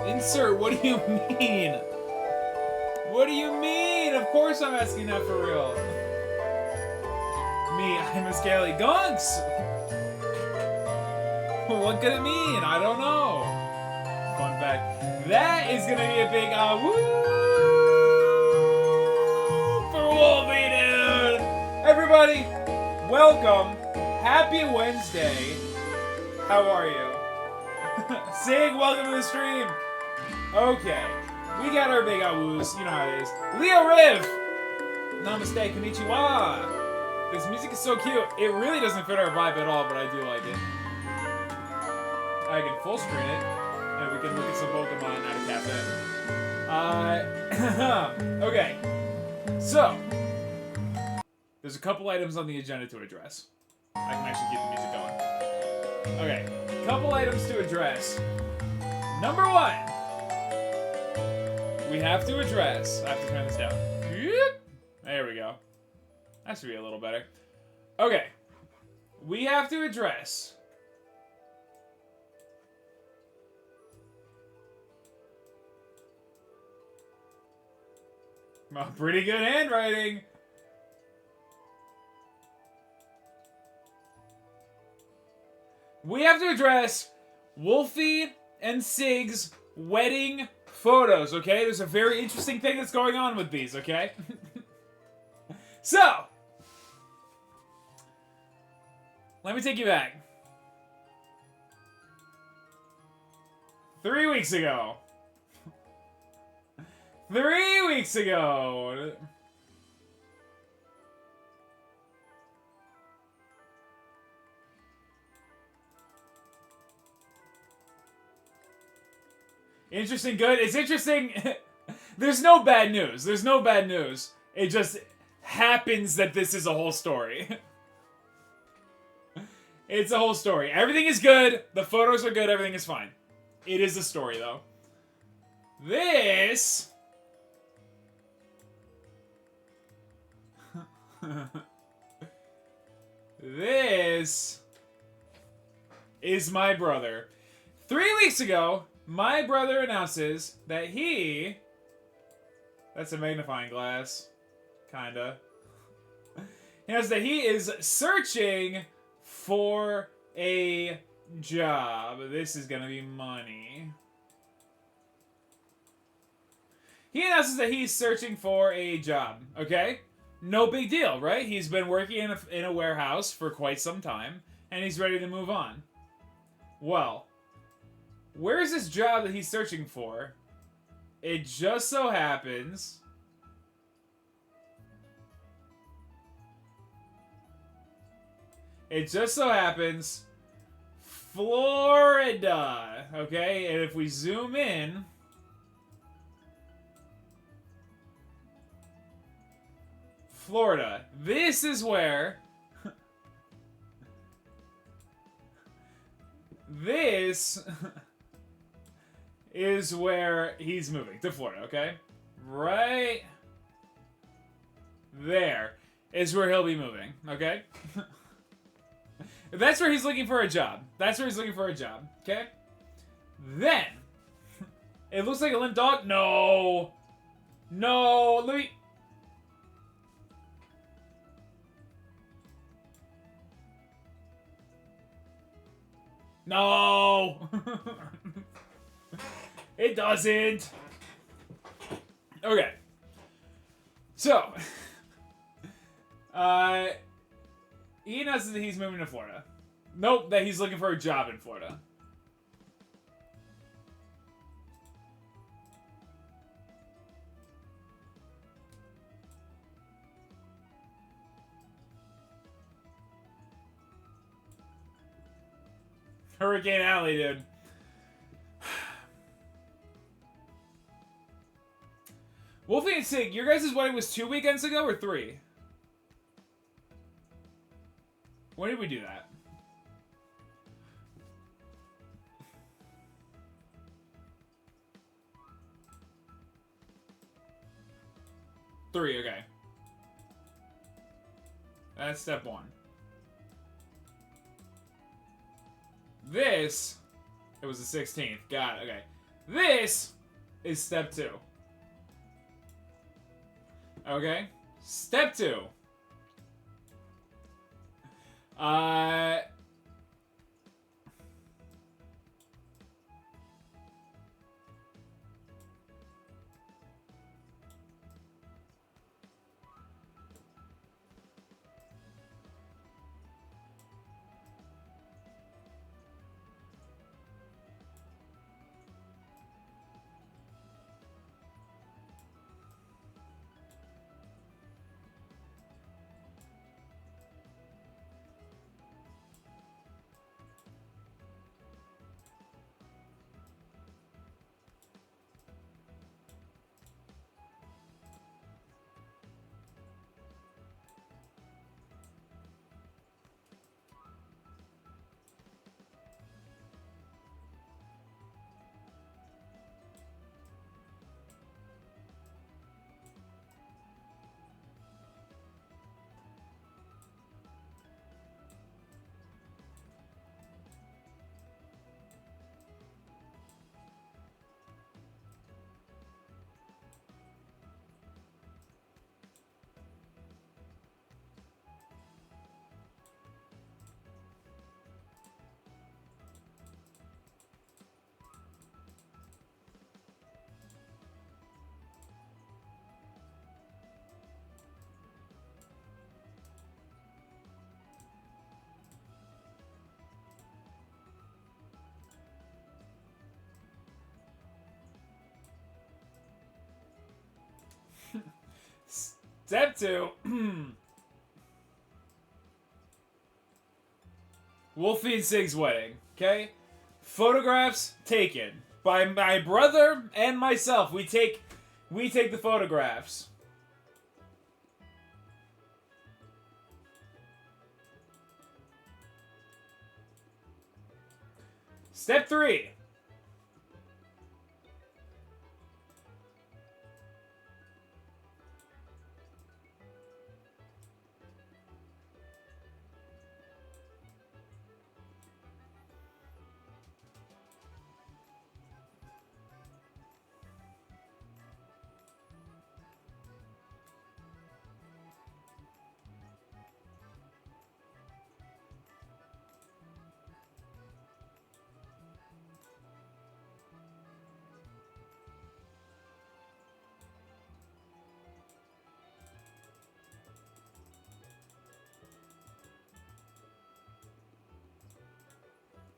Insert, what do you mean? What do you mean? Of course I'm asking that for real. Me, I'm a scaly gunks! What could it mean? I don't know. Fun fact. That is gonna be a big woo for Wolfie, dude! Everybody, welcome. Happy Wednesday. How are you? Sig, welcome to the stream. Okay. We got our big woos. You know how it is. Leo Riv! Namaste, konnichiwa! This music is so cute. It really doesn't fit our vibe at all, but I do like it. I can full screen it, and we can look at some Pokemon at a cafe. Okay. So, there's a couple items on the agenda to address. I can actually keep the music going. Okay. Couple items to address. Number one. We have to address. I have to turn this down. There we go. That should be a little better. Okay. We have to address. Well, pretty good handwriting. We have to address Wolfie and Sig's wedding photos, okay? There's a very interesting thing that's going on with these, okay? So, let me take you back. 3 weeks ago. 3 weeks ago. Interesting, good. It's interesting. There's no bad news. There's no bad news. It just happens that this is a whole story. It's a whole story. Everything is good. The photos are good. Everything is fine. It is a story, though. This... This is my brother. 3 weeks ago, my brother announces that he... That's a magnifying glass. Kinda. He knows that he is searching for a job. This is gonna be money. He announces that he's searching for a job, okay? No big deal, right? He's been working in a warehouse for quite some time, and he's ready to move on. Well, where's this job that he's searching for? It just so happens... It just so happens... Florida, okay? And if we zoom in... Florida. This is where... This is where he's moving to Florida, okay? Right there is where he'll be moving, okay? That's where he's looking for a job. That's where he's looking for a job, okay? Then, it looks like a limp dog. No. No, let me... No! It doesn't! Okay. So, he announces that he's moving to Florida. Nope, that he's looking for a job in Florida. Hurricane Alley, dude. Wolfie and Sig, your guys' wedding was 2 weekends ago or 3? When did we do that? Three, okay. That's step one. This, it was the 16th. Got it, okay. This is step 2. Okay? Step 2. Step 2. Wolfie and Sig's wedding. Okay? Photographs taken by my brother and myself. We take the photographs. Step 3.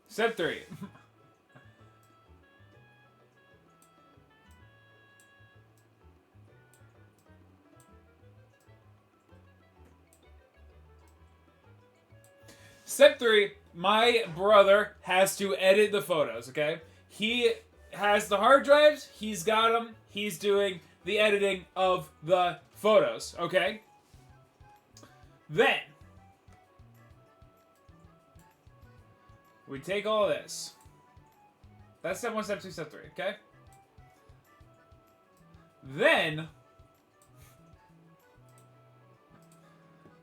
Step 3. Step 3, my brother has to edit the photos, okay? He has the hard drives, he's got them, he's doing the editing of the photos, okay? Then, we take all this. That's step 1, step 2, step 3, okay? Then,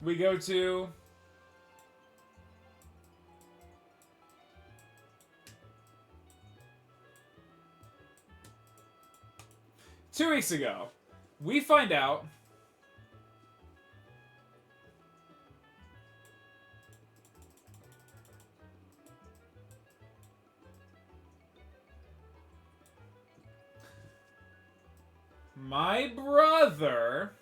we go to... Two weeks ago, we find out my brother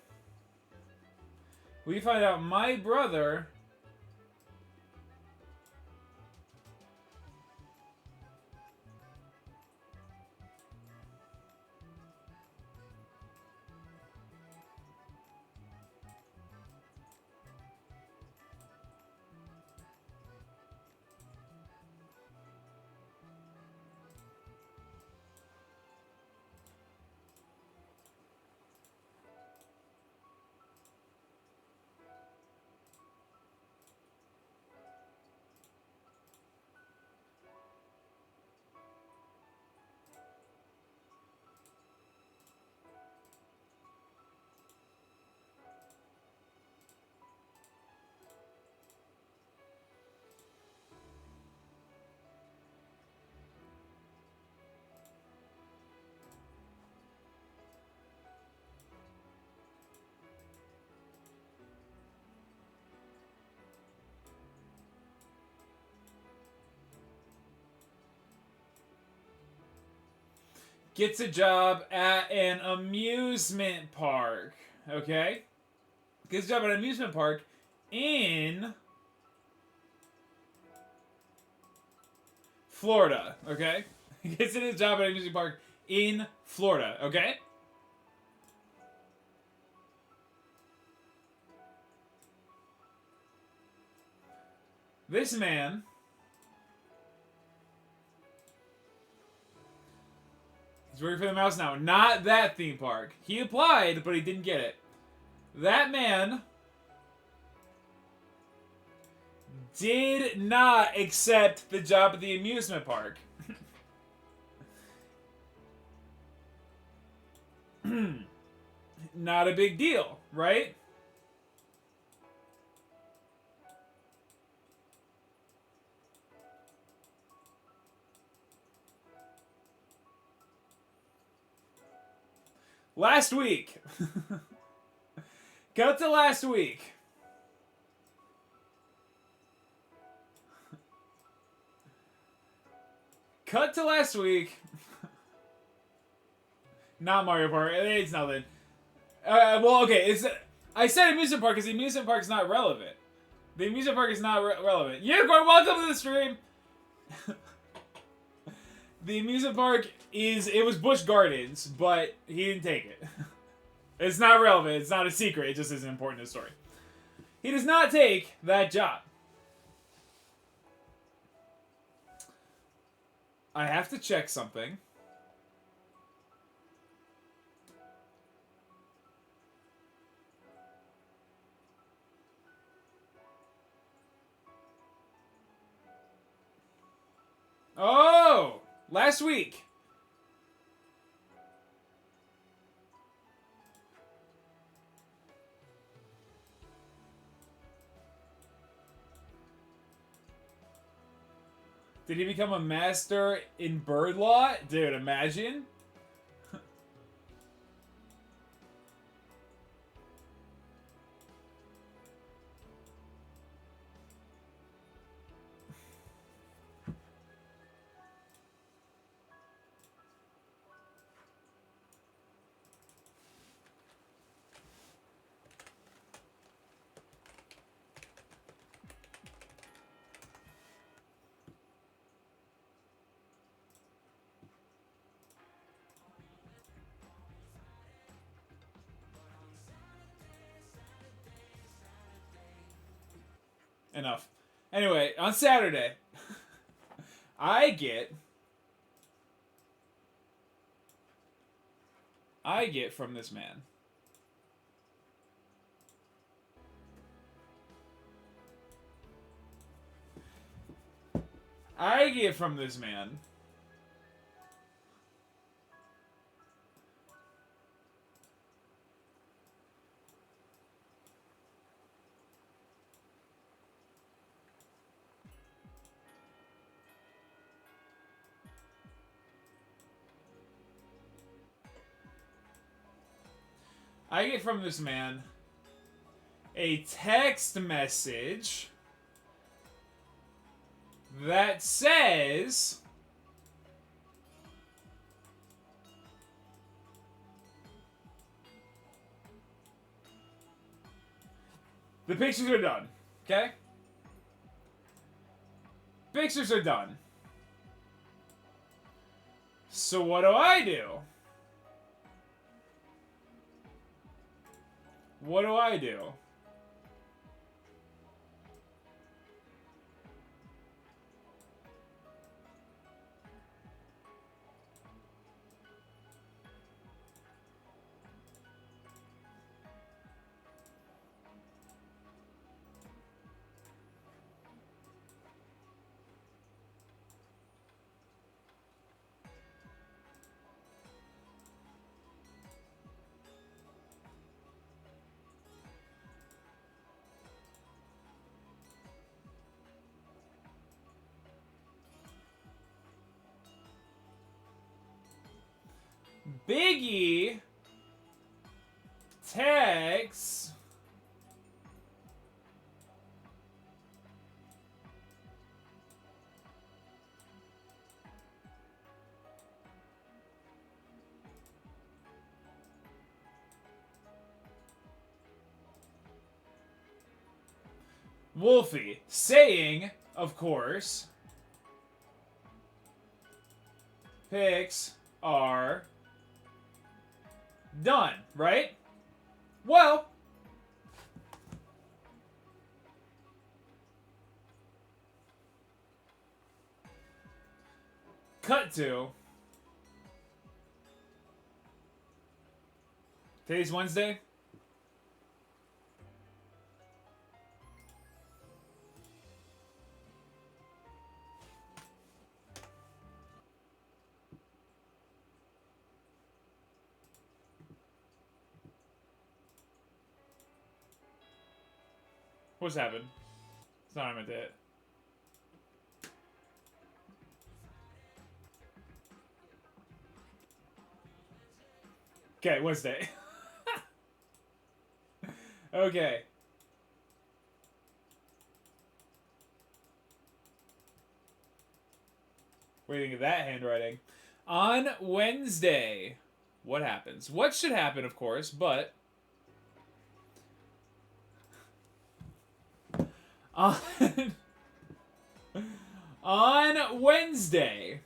gets a job at an amusement park. Okay? Gets a job at an amusement park in Florida. Okay? Gets a job at an amusement park in Florida. Okay? This man is working for the Mouse now. Not that theme park. He applied, but he didn't get it. That man did not accept the job at the amusement park. Not a big deal, right? Last week. Cut to last week. Cut to last week. Not Mario Party. It's nothing. Well, okay. I said amusement park because the amusement park is not relevant. The amusement park is not relevant. Unicorn, welcome to the stream. The amusement park it was Busch Gardens, but he didn't take it. It's not relevant. It's not a secret. It just isn't important to the story. He does not take that job. I have to check something. Oh! Last week. Did he become a master in bird law? Dude, imagine. Enough. Anyway, on Saturday, I get from this man a text message that says the pictures are done. Okay? Pictures are done. So what do I do? What do I do? Biggie texts Wolfie saying, of course, picks are done, right? Well, cut to today's Wednesday. What's happened? It's not how I meant it. Okay, Wednesday. Okay. Waiting at that handwriting. On Wednesday, what happens? What should happen, of course, but on on Wednesday,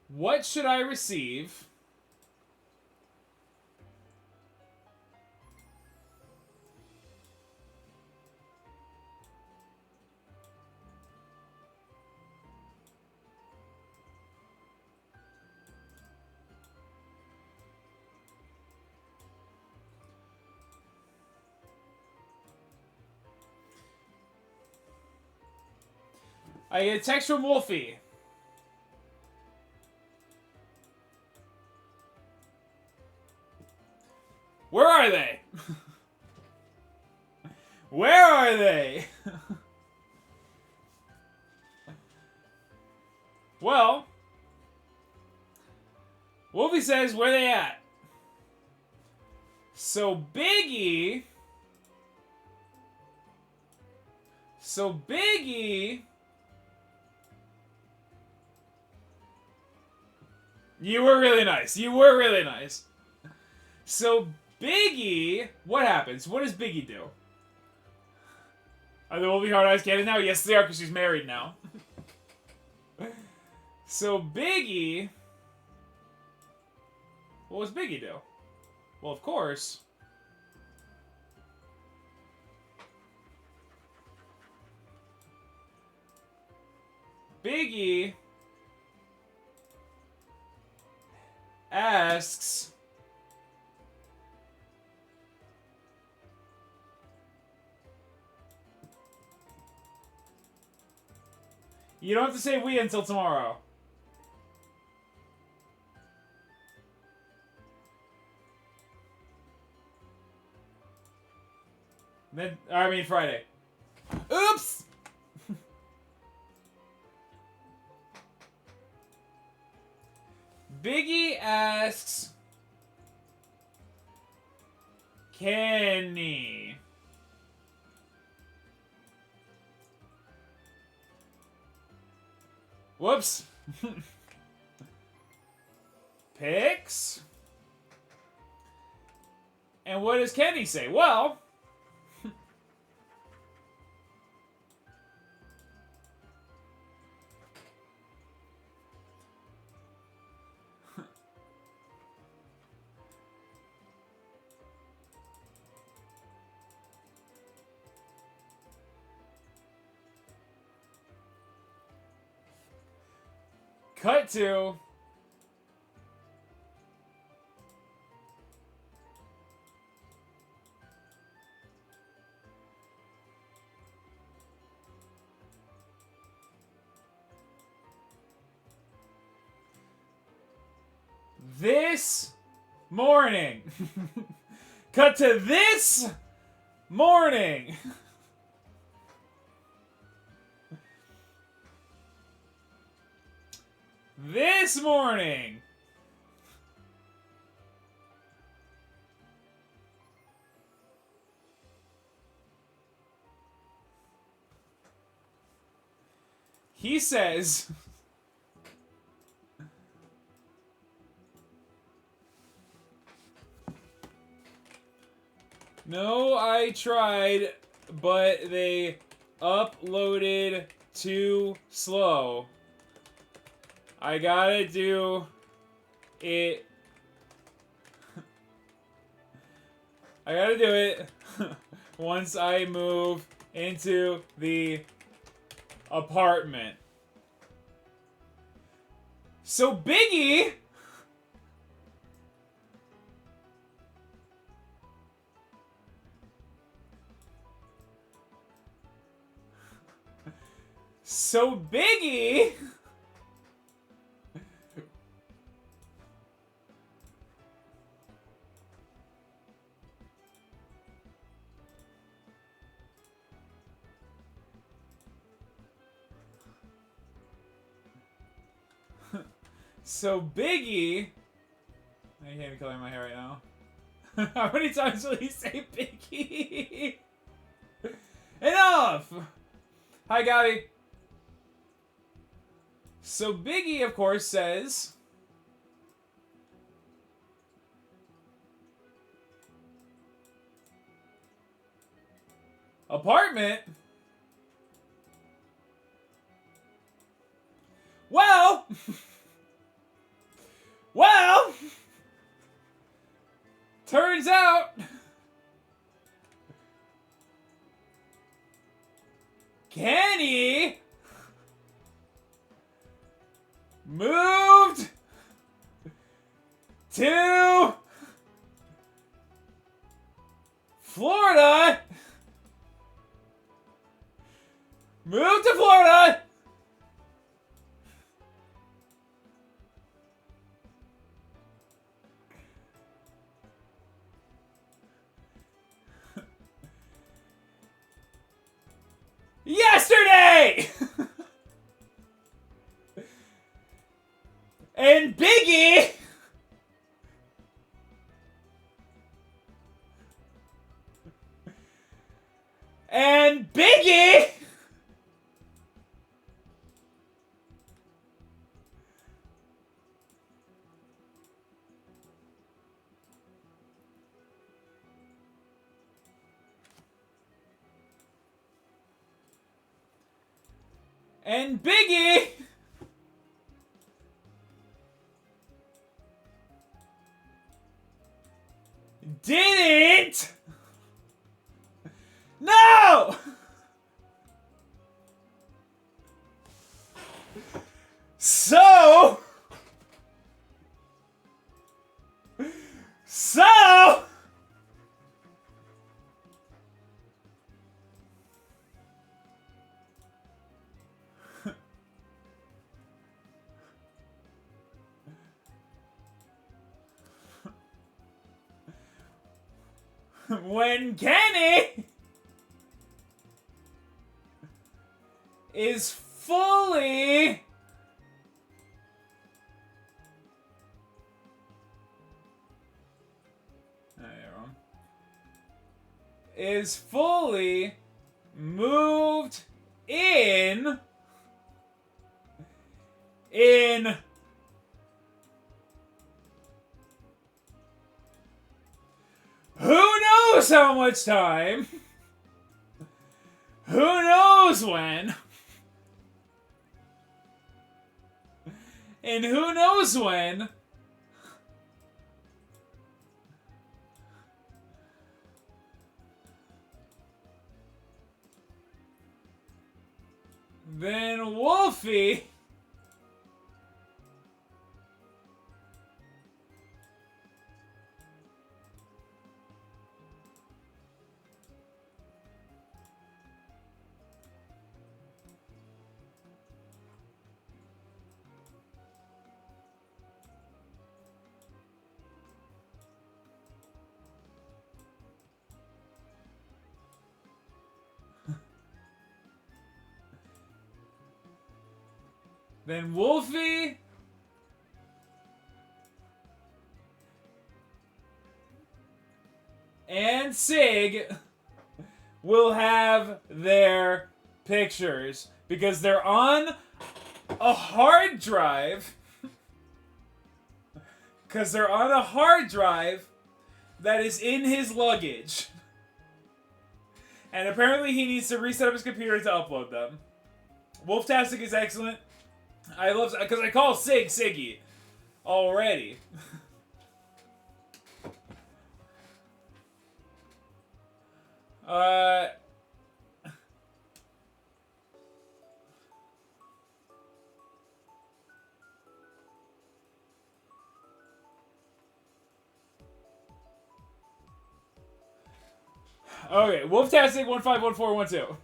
what should I receive? I get a text from Wolfie. Where are they? Where are they? Well, Wolfie says, where they at? So Biggie... You were really nice. You were really nice. So Biggie... What happens? What does Biggie do? Are the Wolfie Hard Eyes canon now? Yes, they are, because she's married now. So Biggie... What does Biggie do? Well, of course... Biggie... asks... You don't have to say we until tomorrow. Then, I mean Friday. Oops! Biggie asks... Kenny... Whoops. Picks. And what does Kenny say? Well... Cut to... This morning. Cut to this morning. This morning. He says... No, I tried, but they uploaded too slow. I gotta do it. I gotta do it once I move into the apartment. So Biggie Biggie, I can't even color my hair right now. How many times will he say Biggie? Enough! Hi, Gabby. So Biggie, of course, says, apartment? Well, well, turns out Kenny moved to Florida. Moved to Florida. Yesterday! And Biggie and Biggie and Biggie didn't. No! So when Kenny is fully moved in who knows how much time, who knows when, and who knows when, then Wolfie and Sig will have their pictures because they're on a hard drive. Because they're on a hard drive that is in his luggage. And apparently he needs to reset up his computer to upload them. Wolftastic is excellent. I love... Because I call Sig Siggy. Already. Okay, Wolftastic 151412.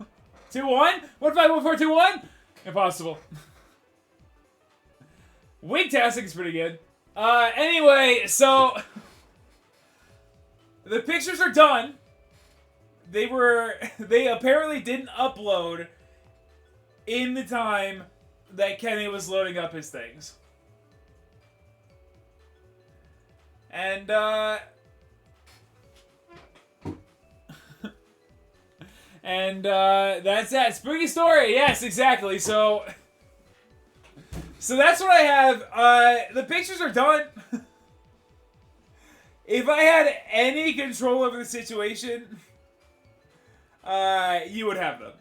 21? 151421? Impossible. Wigtastic is pretty good. Anyway, so the pictures are done. They apparently didn't upload in the time that Kenny was loading up his things. And, that's that. Spooky story. Yes, exactly. So that's what I have. The pictures are done. If I had any control over the situation, you would have them.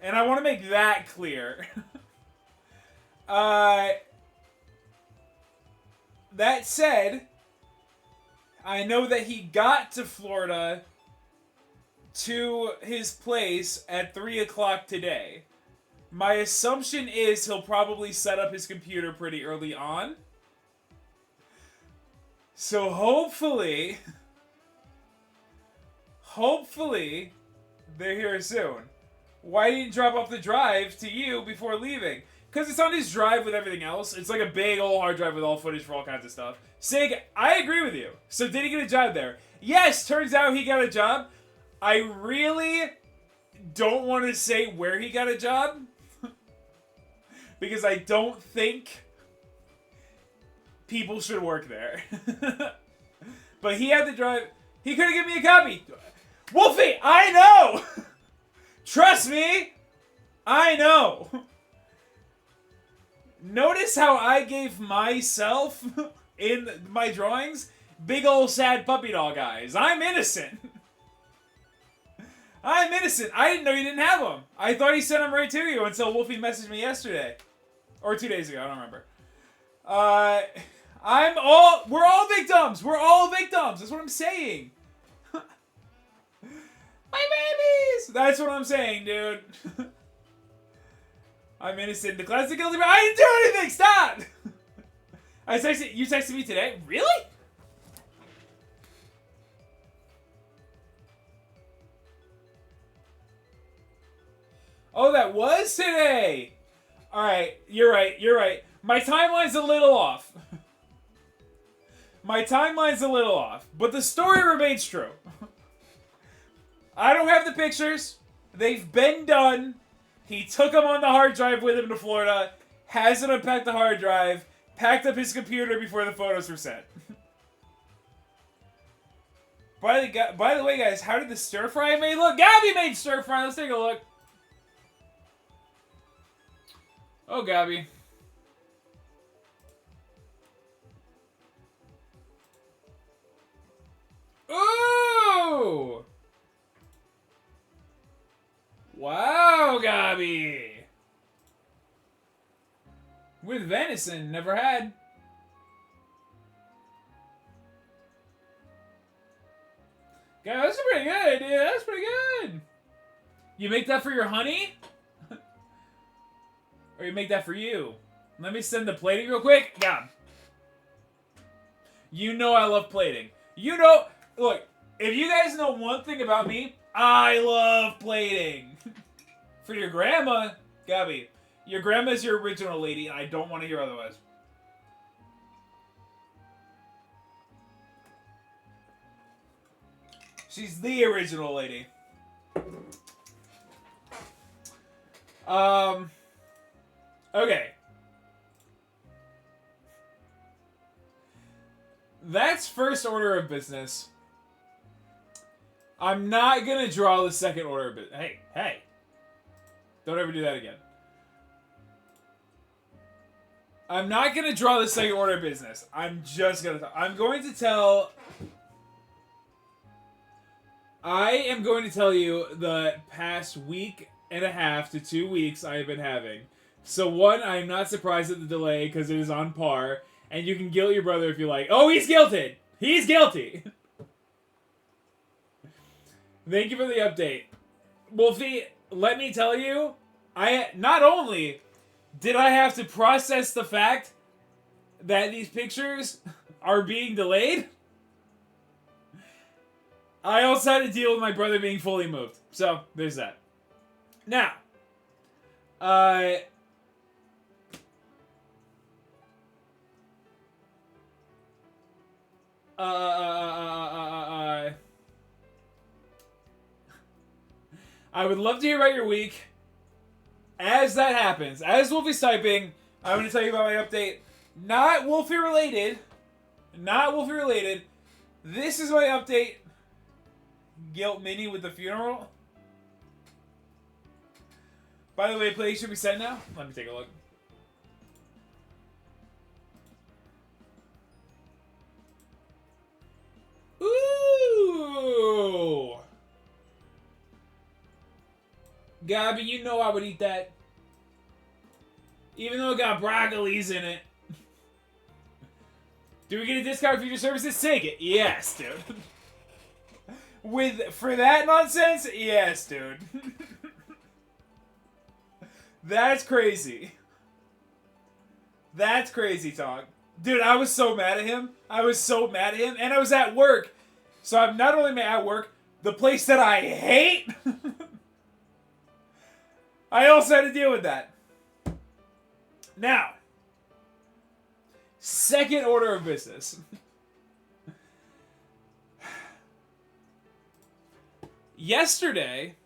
And I want to make that clear. That said, I know that he got to Florida to his place at 3 o'clock today. My assumption is he'll probably set up his computer pretty early on. So hopefully, they're here soon. Why didn't you drop off the drive to you before leaving? Because it's on his drive with everything else. It's like a big old hard drive with all footage for all kinds of stuff. Sig, I agree with you. So did he get a job there? Yes, turns out he got a job. I really don't want to say where he got a job. Because I don't think people should work there. But he had the drive. He could have given me a copy. Wolfie, I know! Trust me, I know. Notice how I gave myself, in my drawings, big old sad puppy dog eyes. I'm innocent. I'm innocent. I didn't know you didn't have them. I thought he sent them right to you until Wolfie messaged me yesterday. Or 2 days ago, I don't remember. We're all victims. We're all victims. That's what I'm saying. My babies. That's what I'm saying, dude. I'm innocent. The classic guilty. I didn't do anything. Stop. You texted me today. Really? Oh, that was today. All right. You're right. You're right. My timeline's a little off. My timeline's a little off, but the story remains true. I don't have the pictures. They've been done. He took them on the hard drive with him to Florida, hasn't unpacked the hard drive, packed up his computer before the photos were sent. By the way, guys, how did the stir fry made look? Gabby made stir fry. Let's take a look. Oh, Gabby. Ooh! Wow, Gabby! With venison, never had. God, that's pretty good, dude. That's pretty good. You make that for your honey? Or you make that for you? Let me send the plating real quick. God. You know I love plating. You know... Look, if you guys know one thing about me, I love plating. For your grandma, Gabby, your grandma's your original lady, and I don't want to hear otherwise. She's the original lady. Okay. That's first order of business. I'm not gonna draw the second order of business. Hey. Don't ever do that again. I'm not gonna draw the second order of business. I'm just gonna... I'm going to tell... I am going to tell you the past week and a half to 2 weeks I have been having. So one, I am not surprised at the delay because it is on par, and you can guilt your brother if you like. Oh, he's guilted! He's guilty! Thank you for the update. Wolfie, let me tell you, not only did I have to process the fact that these pictures are being delayed, I also had to deal with my brother being fully moved. So, there's that. Now, I would love to hear about your week. As that happens, as Wolfie's typing, I'm going to tell you about my update. Not Wolfie related. Not Wolfie related. This is my update. Guilt Minnie with the funeral. By the way, play should be set now. Let me take a look. Ooh! Gabby, you know I would eat that. Even though it got broccolis in it. Do we get a discount for future services? Take it. Yes, dude. For that nonsense? Yes, dude. That's crazy. That's crazy talk. Dude, I was so mad at him. I was so mad at him. And I was at work. So I'm not only at work, the place that I hate. I also had to deal with that. Now, second order of business. Yesterday,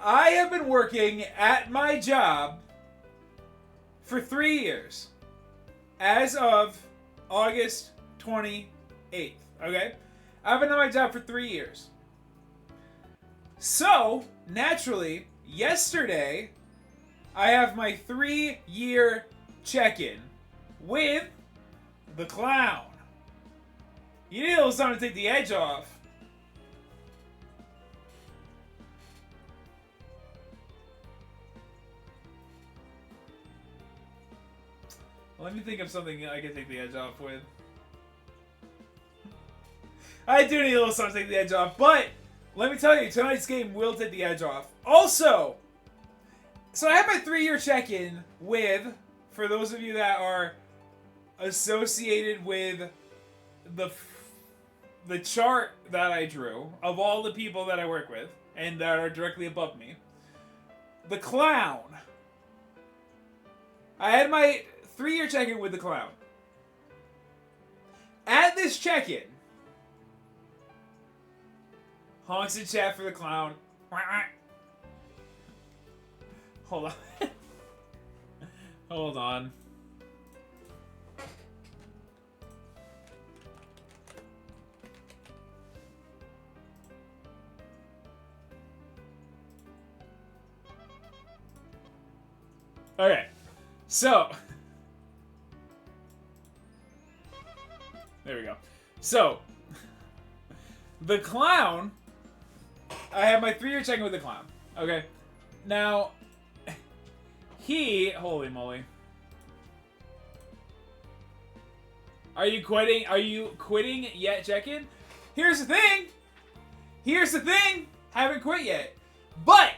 I have been working at my job for 3 years. As of August 28th, okay? I've been at my job for 3 years. So, naturally, yesterday, I have my 3-year check-in with the clown. You need a little something to take the edge off. Let me think of something I can take the edge off with. I do need a little something to take the edge off, but let me tell you, tonight's game will take the edge off. Also, so I have my 3-year check-in with, for those of you that are associated with the chart that I drew of all the people that I work with and that are directly above me, the clown. I had my 3-year check-in with the clown. At this check-in, honks in chat for the clown. Hold on. Hold on. Okay. So. There we go. So. The clown. I have my 3-year check-in with the clown. Okay. Now. Holy moly. Are you quitting? Are you quitting yet, check-in? Here's the thing. Here's the thing. Haven't quit yet. But.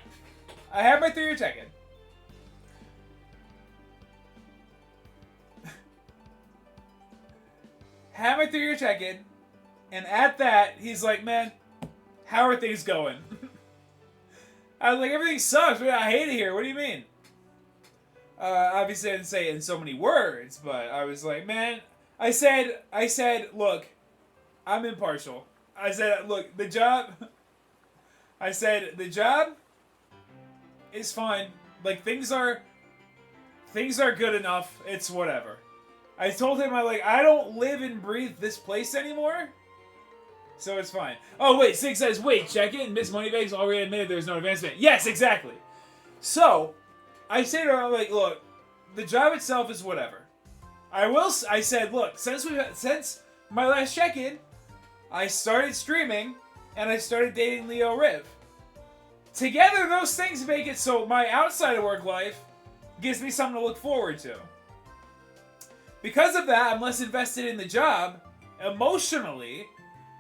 I have my 3-year check-in. Have my 3-year check-in. And at that, he's like, man, how are things going? I was like, everything sucks. I hate it here. What do you mean? Obviously, I didn't say it in so many words, but I was like, man, I said, look, I'm impartial. I said, look, the job is fine. Like, things are good enough. It's whatever. I told him, I don't live and breathe this place anymore. So it's fine. Oh, wait, Sig says, wait, check in. Miss Moneybags already admitted there's no advancement. Yes, exactly. So, I say to her, I'm like, look, the job itself is whatever. I said, look, since my last check-in, I started streaming and I started dating Leo Riv. Together, those things make it so my outside of work life gives me something to look forward to. Because of that, I'm less invested in the job emotionally,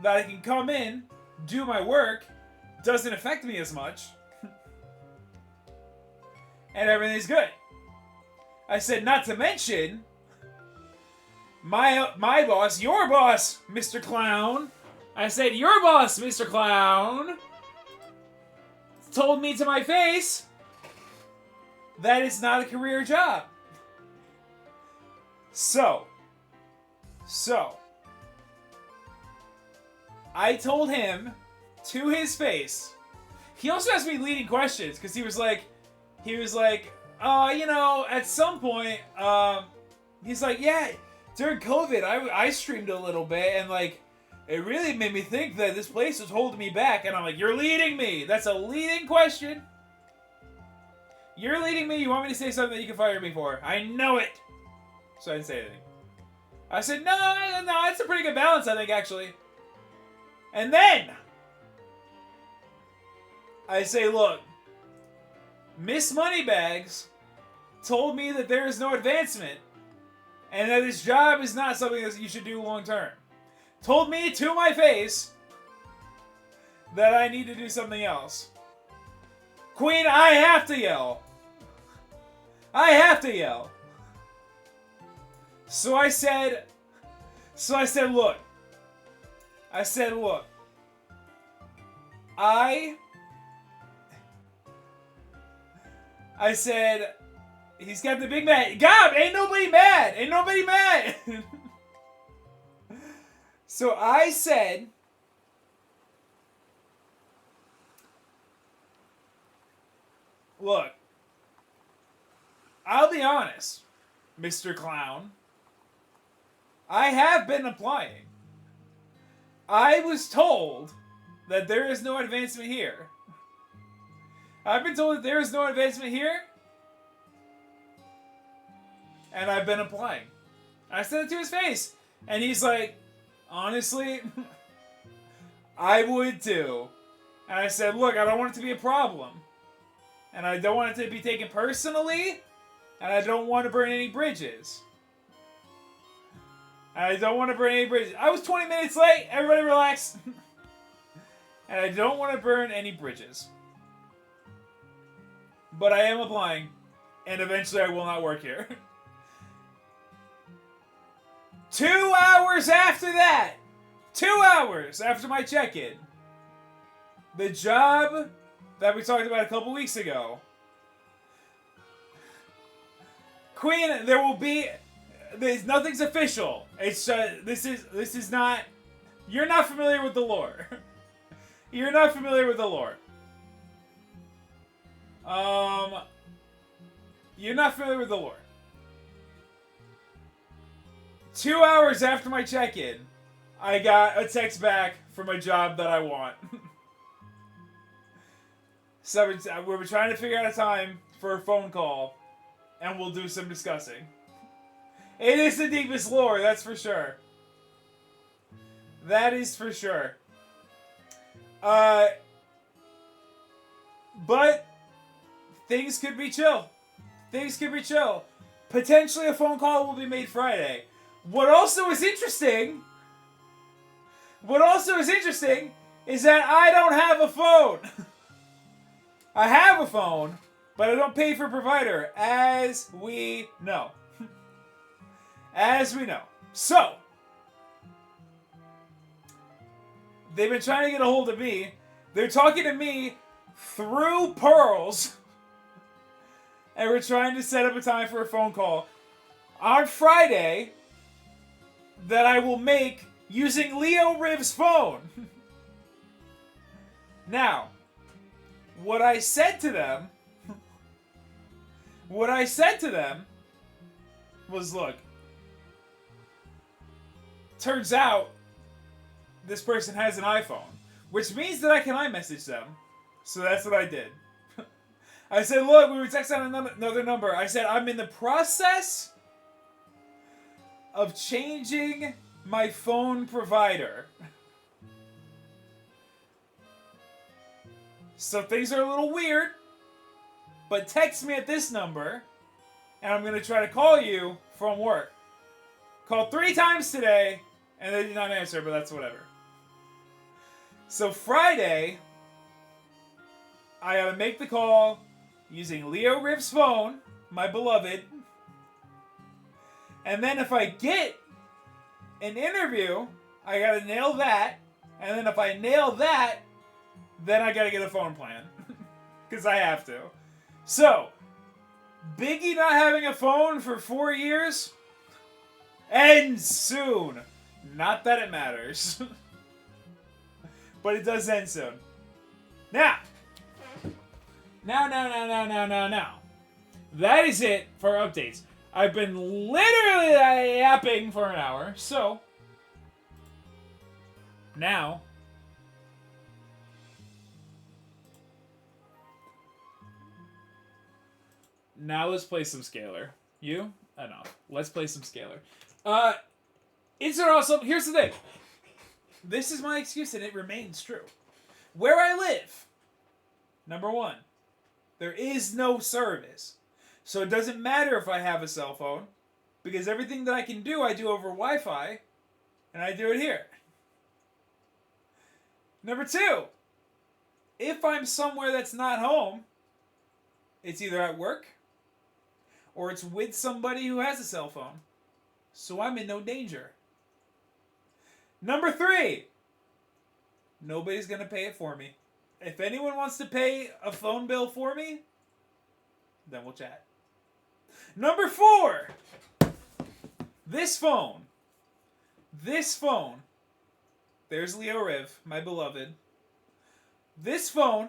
that I can come in, do my work, doesn't affect me as much, and everything's good. I said, not to mention, my boss, your boss, Mr. Clown. I said, your boss, Mr. Clown, told me to my face that it's not a career job. So, I told him to his face. He also asked me leading questions because he was like, at some point, he's like, yeah, during COVID, I streamed a little bit and like, it really made me think that this place was holding me back. And I'm like, you're leading me. That's a leading question. You're leading me. You want me to say something that you can fire me for. I know it. So I didn't say anything. I said, no, it's a pretty good balance, I think, actually. And then I say, look, Miss Moneybags told me that there is no advancement and that this job is not something that you should do long term. Told me to my face that I need to do something else. Queen, I have to yell. I have to yell. So I said, look. I said, look. I said, he's got the big mad. God, ain't nobody mad. Ain't nobody mad. So I said, look, I'll be honest, Mr. Clown. I have been applying. I was told that there is no advancement here. I've been told that there is no advancement here. And I've been applying. I said it to his face. And he's like, honestly, I would too. And I said, look, I don't want it to be a problem. And I don't want it to be taken personally. And I don't want to burn any bridges. I was 20 minutes late. Everybody relax. And I don't want to burn any bridges. But I am applying. And eventually I will not work here. 2 hours after that. 2 hours after my check-in. The job that we talked about a couple weeks ago. Queen, there will be... nothing's official. It's this is not. You're not familiar with the lore. You're not familiar with the lore. You're not familiar with the lore. 2 hours after my check-in, I got a text back from a job that I want. So we were trying to figure out a time for a phone call, and we'll do some discussing. It is the deepest lore, that's for sure. That is for sure. But things could be chill. Things could be chill. Potentially a phone call will be made Friday. What also is interesting is that I don't have a phone. I have a phone, but I don't pay for provider, as we know. As we know. So, they've been trying to get a hold of me. They're talking to me through Pearls. And we're trying to set up a time for a phone call on Friday that I will make using Leo Riv's phone. Now, what I said to them was, look, turns out this person has an iPhone, which means that I can iMessage them. So that's what I did. I said, look, we were texting on another number. I said, I'm in the process of changing my phone provider. So things are a little weird, but text me at this number, and I'm going to try to call you from work. Called 3 times today, and they did not answer, but that's whatever. So Friday, I gotta make the call using Leo Riv's phone, my beloved. And then if I get an interview, I gotta nail that. And then if I nail that, then I gotta get a phone plan. Because I have to. So, Biggie not having a phone for 4 years ends soon. Not that it matters. But it does end soon. Now. That is it for updates. I've been literally yapping for an hour, so now let's play some Scalar. You? Enough. Let's play some Scalar. Is there also... Here's the thing. This is my excuse, and it remains true. Where I live, number one, there is no service. So it doesn't matter if I have a cell phone, because everything that I can do, I do over Wi-Fi, and I do it here. Number two, if I'm somewhere that's not home, it's either at work, or it's with somebody who has a cell phone. So I'm in no danger. Number three, nobody's going to pay it for me. If anyone wants to pay a phone bill for me, then we'll chat. Number four, this phone. There's Leo Riv, my beloved. This phone,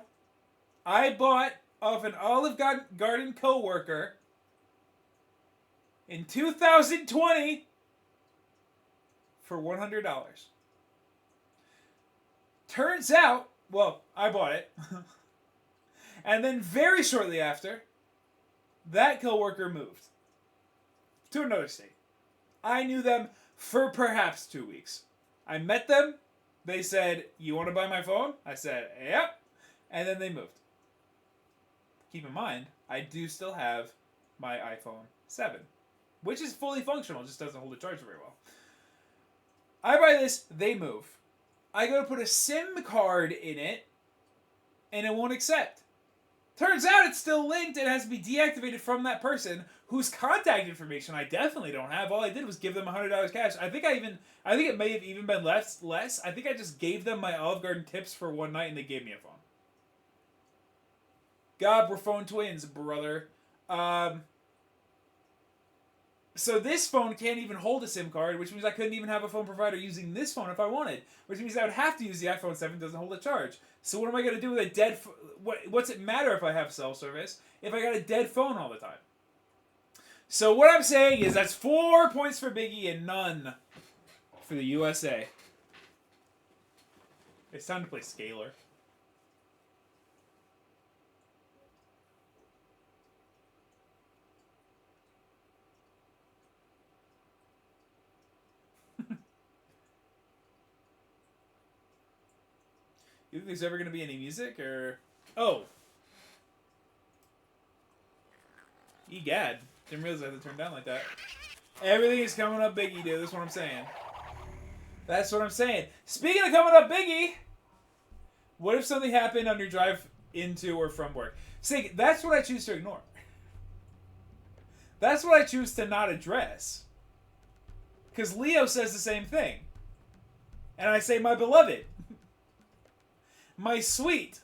I bought off an Olive Garden co-worker in 2020 for $100. Turns out, well, I bought it. And then very shortly after, that coworker moved to another state. I knew them for perhaps 2 weeks. I met them. They said, "You want to buy my phone?" I said, "Yep." And then they moved. Keep in mind, I do still have my iPhone 7, which is fully functional, just doesn't hold a charge very well. I buy this, they move. I go to put a SIM card in it, and it won't accept. Turns out it's still linked and has to be deactivated from that person whose contact information I definitely don't have. All I did was give them $100 cash. I think it may have even been less. I think I just gave them my Olive Garden tips for one night and they gave me a phone. God, we're phone twins, brother. So this phone can't even hold a SIM card, which means I couldn't even have a phone provider using this phone if I wanted. Which means I would have to use the iPhone 7, doesn't hold a charge. So what am I going to do with a dead... What's it matter if I have cell service if I got a dead phone all the time? So what I'm saying is that's 4 points for Biggie and none for the USA. It's time to play Scalar. You think there's ever going to be any music, or... Oh. Egad. Didn't realize I had to turn down like that. Everything is coming up Biggie, dude. That's what I'm saying. That's what I'm saying. Speaking of coming up Biggie, what if something happened on your drive into or from work? See, that's what I choose to ignore. That's what I choose to not address. Because Leo says the same thing. And I say, my beloved. My sweet.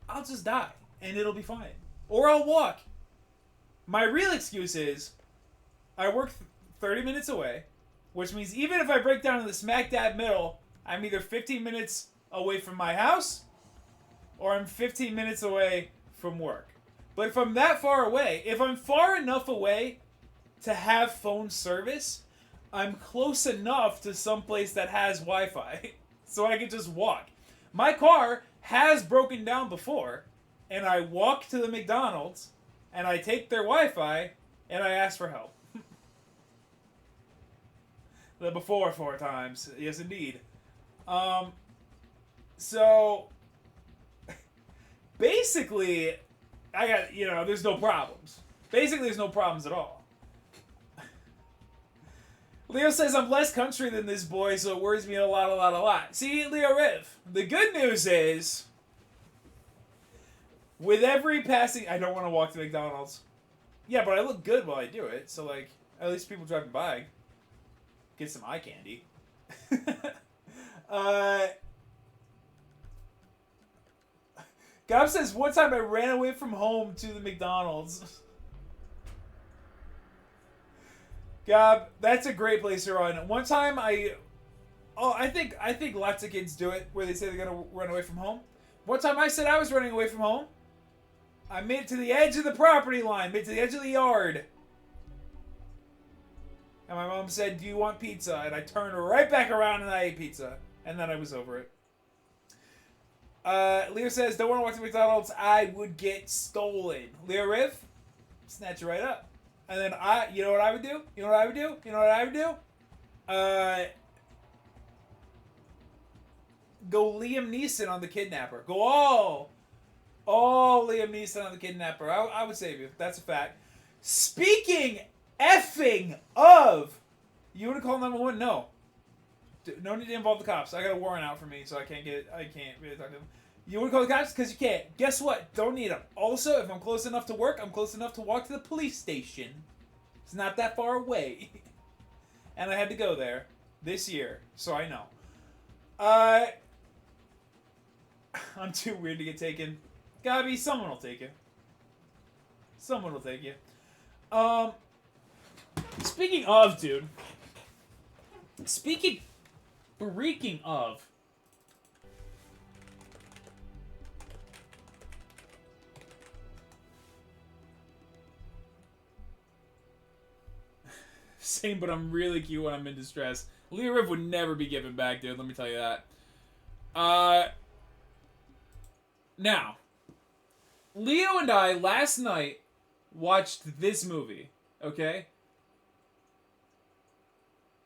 I'll just die. And it'll be fine. Or I'll walk. My real excuse is, I work 30 minutes away. Which means even if I break down in the smack dab middle, I'm either 15 minutes away from my house, or I'm 15 minutes away from work. But if I'm that far away, if I'm far enough away to have phone service, I'm close enough to someplace that has Wi-Fi, so I can just walk. My car has broken down before, and I walk to the McDonald's, and I take their Wi-Fi, and I ask for help. The before 4 times. Yes, indeed. So, basically, I got, there's no problems. Basically, there's no problems at all. Leo says, I'm less country than this boy, so it worries me a lot. See, Leo Riv, the good news is, with every passing... I don't want to walk to McDonald's. Yeah, but I look good while I do it, so, like, at least people driving by get some eye candy. Gob says, one time I ran away from home to the McDonald's. Gob, that's a great place to run. One time I think lots of kids do it, where they say they're gonna run away from home. One time I said I was running away from home. I made it to the edge of the property line, made it to the edge of the yard. And my mom said, do you want pizza? And I turned right back around and I ate pizza. And then I was over it. Leo says, don't want to walk to McDonald's. I would get stolen. Leo Riv, snatch it right up. And then you know what I would do? You know what I would do? You know what I would do? Go Liam Neeson on the kidnapper. Go all Liam Neeson on the kidnapper. I would save you. That's a fact. Speaking effing of, you want to call 911? No. No need to involve the cops. I got a warrant out for me, so I can't really talk to them. You want to call the cops? Because you can't. Guess what? Don't need them. Also, if I'm close enough to work, I'm close enough to walk to the police station. It's not that far away. And I had to go there this year, so I know. I'm too weird to get taken. Gabby, someone will take you. Someone will take you. Speaking of, dude. Freaking of. Same, but I'm really cute when I'm in distress. Leo Riv would never be given back, dude. Let me tell you that. Now, Leo and I last night watched this movie, okay?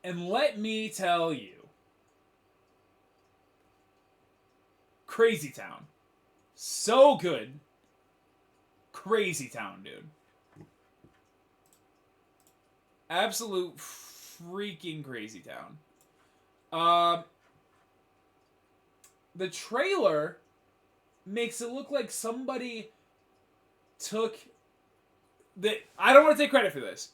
And let me tell you, Crazy Town. So good. Crazy Town, dude. Absolute freaking Crazy Town. The trailer makes it look like somebody took the... I don't want to take credit for this.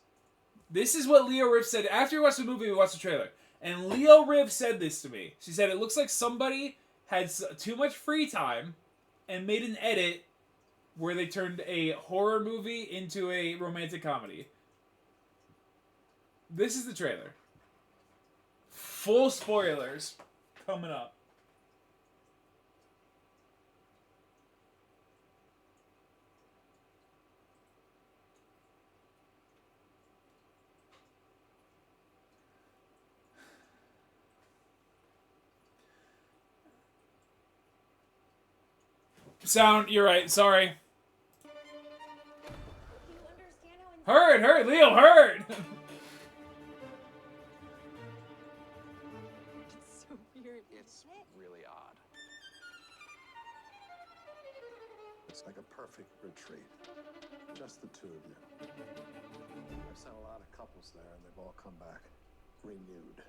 This is what Leo Riv said. After we watched the movie, we watched the trailer. And Leo Riv said this to me. She said, it looks like somebody had too much free time and made an edit where they turned a horror movie into a romantic comedy. This is the trailer. Full spoilers coming up. Sound, you're right, sorry. Heard, Leo, heard! It's so weird. It's really odd. It's like a perfect retreat. Just the two of you. I've sent a lot of couples there, and they've all come back renewed.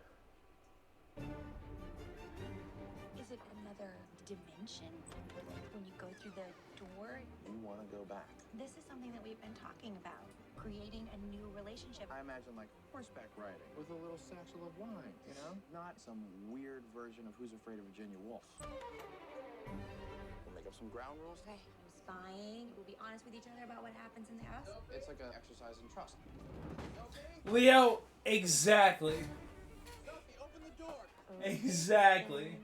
Is it another dimension? When you go through the door? You want to go back. This is something that we've been talking about. Creating a new relationship. I imagine like horseback riding with a little satchel of wine, you know? Not some weird version of Who's Afraid of Virginia Woolf. We'll make up some ground rules. Okay, no spying. We'll be honest with each other about what happens in the house. It's like an exercise in trust. Leo, exactly. Sophie, open the door. Exactly.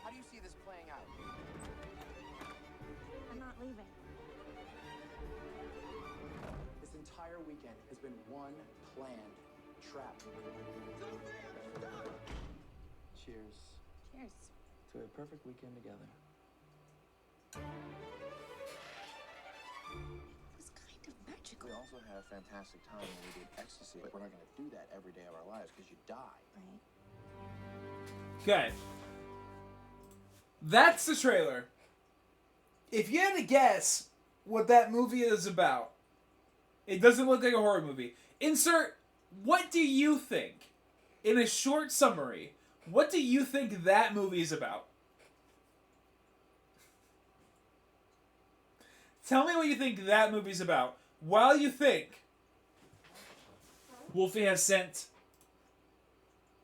How do you see this playing out? I'm not leaving. This entire weekend has been one planned trap. Cheers Cheers. to a perfect weekend together. It was kind of magical. also had a fantastic time when we did ecstasy, but we're not going to do that every day of our lives because you die. Right. Okay. That's the trailer. If you had to guess what that movie is about, it doesn't look like a horror movie. Insert, what do you think? In a short summary, what do you think that movie is about? Tell me what you think that movie's about. While you think, Wolfie has sent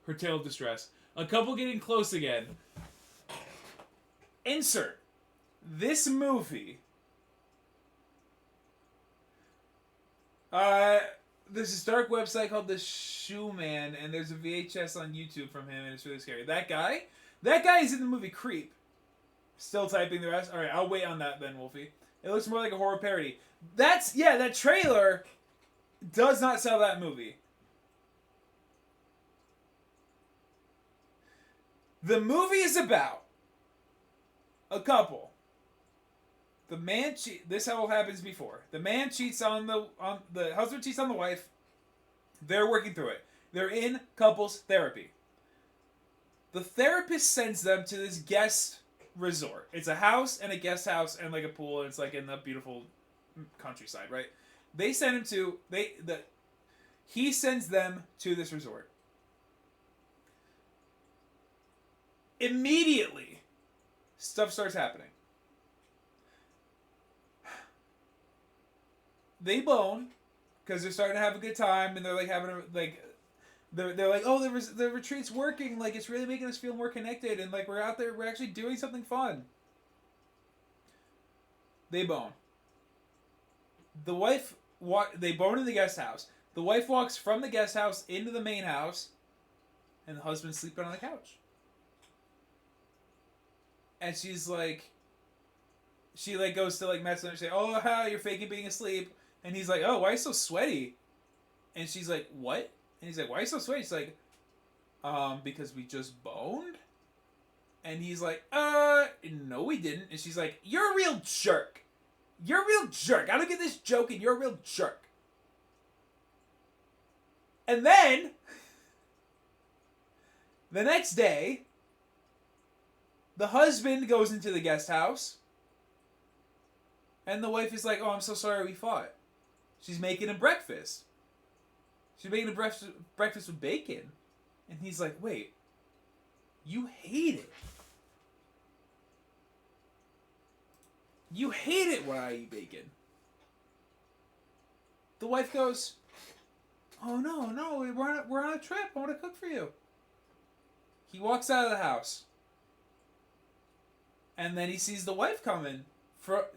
her tale of distress. A couple getting close again. Insert. This movie. There's this dark website called The Shoe Man, and there's a VHS on YouTube from him, and it's really scary. That guy is in the movie Creep. Still typing the rest. All right, I'll wait on that then, Wolfie. It looks more like a horror parody. That trailer does not sell that movie. The movie is about a couple. The man this how it happens before. The man cheats on the husband cheats on the wife. They're working through it. They're in couples therapy. The therapist sends them to this guest resort. It's a house and a guest house and like a pool, and it's like in the beautiful countryside, right? They send him to he sends them to this resort. Immediately, stuff starts happening. They bone because they're starting to have a good time, and they're like having they're like, oh, the retreat's working, like it's really making us feel more connected, and like we're out there, we're actually doing something fun. They bone. The wife they bone in the guest house. The wife walks from the guest house into the main house, and the husband's sleeping on the couch. And she's like, she like goes to like mess with him and say, oh, how you're faking being asleep. And he's like, oh, why are you so sweaty? And she's like, what? And he's like, why are you so sweaty? She's like, because we just boned? And he's like, no we didn't. And she's like, you're a real jerk. You're a real jerk. I don't get this joke and you're a real jerk. And then, the next day, the husband goes into the guest house. And the wife is like, oh, I'm so sorry we fought. She's making him breakfast. She's making him breakfast with bacon. And he's like, wait, you hate it. You hate it when I eat bacon. The wife goes, oh, no, we're on a trip. I want to cook for you. He walks out of the house. And then he sees the wife coming.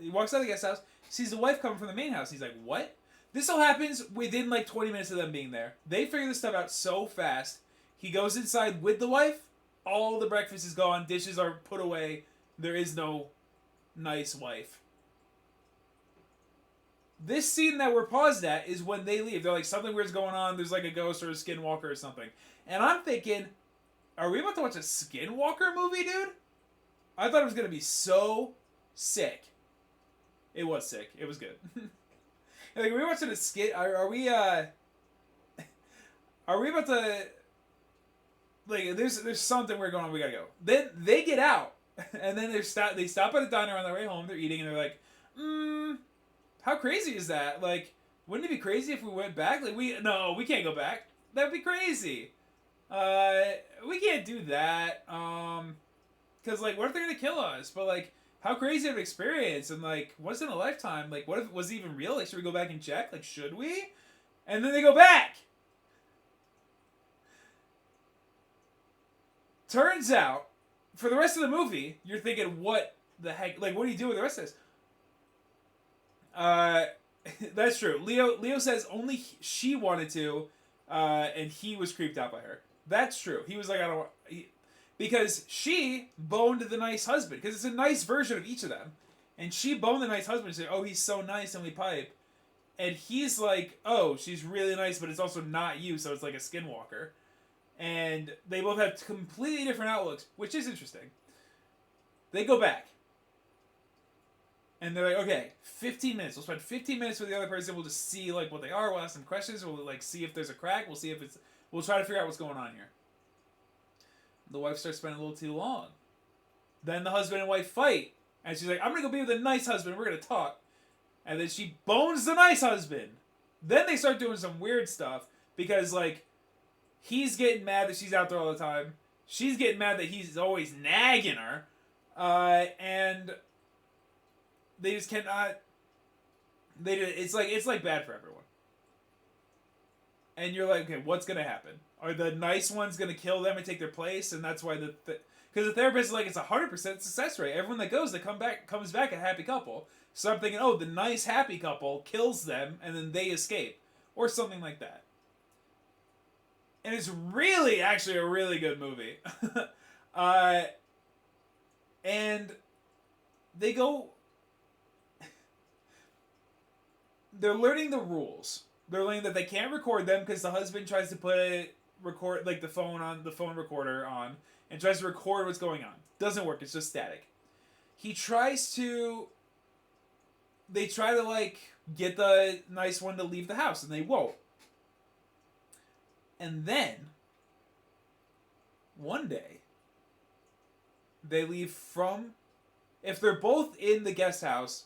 He walks out of the guest house, sees the wife coming from the main house. He's like, what? This all happens within like 20 minutes of them being there. They figure this stuff out so fast. He goes inside with the wife. All the breakfast is gone. Dishes are put away. There is no nice wife. This scene that we're paused at is when they leave. They're like, something weird's going on. There's like a ghost or a skinwalker or something. And I'm thinking, are we about to watch a skinwalker movie, dude? I thought it was going to be so sick. It was sick. It was good. Like, are we watching a skit? Are we about to... Like, there's something weird going on. We gotta go. Then they get out. And then they stop at a diner on their way home. They're eating, and they're like, how crazy is that? Like, wouldn't it be crazy if we went back? Like, we can't go back. That'd be crazy. We can't do that. Because, like, what if they're gonna kill us? But, like, how crazy of an experience, and like, once in a lifetime, like, what if it was even real? Like, should we go back and check? Like, should we? And then they go back! Turns out, for the rest of the movie, you're thinking, what the heck? Like, what do you do with the rest of this? That's true. Leo says only she wanted to, and he was creeped out by her. That's true. He was like, I don't want... Because she boned the nice husband. Because it's a nice version of each of them. And she boned the nice husband and said, oh, he's so nice and we pipe. And he's like, oh, she's really nice, but it's also not you, so it's like a skinwalker. And they both have completely different outlooks, which is interesting. They go back. And they're like, okay, 15 minutes. We'll spend 15 minutes with the other person. We'll just see like what they are. We'll ask them questions. We'll like see if there's a crack. We'll see if it's. We'll try to figure out what's going on here. The wife starts spending a little too long. Then the husband and wife fight, and she's like, "I'm gonna go be with the nice husband. We're gonna talk." And then she bones the nice husband. Then they start doing some weird stuff because like, he's getting mad that she's out there all the time. She's getting mad that he's always nagging her, and they just cannot. It's like bad for everyone. And you're like, okay, what's gonna happen? Are the nice ones gonna kill them and take their place? And that's why because the therapist is like, it's 100% success rate. Everyone that goes, comes back a happy couple. So I'm thinking, oh, the nice happy couple kills them and then they escape, or something like that. And it's really, actually, a really good movie. And they go. They're learning the rules. They're learning that they can't record them because the husband tries to put the phone recorder on and tries to record what's going on. Doesn't work. It's just static. They try to like get the nice one to leave the house and they won't. And then one day they leave from, if they're both in the guest house,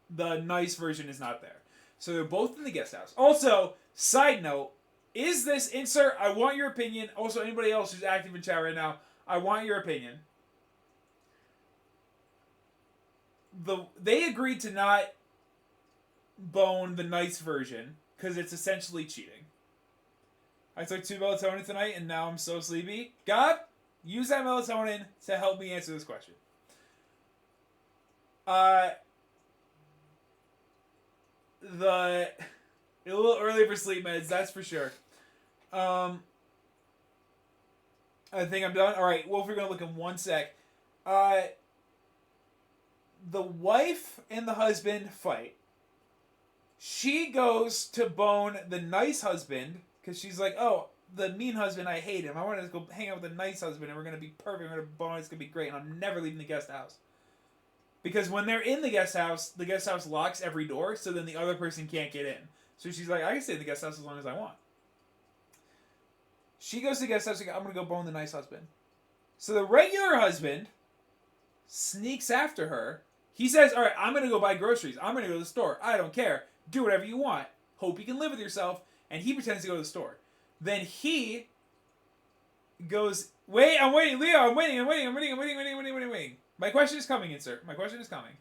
the nice version is not there. So they're both in the guest house. Also, side note, is this insert? I want your opinion. Also, anybody else who's active in chat right now, I want your opinion. They agreed to not bone the nice version because it's essentially cheating. I took 2 melatonin tonight and now I'm so sleepy. God, use that melatonin to help me answer this question. A little early for sleep meds, that's for sure. I think I'm done. Alright, Wolf, we're going to look in 1 sec. The wife and the husband fight. She goes to bone the nice husband because she's like, oh, the mean husband, I hate him. I want to go hang out with the nice husband and we're going to be perfect. We're going to bone. It's going to be great. And I'm never leaving the guest house. Because when they're in the guest house locks every door, so then the other person can't get in. So she's like, I can stay in the guest house as long as I want. She goes to the guest house, like, I'm going to go bone the nice husband. So the regular husband sneaks after her. He says, all right, I'm going to go buy groceries. I'm going to go to the store. I don't care. Do whatever you want. Hope you can live with yourself. And he pretends to go to the store. Then he goes, wait, I'm waiting, Leo, I'm waiting. My question is coming, insert. My question is coming.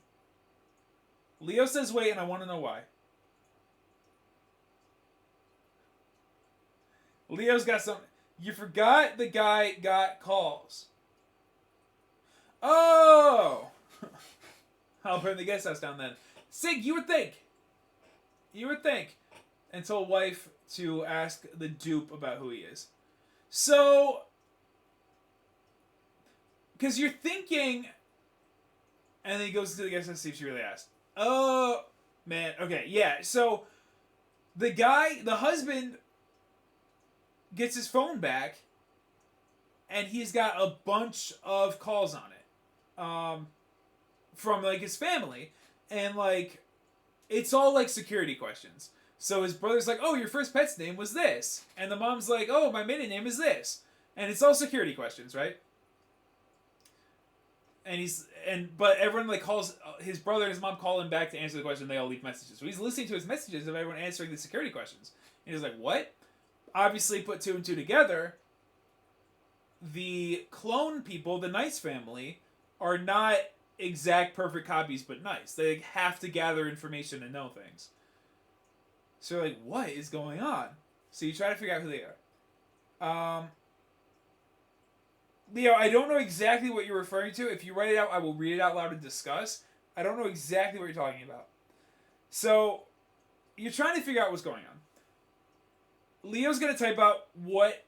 Leo says wait, and I want to know why. Leo's got some... You forgot the guy got calls. Oh! I'll burn the guest house down then. Sig, you would think. And told wife to ask the dupe about who he is. So... Because you're thinking... And then he goes to the guest house to see if she really asked. Oh, man. Okay, yeah. So, the husband gets his phone back, and he's got a bunch of calls on it. From, like, his family. And, like, it's all, like, security questions. So his brother's like, oh, your first pet's name was this. And the mom's like, oh, my maiden name is this. And it's all security questions, right? But everyone like calls his brother and his mom call him back to answer the question. They all leave messages. So he's listening to his messages of everyone answering the security questions. And he's like, what? Obviously put 2 and 2 together. The clone people, the Nice family, are not exact perfect copies, but nice. They have to gather information and know things. So you're like, what is going on? So you try to figure out who they are. Leo, I don't know exactly what you're referring to. If you write it out, I will read it out loud and discuss. I don't know exactly what you're talking about. So, you're trying to figure out what's going on. Leo's going to type out what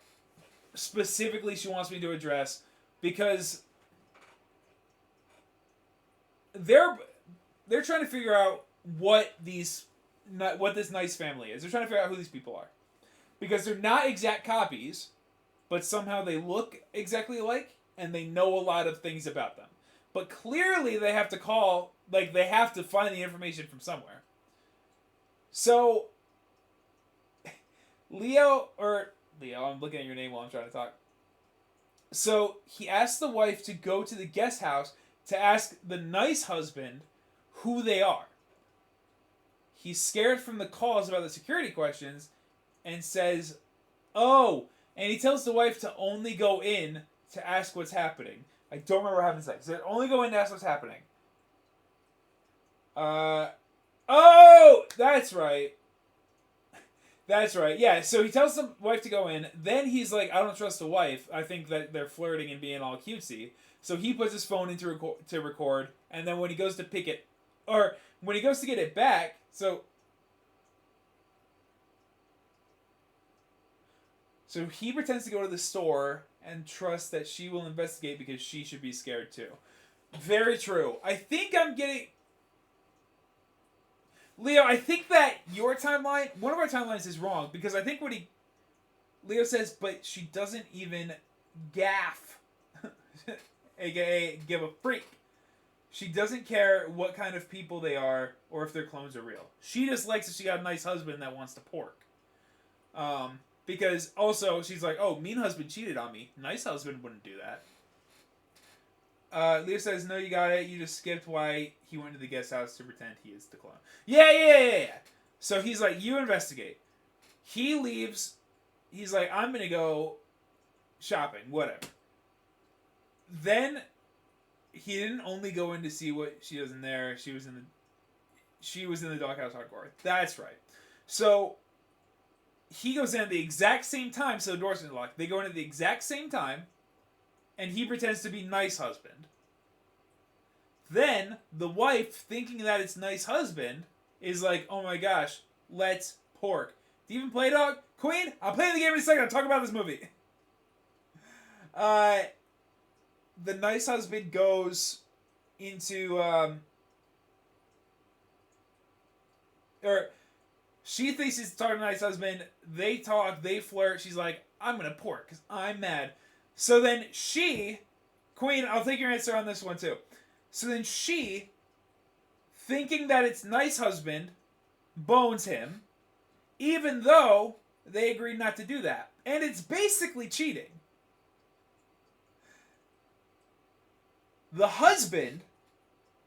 specifically she wants me to address because they're trying to figure out what this Nice family is. They're trying to figure out who these people are. Because they're not exact copies, but somehow they look exactly alike, and they know a lot of things about them. but clearly they have to call, like, they have to find the information from somewhere. So, Leo, I'm looking at your name while I'm trying to talk. So, he asks the wife to go to the guest house to ask the nice husband who they are. He's scared from the calls about the security questions and says, oh, and he tells the wife to only go in to ask what's happening. I don't remember what happens next. He said, only go in to ask what's happening. Oh, that's right. That's right. Yeah, so he tells the wife to go in. Then he's like, I don't trust the wife. I think that they're flirting and being all cutesy. So he puts his phone in to record. And then when he goes to pick it, or when he goes to get it back, so he pretends to go to the store and trust that she will investigate because she should be scared too. Very true. I think I'm getting... Leo, I think that your timeline, one of our timelines is wrong, because I think what Leo says, but she doesn't even gaff, aka give a freak. She doesn't care what kind of people they are or if their clones are real. She just likes that she got a nice husband that wants to pork. Because also she's like, oh, mean husband cheated on me. Nice husband wouldn't do that. Leo says, no, you got it. You just skipped why he went to the guest house to pretend he is the clone. Yeah. So he's like, you investigate. He leaves. He's like, I'm going to go shopping. Whatever. Then he didn't only go in to see what she does in there. She was in the doghouse hardcore. That's right. So he goes in at the exact same time. So the doors are locked. They go in at the exact same time. And he pretends to be nice husband. Then, the wife, thinking that it's nice husband, is like, oh my gosh, let's pork. Do you even play, dog? Queen, I'll play the game in a second. I'll talk about this movie. The nice husband goes into, or she thinks he's talking to the nice husband. They talk, they flirt. She's like, I'm going to pork because I'm mad. So then she, Queen, I'll take your answer on this one too. So then she, thinking that it's nice husband, bones him, even though they agreed not to do that. And it's basically cheating. The husband,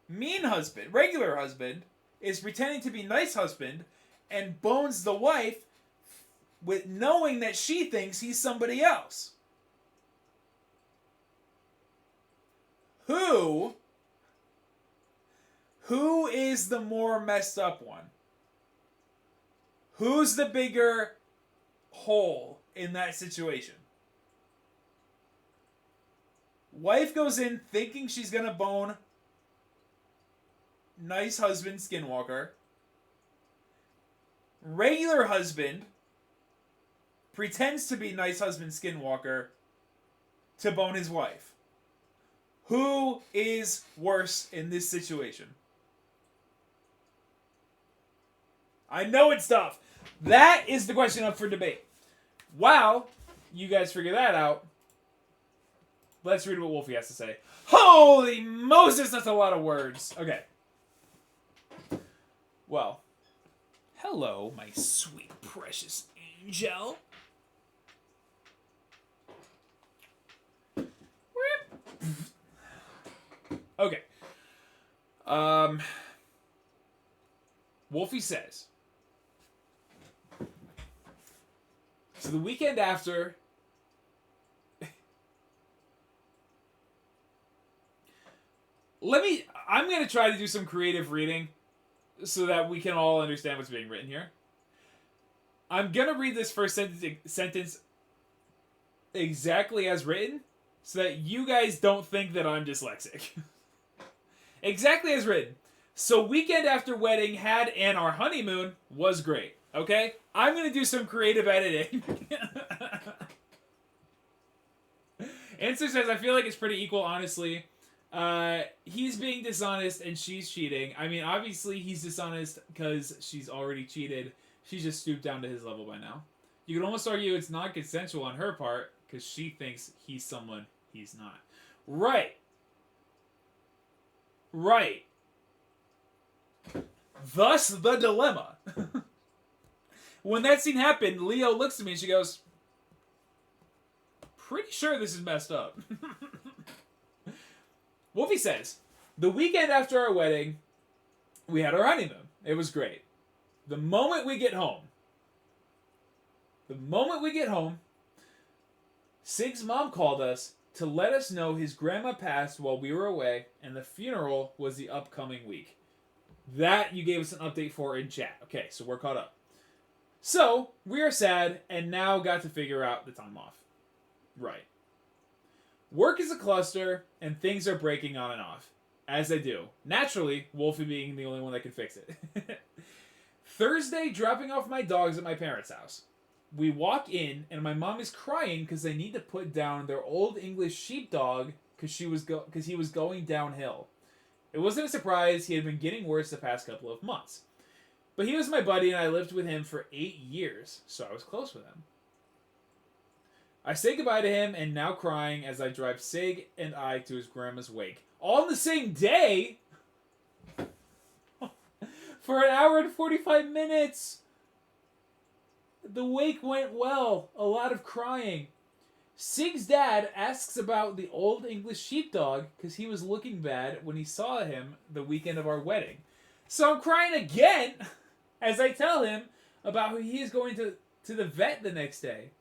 mean husband, regular husband, is pretending to be nice husband and bones the wife with knowing that she thinks he's somebody else. Who is the more messed up one? Who's the bigger hole in that situation? Wife goes in thinking she's gonna bone nice husband Skinwalker. Regular husband pretends to be nice husband Skinwalker to bone his wife. Who is worse in this situation? I know it's tough. That is the question up for debate. While you guys figure that out, let's read what Wolfie has to say. Holy Moses, that's a lot of words. Okay. Well, hello, my sweet, precious angel. Okay. Wolfie says, so the weekend after, I'm going to try to do some creative reading so that we can all understand what's being written here. I'm going to read this first sentence exactly as written so that you guys don't think that I'm dyslexic. Exactly as written. So weekend after wedding had and our honeymoon was great. Okay? I'm going to do some creative editing. Answer says, I feel like it's pretty equal, honestly. He's being dishonest and she's cheating. I mean, obviously he's dishonest because she's already cheated. She's just stooped down to his level by now. You could almost argue it's not consensual on her part because she thinks he's someone he's not. Right. Right. Thus the dilemma. When that scene happened, Leo looks at me and she goes, pretty sure this is messed up. Wolfie says, the weekend after our wedding, we had our honeymoon. It was great. The moment we get home, Sig's mom called us to let us know his grandma passed while we were away, and the funeral was the upcoming week. That you gave us an update for in chat. Okay, so we're caught up. So, we are sad, and now got to figure out the time off. Right. Work is a cluster, and things are breaking on and off. As they do. Naturally, Wolfie being the only one that can fix it. Thursday, dropping off my dogs at my parents' house. We walk in, and my mom is crying because they need to put down their old English sheepdog because he was going downhill. It wasn't a surprise. He had been getting worse the past couple of months. But he was my buddy, and I lived with him for 8 years, so I was close with him. I say goodbye to him, and now crying as I drive Sig and I to his grandma's wake. All in the same day? For an hour and 45 minutes! The wake went well. A lot of crying. Sig's dad asks about the old English sheepdog because he was looking bad when he saw him the weekend of our wedding. So I'm crying again as I tell him about how he is going to the vet the next day.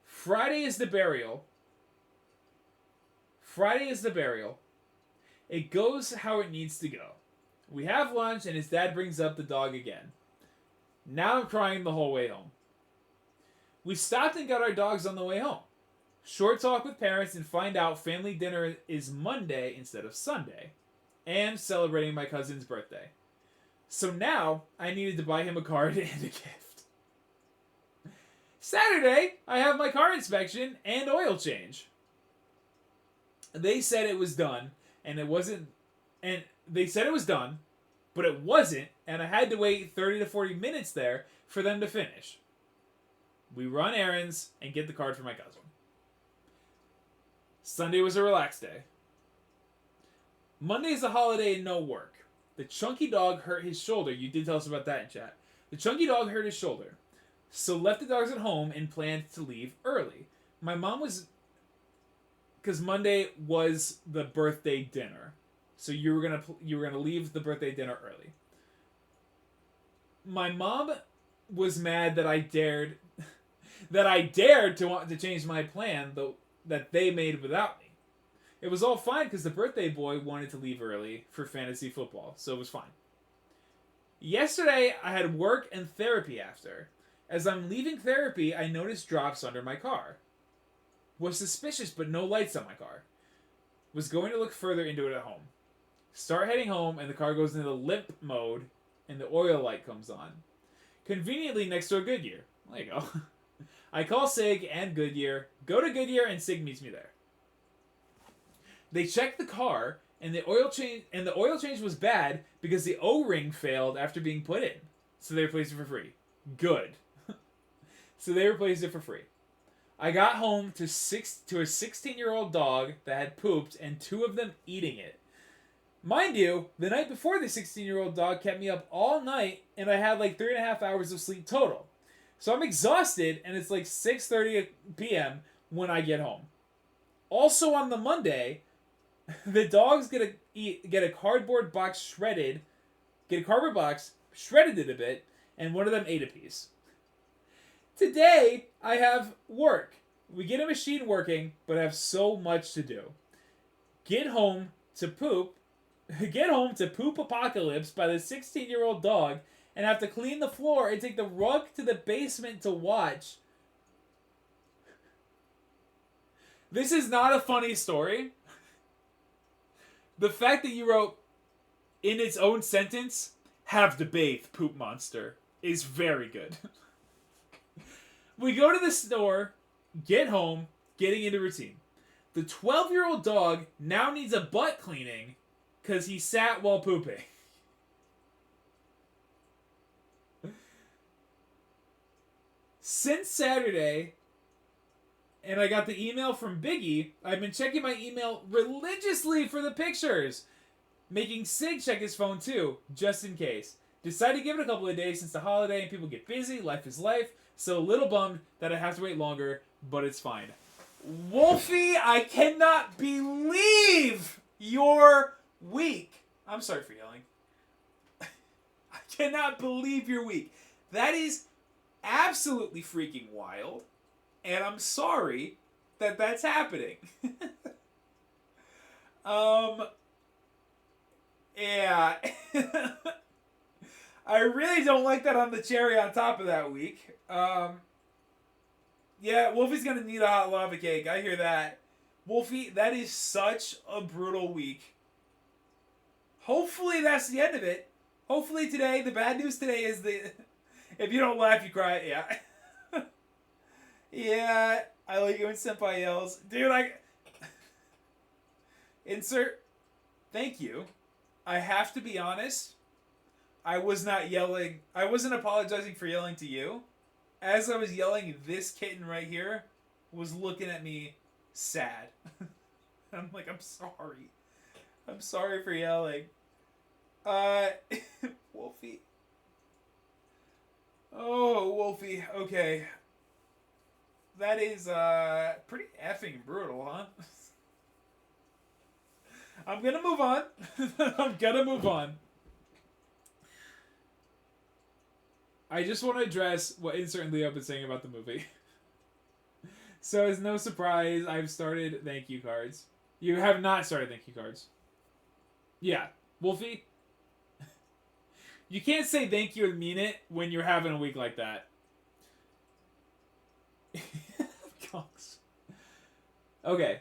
Friday is the burial. It goes how it needs to go. We have lunch and his dad brings up the dog again. Now I'm crying the whole way home. We stopped and got our dogs on the way home. Short talk with parents and find out family dinner is Monday instead of Sunday. And celebrating my cousin's birthday. So now I needed to buy him a card and a gift. Saturday, I have my car inspection and oil change. They said it was done, but it wasn't, and I had to wait 30 to 40 minutes there for them to finish. We run errands and get the card for my cousin. Sunday was a relaxed day. Monday is a holiday and no work. The chunky dog hurt his shoulder. You did tell us about that in chat. The chunky dog hurt his shoulder. So left the dogs at home and planned to leave early. My mom was... Because Monday was the birthday dinner. So you were gonna leave the birthday dinner early. My mom was mad that I dared to want to change my plan that they made without me. It was all fine because the birthday boy wanted to leave early for fantasy football, so it was fine. Yesterday, I had work and therapy after. As I'm leaving therapy, I noticed drops under my car. Was suspicious, but no lights on my car. Was going to look further into it at home. Start heading home, and the car goes into limp mode, and the oil light comes on. Conveniently next to a Goodyear. There you go. I call Sig and Goodyear, go to Goodyear, and Sig meets me there. They checked the car, and the oil change was bad because the O-ring failed after being put in. So they replaced it for free. Good. So they replaced it for free. I got home to a 16-year-old dog that had pooped and 2 of them eating it. Mind you, the night before the 16-year-old dog kept me up all night and I had like 3.5 hours of sleep total. So I'm exhausted and it's like 6:30 p.m. when I get home. Also on the Monday, the dogs get a cardboard box shredded, it a bit, and one of them ate a piece. Today, I have work. We get a machine working, but I have so much to do. Get home to poop apocalypse by the 16-year-old dog, and have to clean the floor and take the rug to the basement to watch. This is not a funny story. The fact that you wrote, in its own sentence, have to bathe, poop monster, is very good. We go to the store, get home, getting into routine. The 12-year-old dog now needs a butt cleaning because he sat while pooping. Since Saturday, and I got the email from Biggie, I've been checking my email religiously for the pictures. Making Sig check his phone too, just in case. Decided to give it a couple of days since the holiday and people get busy, life is life, so a little bummed that I have to wait longer, but it's fine. Wolfie, I cannot believe you're weak. I'm sorry for yelling. I cannot believe you're weak. That is absolutely freaking wild, and I'm sorry that that's happening. Yeah. I really don't like that on the cherry on top of that week. Yeah, Wolfie's gonna need a hot lava cake. I hear that. Wolfie, that is such a brutal week. Hopefully that's the end of it. Hopefully today, the bad news today is the... If you don't laugh, you cry. Yeah. Yeah, I like it when Senpai yells. Dude, Insert... Thank you. I have to be honest. I was not yelling. I wasn't apologizing for yelling to you. As I was yelling, this kitten right here was looking at me sad. I'm like, I'm sorry. I'm sorry for yelling. Wolfie. Oh, Wolfie. Okay. That is, pretty effing brutal, huh? I'm gonna move on. I'm gonna move on. I just want to address what Insert and Leo have been saying about the movie. So it's no surprise I've started thank you cards. You have not started thank you cards. Yeah. Wolfie, you can't say thank you and mean it when you're having a week like that. Okay.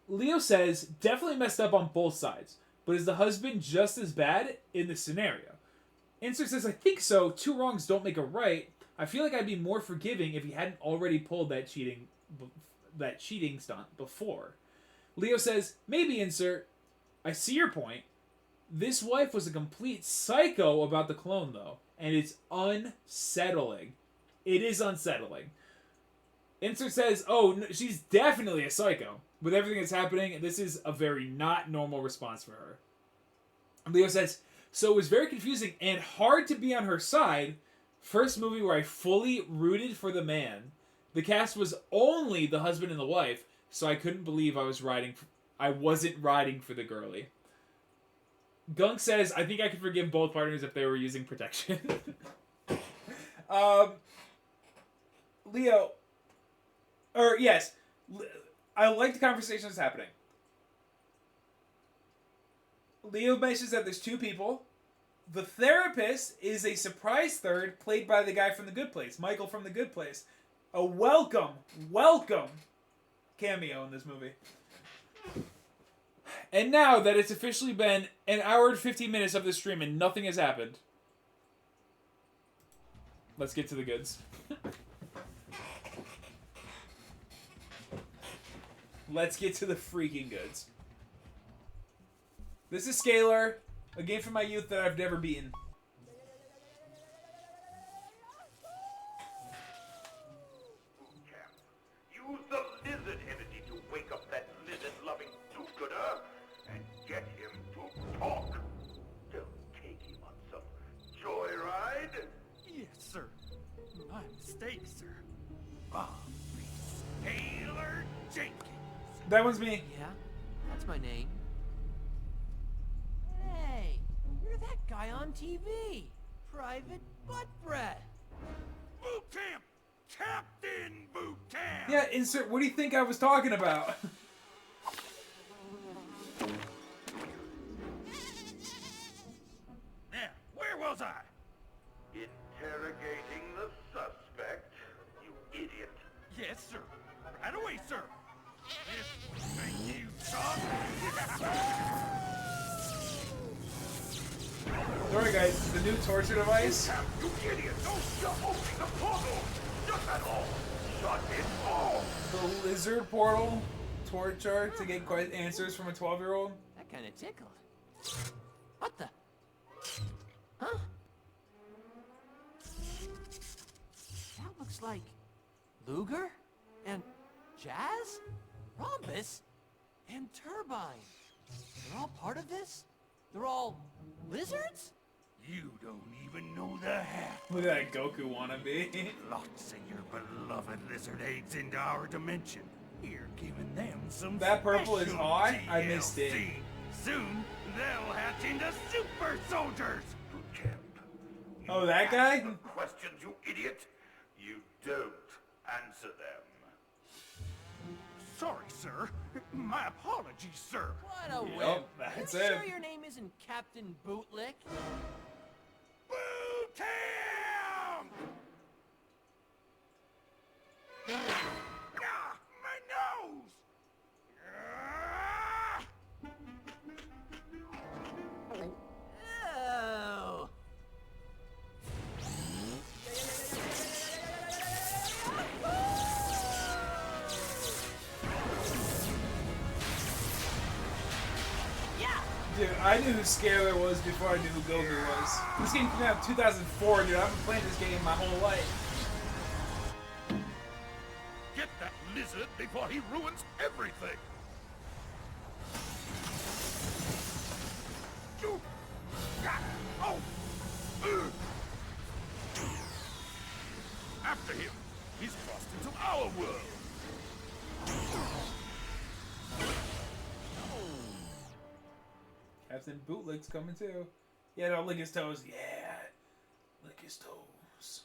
Leo says, definitely messed up on both sides, but is the husband just as bad in the scenario? Insert says, I think so. Two wrongs don't make a right. I feel like I'd be more forgiving if he hadn't already pulled that cheating stunt before. Leo says, maybe, Insert. I see your point. This wife was a complete psycho about the clone, though, and it's unsettling. It is unsettling. Insert says, oh, no, she's definitely a psycho. With everything that's happening, this is a very not normal response for her. Leo says, so it was very confusing and hard to be on her side. First movie where I fully rooted for the man. The cast was only the husband and the wife, so I couldn't believe I wasn't riding for the girlie. Gunk says, I think I could forgive both partners if they were using protection. Leo, yes, I like the conversation that's happening. Leo mentions that there's two people. The therapist is a surprise third played by the guy from The Good Place, Michael from The Good Place. A welcome cameo in this movie. And now that it's officially been an hour and 15 minutes of this stream and nothing has happened, let's get to the goods. Let's get to the freaking goods. This is Scalar, a game from my youth that I've never beaten. Use the lizard entity to wake up that lizard-loving do-gooder and get him to talk. Don't take him on some joyride. Yes, sir. My mistake, sir. Taylor Jenkins. That one's me. Yeah, that's my name. Hey, you're that guy on TV. Private Butt Breath. Boot camp! Captain Boot Camp! Yeah, Insert, what do you think I was talking about? Now, where was I? Interrogating the suspect, you idiot. Yes, sir. Right away, sir. Thank you, son. Sorry guys, the new torture device. You idiot! Don't jump opening the portal! Shut that all! Shut it all! The lizard portal torture to get answers from a 12-year-old. That kind of tickled. What the? Huh? That looks like Luger and Jazz? Rhombus? and Turbine. They're all part of this? They're all lizards? You don't even know the half. Look at that Goku wannabe. Lots of your beloved lizard aids into our dimension. You're giving them some That purple is special hot? I missed it. TLC. Soon, they'll hatch into super soldiers. Lieutenant. You Oh, that guy? ask the questions, you idiot. You don't answer them. Sorry, sir. My apologies, sir. What a Yep, whim. that's you it. sure your name isn't Captain Bootlick? Boo-tam! Ah, my nose! Ah! Oh. Yeah. Dude, I knew who Scalar was before I knew who Goku was. This game came out in 2004, dude. I've been playing this game my whole life. Get that lizard before he ruins everything! You- Ah, Oh! Ugh. After him! He's crossed into our world! Captain Bootlick's coming too. Yeah, no, lick his toes. Yeah, lick his toes.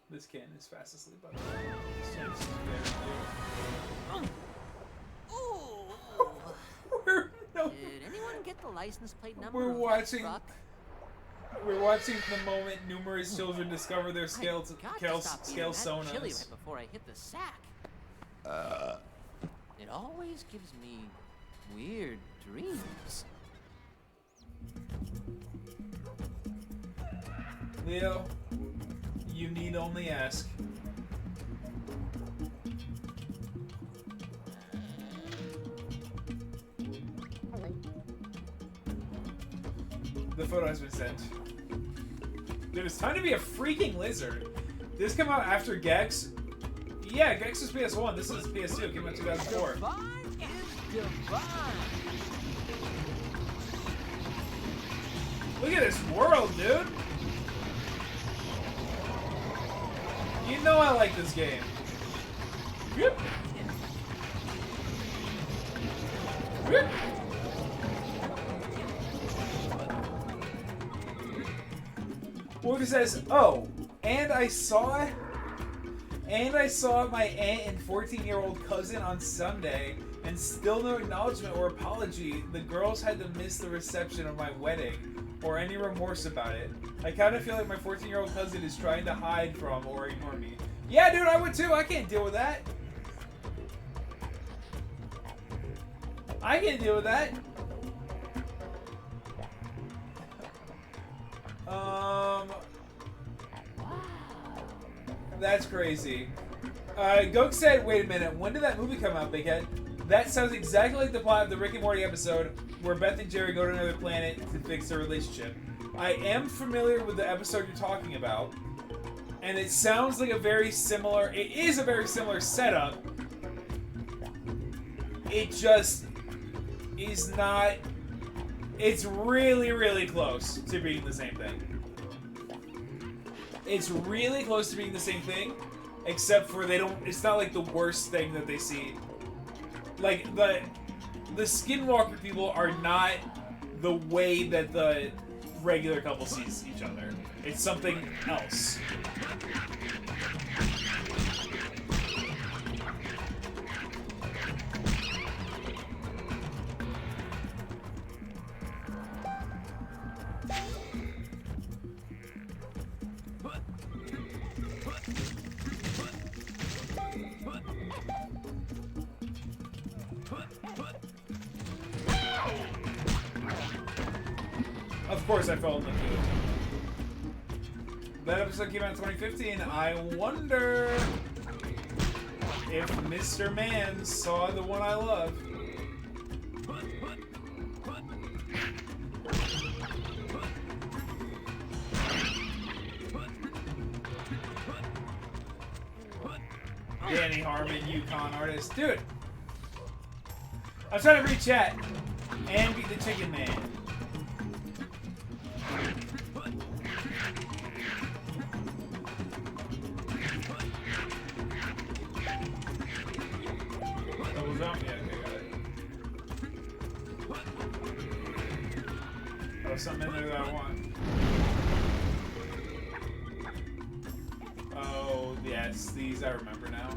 This can is fast asleep, by the way. So this is very Ooh. cute. No, Did anyone get the license plate number? We're of that watching- truck? we're watching the moment numerous children discover their I scale got to stop scale eating that chili sonas. right before I hit the sack. It always gives me weird dreams. Leo, you need only ask. The photo has been sent. Dude, it's time to be a freaking lizard. Did this come out after Gex? Yeah, Gex was PS1. This is PS2. It came out in 2004. Divine is divine. Look at this world, dude. You know I like this game. Yep. Yep. Walker says, "Oh, and I saw my aunt and 14-year-old cousin on Sunday, and still no acknowledgement or apology. The girls had to miss the reception of my wedding, or any remorse about it. I kind of feel like my 14-year-old cousin is trying to hide from or ignore me." Yeah, dude, I would too. I can't deal with that. I can't deal with that. That's crazy. Goku said, "Wait a minute. When did that movie come out, Big Head?" That sounds exactly like the plot of the Rick and Morty episode where Beth and Jerry go to another planet to fix their relationship. I am familiar with the episode you're talking about, and it sounds like a very similar... It is a very similar setup. It just is not... It's really, really close to being the same thing. It's really close to being the same thing, except for they don't... It's not like the worst thing that they see. Like, the Skinwalker people are not the way that the regular couple sees each other. It's something else. Of course I fell in love with it. That episode came out in 2015. I wonder if Mr. Man saw the one I love. Danny Harmon, Yukon artist. Dude! I'm trying to read chat and beat the Chicken Man. Double jump? Yeah, okay, got it. Oh, something in there that I want. Oh, yes, these I remember now.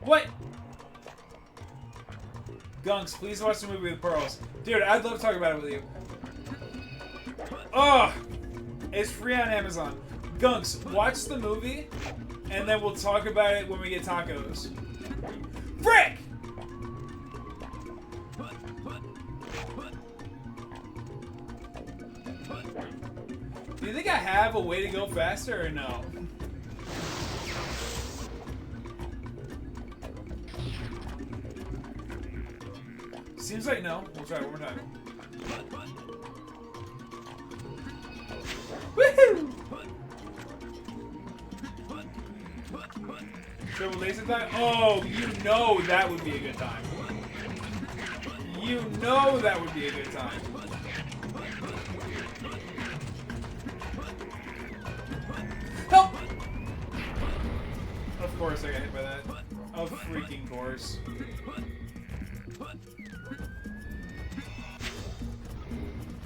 What? Gunks, please watch the movie with Pearls. Dude, I'd love to talk about it with you. Oh! It's free on Amazon. Gunks, watch the movie, and then we'll talk about it when we get tacos. Frick! Do you think I have a way to go faster or no? Seems like no. We'll try it one more time. Woohoo! Triple laser time? Oh, you know that would be a good time. You know that would be a good time. Help! Of course I got hit by that. Of freaking course.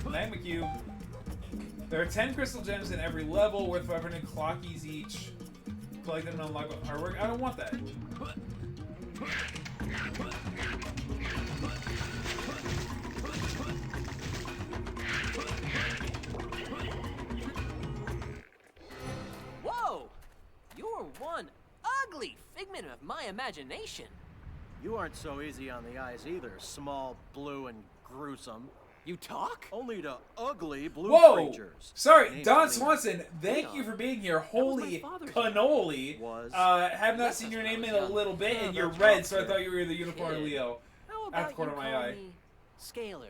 Magma Cube. There are 10 crystal gems in every level, worth 500 clockies each. Collect them to unlock artwork. I don't want that. Whoa! You're one ugly figment of my imagination. You aren't so easy on the eyes either, small, blue, and gruesome. You talk? Only to ugly blue Whoa! creatures. Sorry, Named Don Leon. Swanson, thank you for being here. Holy cannoli. Have not seen your name in a little bit, and you're red, so I thought you were the Unicorn Leo. How At the about corner you of my call eye. me Scalar?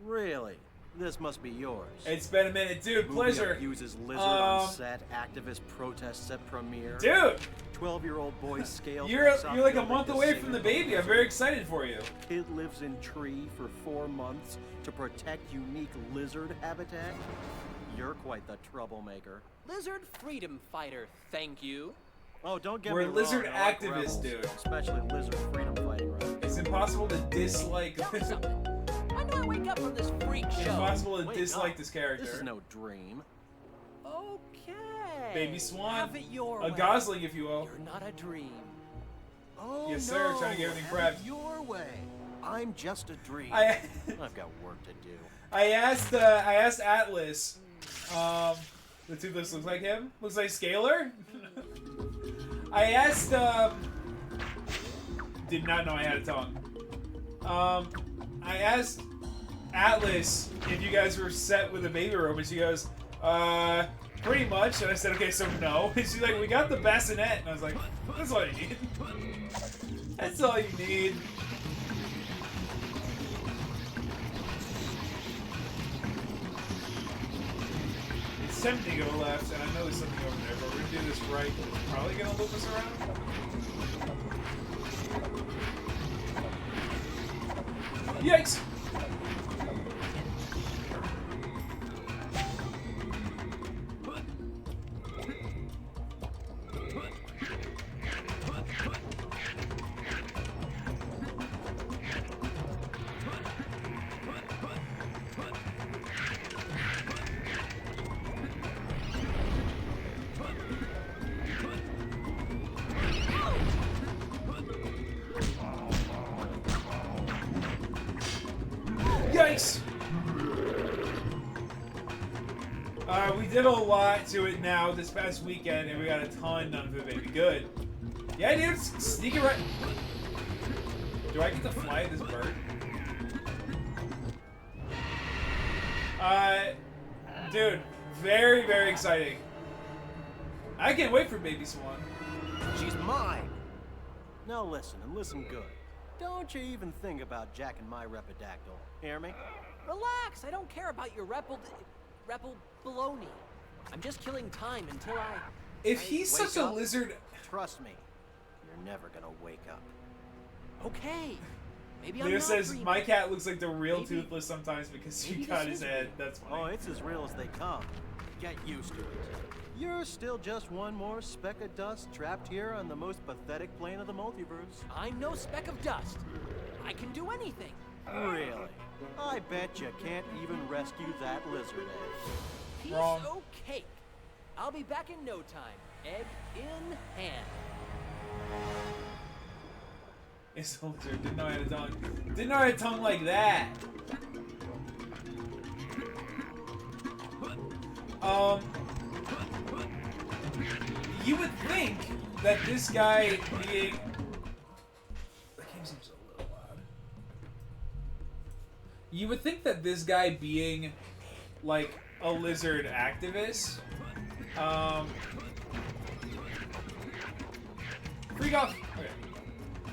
Really? This must be yours. It's been a minute, dude. Movie Pleasure. Uses lizard on set, activist protests at premiere. Dude! 12-year-old boy scaled. You're from like a South month Dakota away to from the sing baby. I'm very excited for you. Kid lives in tree for 4 months to protect unique lizard habitat. You're quite the troublemaker. Lizard freedom fighter, thank you. Oh, don't get We're me wrong. lizard I like activists, rebels, dude. Especially lizard freedom fighting rebels. It's impossible to dislike. Tell me something. When do I wake up from this freak It's show? impossible to Wake dislike up. this character. This is no dream. Okay. Baby Swan. Have it your A way. Gosling, if you will. You're not a dream. Oh, Yes, sir. no. Trying to get everything Have it prepped. your way. I'm just a dream. I I've got work to do. I asked Atlas. The Toothless looks like him. Looks like Scalar. I asked. Did not know I had a tongue. I asked Atlas if you guys were set with a baby room, and she goes, pretty much. And I said, okay, so no. And she's like, we got the bassinet, and I was like, that's all you need. That's all you need. It's tempting to go left, and I know there's something over there, but we're gonna do this right. It's probably gonna loop us around. Yikes! Yikes! We did a lot to it now this past weekend, and we got a ton done for the baby. Good. Yeah, dude, sneak it right. Do I get to fly this bird? Dude, very, very exciting. I can't wait for Baby Swan. She's mine. Now listen, and listen good. Don't you even think about jacking my Repidactyl. Hear me? Relax, I don't care about your rebel baloney. I'm just killing time until I... If he's Wake such a up. lizard... Trust me, you're never gonna wake up. Okay. Maybe I'm Leo not says, dreaming. my cat looks like the real Maybe- Toothless sometimes because he maybe got this his is head. real. That's Oh, funny. it's as real as they come. Get used to it. You're still just one more speck of dust trapped here on the most pathetic plane of the multiverse. I'm no speck of dust. I can do anything. Really? I bet you can't even rescue that lizard egg. Piece Wrong. o' cake. I'll be back in no time. Egg in hand. It's a lizard. Didn't know I had a tongue. Didn't know I had a tongue like that. You would think that this guy being... That game seems a little loud. You would think that this guy being, like, a lizard activist, freak off. Okay.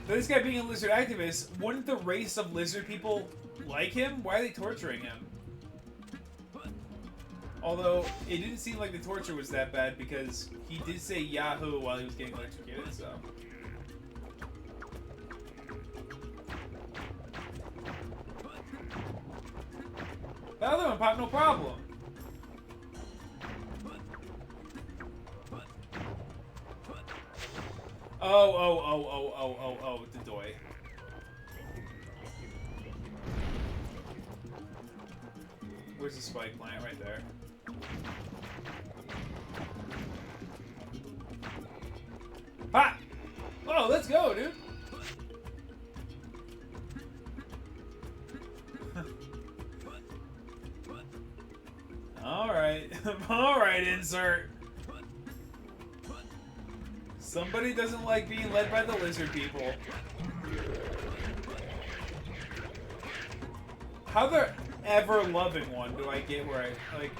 But this guy being a lizard activist, wouldn't the race of lizard people like him? Why are they torturing him? Although, it didn't seem like the torture was that bad because he did say Yahoo while he was getting electrocuted, so... The other one popped no problem. Oh, the doy. Where's the spike plant? Right there. Ha! Oh, let's go, dude. Alright. Alright, insert. Somebody doesn't like being led by the lizard people. How the ever-loving one do I get where I, like...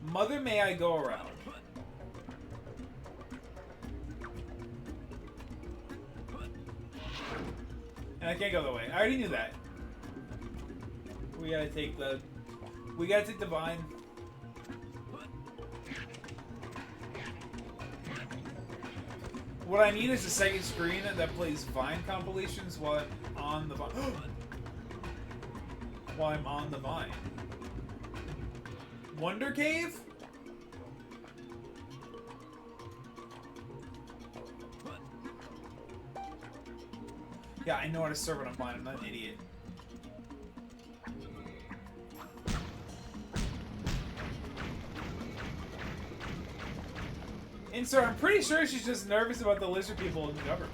Mother, may I go around? And I can't go the way. I already knew that. We gotta take the... We gotta take the vine. What I need is a second screen that plays Vine compilations while I'm on the Vine. While I'm on the Vine. Wonder Cave? Yeah, I know how to serve when I'm blind. I'm not an idiot. And so I'm pretty sure she's just nervous about the lizard people in the government.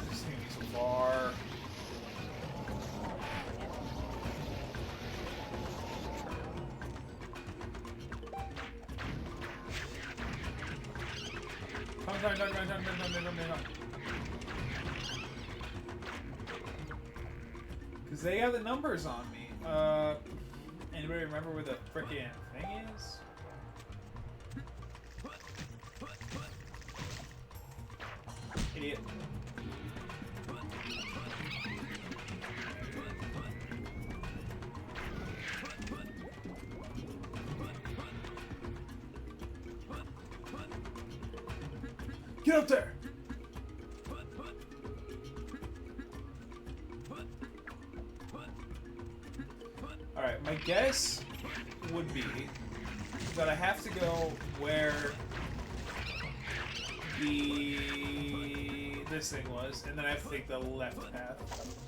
This thing is far. Because they have the numbers on me. Anybody remember where the frickin' thing is? Idiot. Get up there! Alright, my guess would be that I have to go where this thing was, and then I have to take the left path.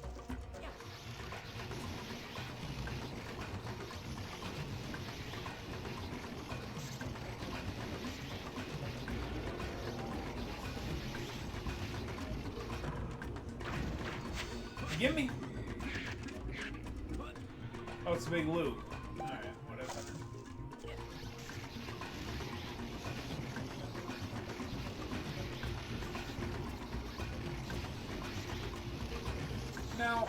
Give me. Oh, it's a big loop. Alright, whatever. now.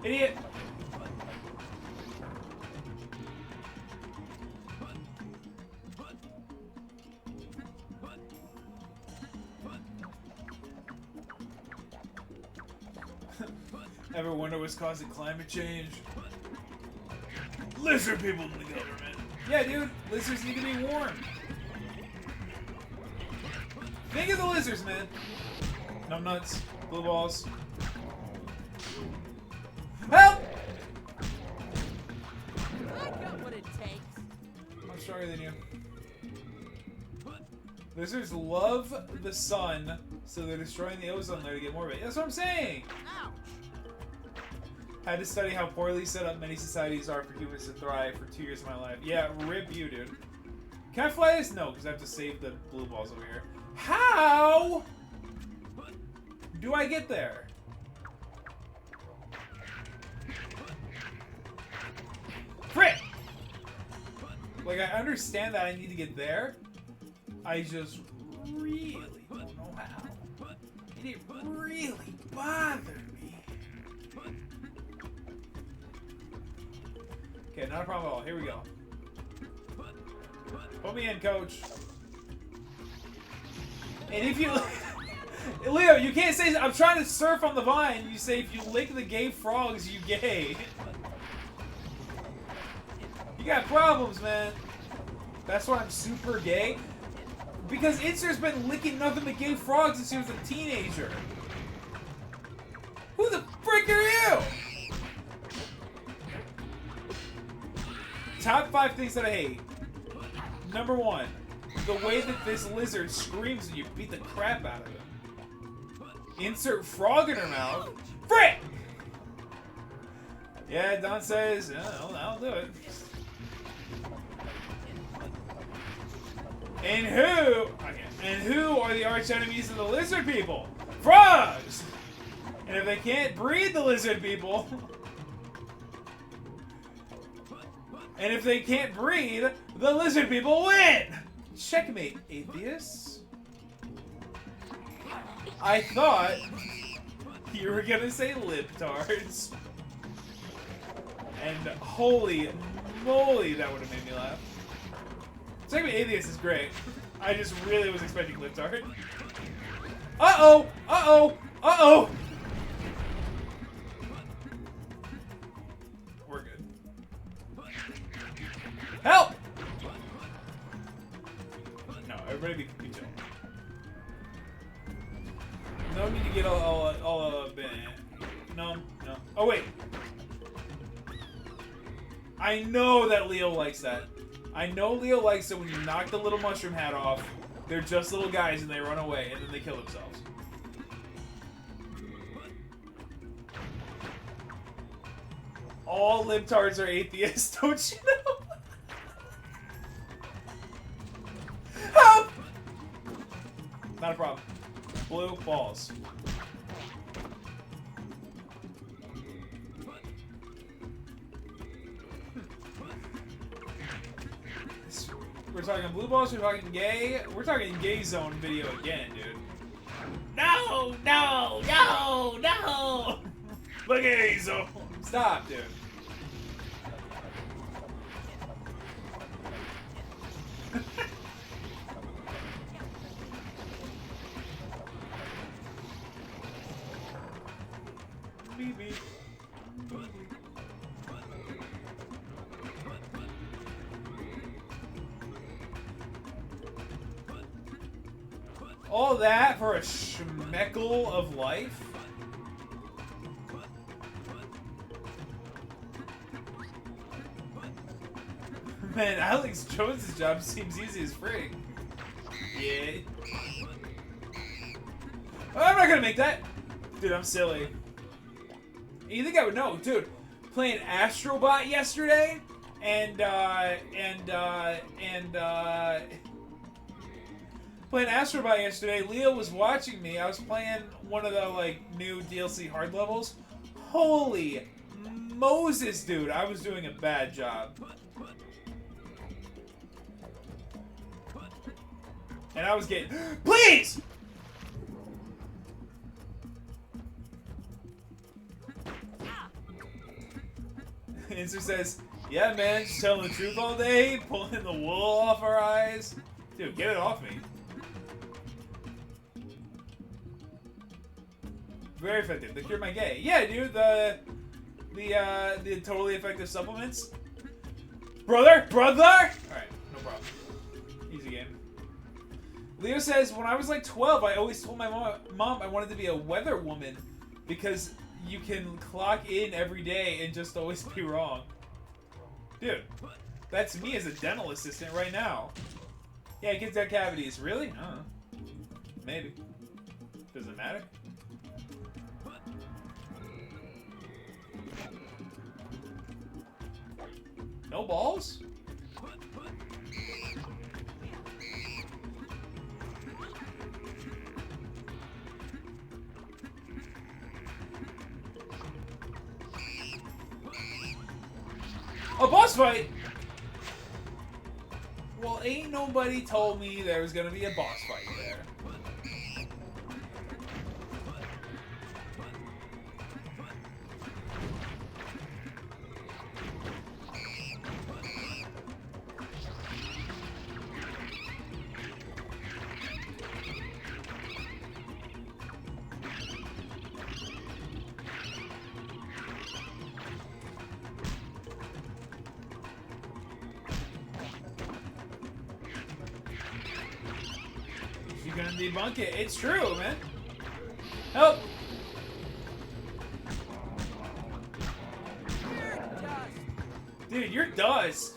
Idiot! Ever wonder what's causing climate change? Lizard people in the government. Yeah, dude. Lizards need to be warm. Think of the lizards, man. Numbnuts. Blue balls. Help! I got what it takes. I'm stronger than you. Lizards love the sun, so they're destroying the ozone layer to get more of it. That's what I'm saying! Ouch. Had to study how poorly set up many societies are for humans to thrive for 2 years of my life. Yeah, rip you, dude. Can I fly this? No, because I have to save the blue balls over here. How do I get there? Frick! Like, I understand that I need to get there. I just really don't know how. And it really bothered me. Okay, not a problem at all. Here we go. Put me in, coach. And if you... Leo, you can't say... I'm trying to surf on the vine. You say if you lick the gay frogs, you gay. You got problems, man. That's why I'm super gay. Because Inser's been licking nothing but gay frogs since he was a teenager. Who the frick are you? Top 5 things that I hate. Number 1, the way that this lizard screams when you beat the crap out of it. Insert frog in her mouth. Frick! Yeah, Don says, oh, I'll do it. And who are the arch enemies of the lizard people? Frogs! And if they can't breed the lizard people... And if they can't breed, the lizard people win! Checkmate, atheists. I thought you were gonna say libtards. And holy moly, that would have made me laugh. Checkmate, atheist is great. I just really was expecting libtard. Uh-oh! Uh-oh! Uh-oh! We're good. Help! No, everybody be chill. No need to get all no. Oh wait. I know that Leo likes that. I know Leo likes it when you knock the little mushroom hat off. They're just little guys and they run away and then they kill themselves. All libtards are atheists, don't you know? Help! Not a problem. Blue balls. We're talking blue balls, we're talking gay. We're talking gay zone video again, dude. No! No! No! No! The gay zone! Stop, dude. BB. All that for a schmeckle of life? Man, Alex Jones' job seems easy as frig. Yeah. Oh, I'm not gonna make that! Dude, I'm silly. You think I would know? Dude, playing Astrobot yesterday, playing Astrobot yesterday, Leo was watching me. I was playing one of the, like, new DLC hard levels. Holy Moses, dude. I was doing a bad job. And I was getting... Please! Insert says, yeah, man, just telling the truth all day, pulling the wool off our eyes. Dude, get it off me. Very effective. The Cure My Gay. Yeah, dude, the totally effective supplements. Brother? Alright, no problem. Easy game. Leo says, when I was like 12, I always told my mom I wanted to be a weather woman because you can clock in every day and just always be wrong. Dude, that's me as a dental assistant right now. Yeah, kids got cavities. Really? I don't know. Maybe. Does it matter? No balls? A boss fight? Well, ain't nobody told me there was gonna be a boss fight there. You're gonna debunk it. It's true, man. Help! Dude, you're dust.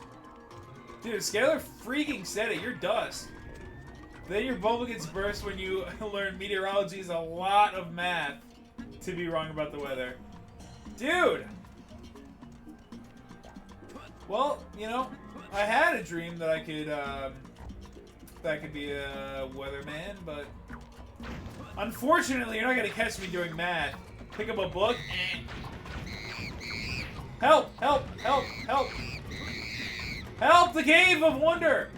Dude, Scalar freaking said it. You're dust. Then your bubble gets burst when you learn meteorology is a lot of math to be wrong about the weather. Dude! Well, you know, I had a dream that I could, be a weatherman, but unfortunately, you're not gonna catch me doing math. Pick up a book. Help! Help! Help! Help! Help! The Cave of Wonder!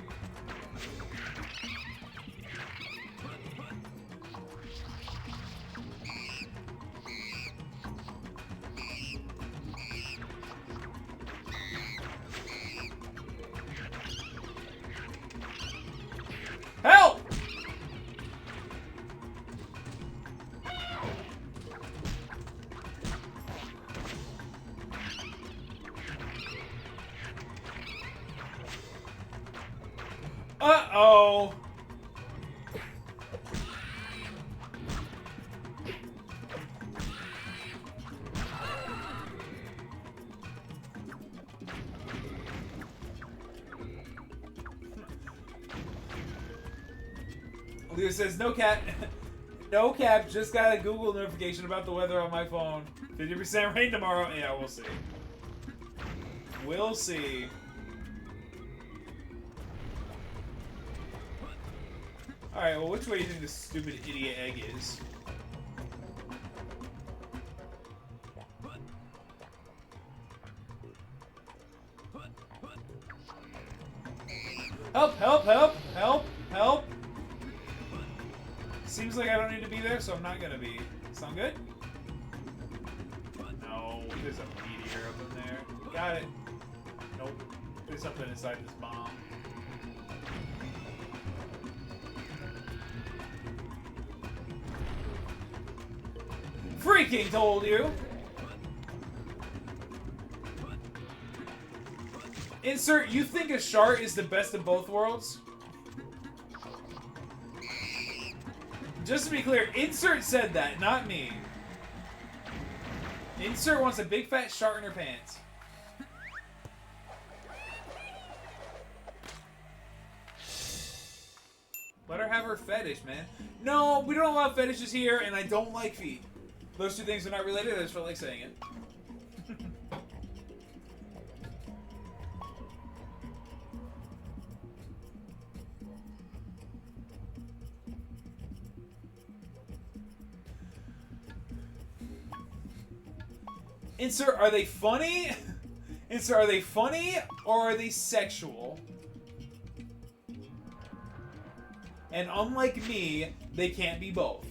Help! Uh-oh. Leo says, no cap, no cap, just got a Google notification about the weather on my phone. 50% rain tomorrow. Yeah, we'll see. We'll see. Alright, well, which way do you think this stupid idiot egg is? Help, help, help, help, help. Seems like I don't need to be there, so I'm not gonna be. Sound good? No, there's a meteor up in there. Got it. Nope. There's something inside this bomb. Freaking told you! Insert, you think a shard is the best of both worlds? Just to be clear, Insert said that, not me. Insert wants a big fat shart in her pants. Let her have her fetish, man. No, we don't allow fetishes here, and I don't like feet. Those two things are not related, I just felt like saying it. Insert, are they funny? Insert, are they funny or are they sexual? And unlike me, they can't be both.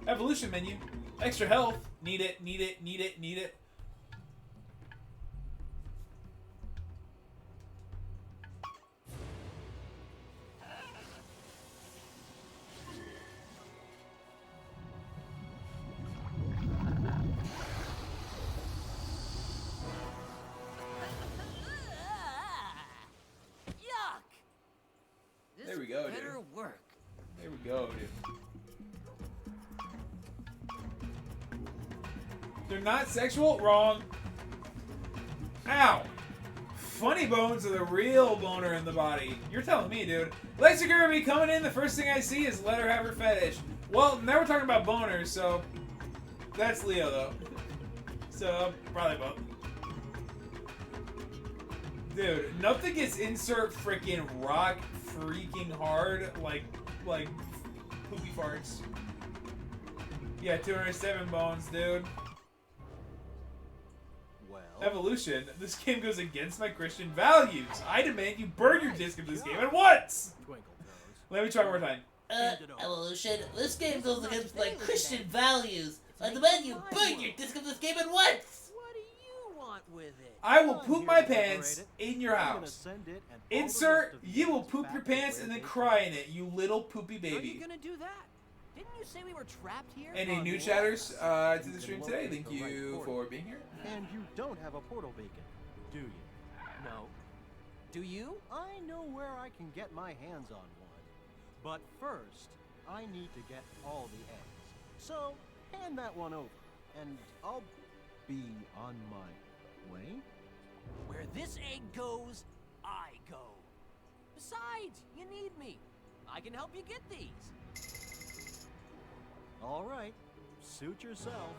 Evolution menu. Extra health. Need it, need it, need it, need it. Yuck! This There we go, dude. better work. There we go, dude. They're not sexual? Wrong. Ow. Funny bones are the real boner in the body. You're telling me, dude. Lexa Kirby coming in, the first thing I see is let her have her fetish. Well, now we're talking about boners, so that's Leo, though. So, probably both. Dude, nothing gets insert freaking rock freaking hard like poopy farts. Yeah, 207 bones, dude. Well, Evolution. This game goes against my Christian values. I demand you burn your disc of this game at once. Twinkle Toes. Let me try one more time. Evolution, this game goes against my Christian values. I demand you burn your disc of this game at once! What do you want with it? I will I'm poop here my to liberate pants it. in your I'm gonna house. send it and all the Insert, rest of you will these poop back your to pants where and then they cry in it, you little poopy Are you baby. gonna do that? Didn't you say we were trapped here? Any new Yes. chatters to You the can stream today? locate Thank the right you portal. for being here. And you don't have a portal beacon, do you? No. Do you? I know where I can get my hands on one. But first, I need to get all the eggs. So, hand that one over, and I'll be on my way. Where this egg goes, I go. Besides, you need me. I can help you get these. All right, suit yourself,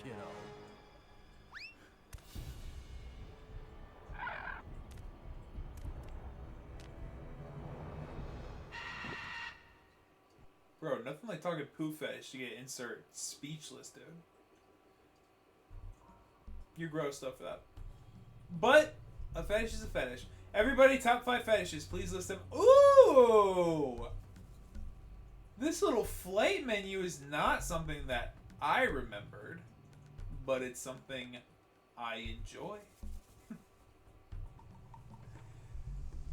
kiddo. Bro, nothing like talking poop fetish to get insert speechless, dude. You're gross stuff for that. But a fetish is a fetish. Everybody, top 5 fetishes. Please list them. Ooh! This little flight menu is not something that I remembered, but it's something I enjoy.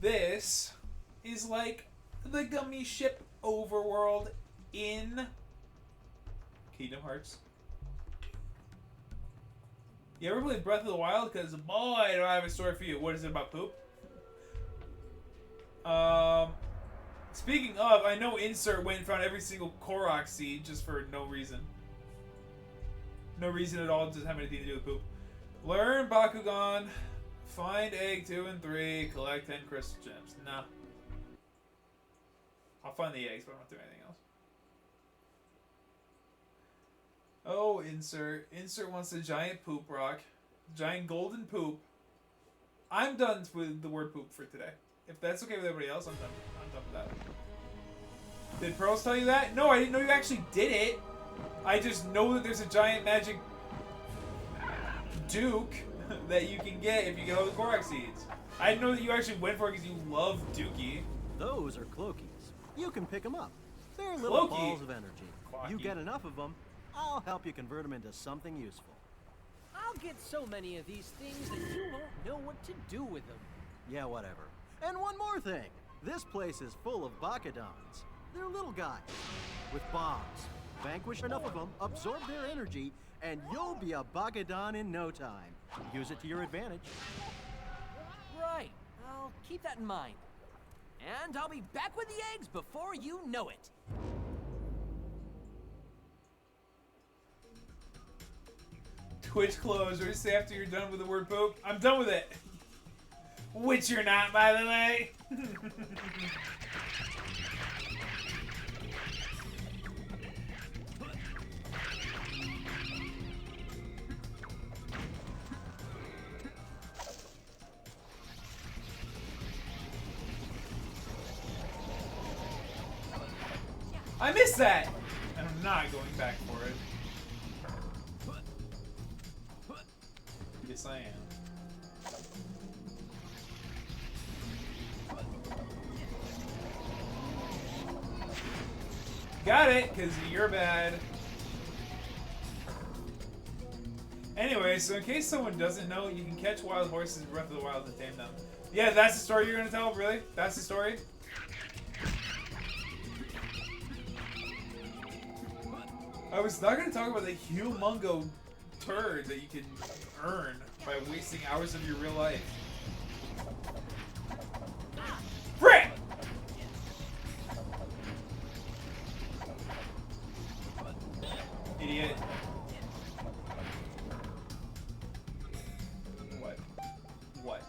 This is like the gummy ship overworld in Kingdom Hearts. You ever played Breath of the Wild? Because boy, do I have a story for you. What is it about poop? Speaking of, I know Insert went and found every single Korok seed just for no reason. No reason at all, doesn't have anything to do with poop. Learn Bakugan, find egg 2 and 3, collect 10 crystal gems. Nah. I'll find the eggs, but I don't do anything else. Oh, Insert. Insert wants a giant poop rock. Giant golden poop. I'm done with the word poop for today. If that's okay with everybody else, I'm done. I'm done with that. Did Pearls tell you that? No, I didn't know you actually did it. I just know that there's a giant magic Duke that you can get if you get all the Korok seeds. I didn't know that you actually went for it because you love Dookie. Those are Cloakies. You can pick them up. They're little Cloaky? balls of energy. You Cloaky. get enough of them, I'll help you convert them into something useful. I'll get so many of these things that you won't know what to do with them. Yeah, whatever. And one more thing. This place is full of Bakudans. They're little guys with bombs. Vanquish enough of them, absorb their energy, and you'll be a Bakudan in no time. Use it to your advantage. Right. I'll keep that in mind. And I'll be back with the eggs before you know it. Twitch closed right after you're done with the word poop. I'm done with it. Which you're not, by the way. I missed that! And I'm not going back for it. Yes, I am. Got it, because you're bad. Anyway, so in case someone doesn't know, you can catch wild horses in Breath of the Wild and tame them. Yeah, that's the story you're going to tell? Really? That's the story? I was not going to talk about the humongo turd that you can earn by wasting hours of your real life. Frick! Idiot. What?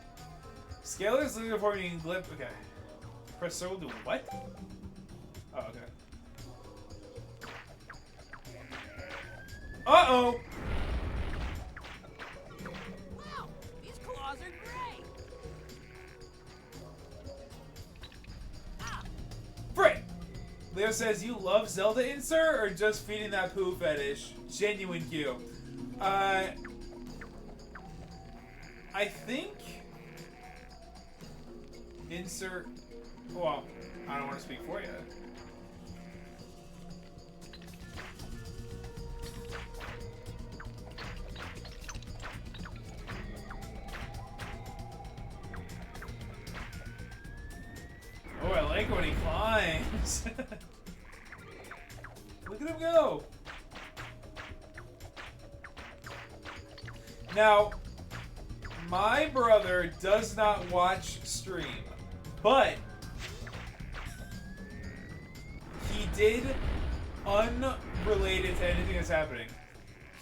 Scalar's looking for me in Glip. Okay. Press circle to what? Oh, okay. Uh-oh! Wow, these claws are great. Frick! Leo says, you love Zelda insert or just feeding that poo fetish? Genuine Q. I think insert. Well, I don't want to speak for you. Oh, I like when he climbs. Look at him go. Now, my brother does not watch stream, but he did, unrelated to anything that's happening,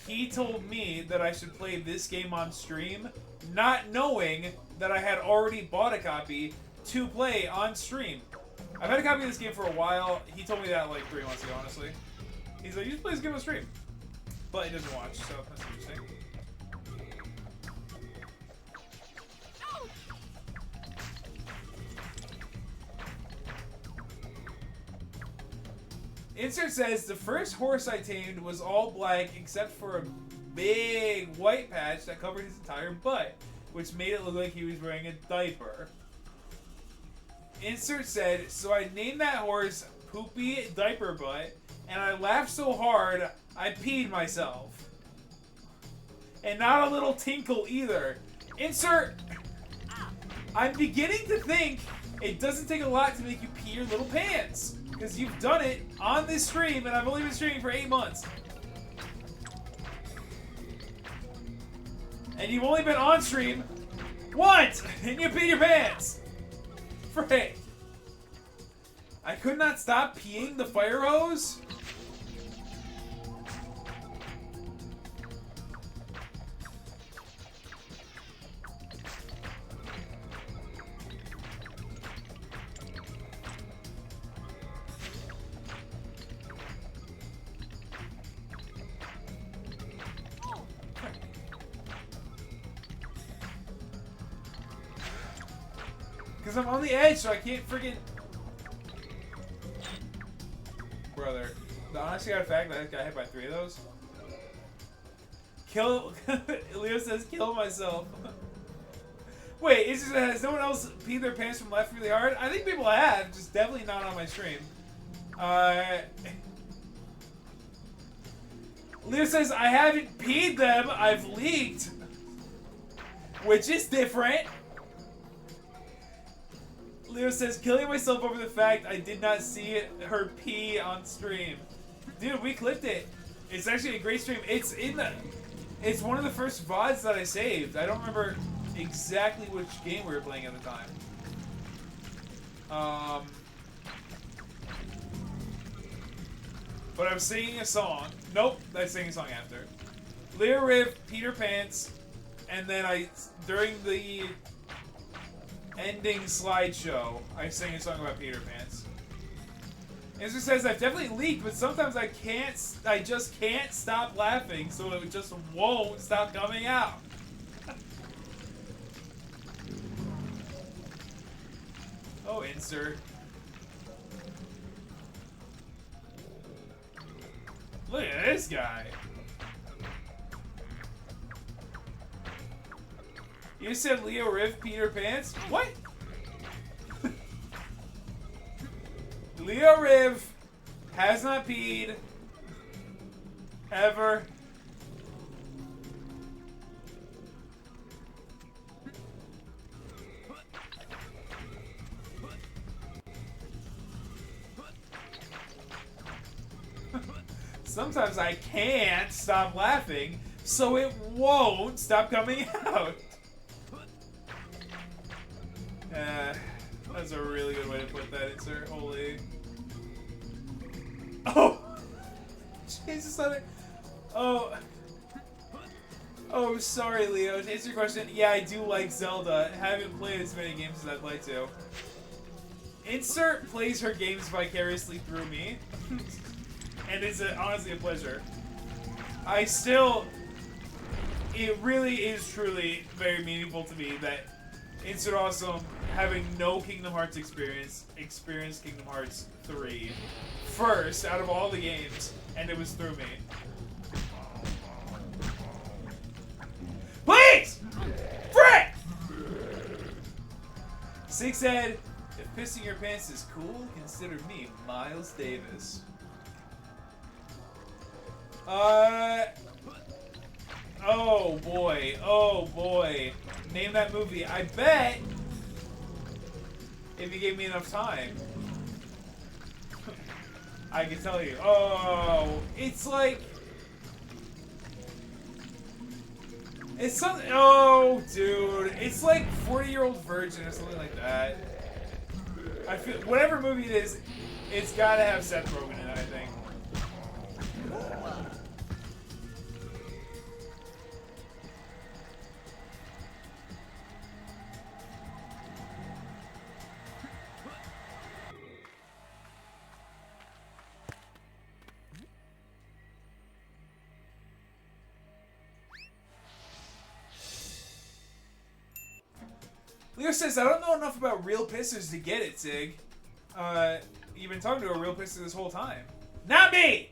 he told me that I should play this game on stream, not knowing that I had already bought a copy to play on stream. I've had a copy of this game for a while. He told me that like 3 months ago, honestly. He's like, you should play this game on stream. But he doesn't watch, so that's interesting. Insert says, the first horse I tamed was all black except for a big white patch that covered his entire butt, which made it look like he was wearing a diaper. Insert said, so I named that horse Poopy Diaper Butt, and I laughed so hard I peed myself. And not a little tinkle either. Insert, I'm beginning to think it doesn't take a lot to make you pee your little pants. Because you've done it on this stream, and I've only been streaming for 8 months. And you've only been on stream once, and you peed your pants. Frick. I could not stop peeing the fire hose? Because I'm on the edge, so I can't friggin'... Brother, the honest to God fact that I got hit by 3 of those. Kill... Leo says, kill myself. Wait, it's just, has no one else peed their pants from left really hard? I think people have, just definitely not on my stream. Leo says, I haven't peed them, I've leaked. Which is different. Leo says, killing myself over the fact I did not see her pee on stream. Dude, we clipped it. It's actually a great stream. It's it's one of the first VODs that I saved. I don't remember exactly which game we were playing at the time. But I'm singing a song. Nope, I sang a song after. Leo Riv, Peter Pants, and then during the ending slideshow, I sang a song about Peter Pants. Answer says, I've definitely leaked, but sometimes I just can't stop laughing, so it just won't stop coming out. Oh, insert. Look at this guy. You said Leo Riv Peter Pants? What? Leo Riv Has not peed. Ever. Sometimes I can't stop laughing, so it won't stop coming out. That's a really good way to put that insert. Holy. Oh! Jesus, oh. Oh, sorry, Leo. To answer your question, yeah, I do like Zelda. Haven't played as many games as I'd like to. Insert plays her games vicariously through me. And it's honestly a pleasure. It really is truly very meaningful to me that Insert Awesome, having no Kingdom Hearts experienced Kingdom Hearts 3 first out of all the games, and it was through me. Please! Frick! Sig said, if pissing your pants is cool, consider me Miles Davis. Oh boy, oh boy. Name that movie. I bet if you gave me enough time, I can tell you. Oh, it's like, it's something, oh dude, it's like 40-Year-Old Virgin or something like that. I feel, whatever movie it is, it's gotta have Seth Rogen in it, I think. Leo says, I don't know enough about real pissers to get it, Sig. You've been talking to a real pisser this whole time. Not me!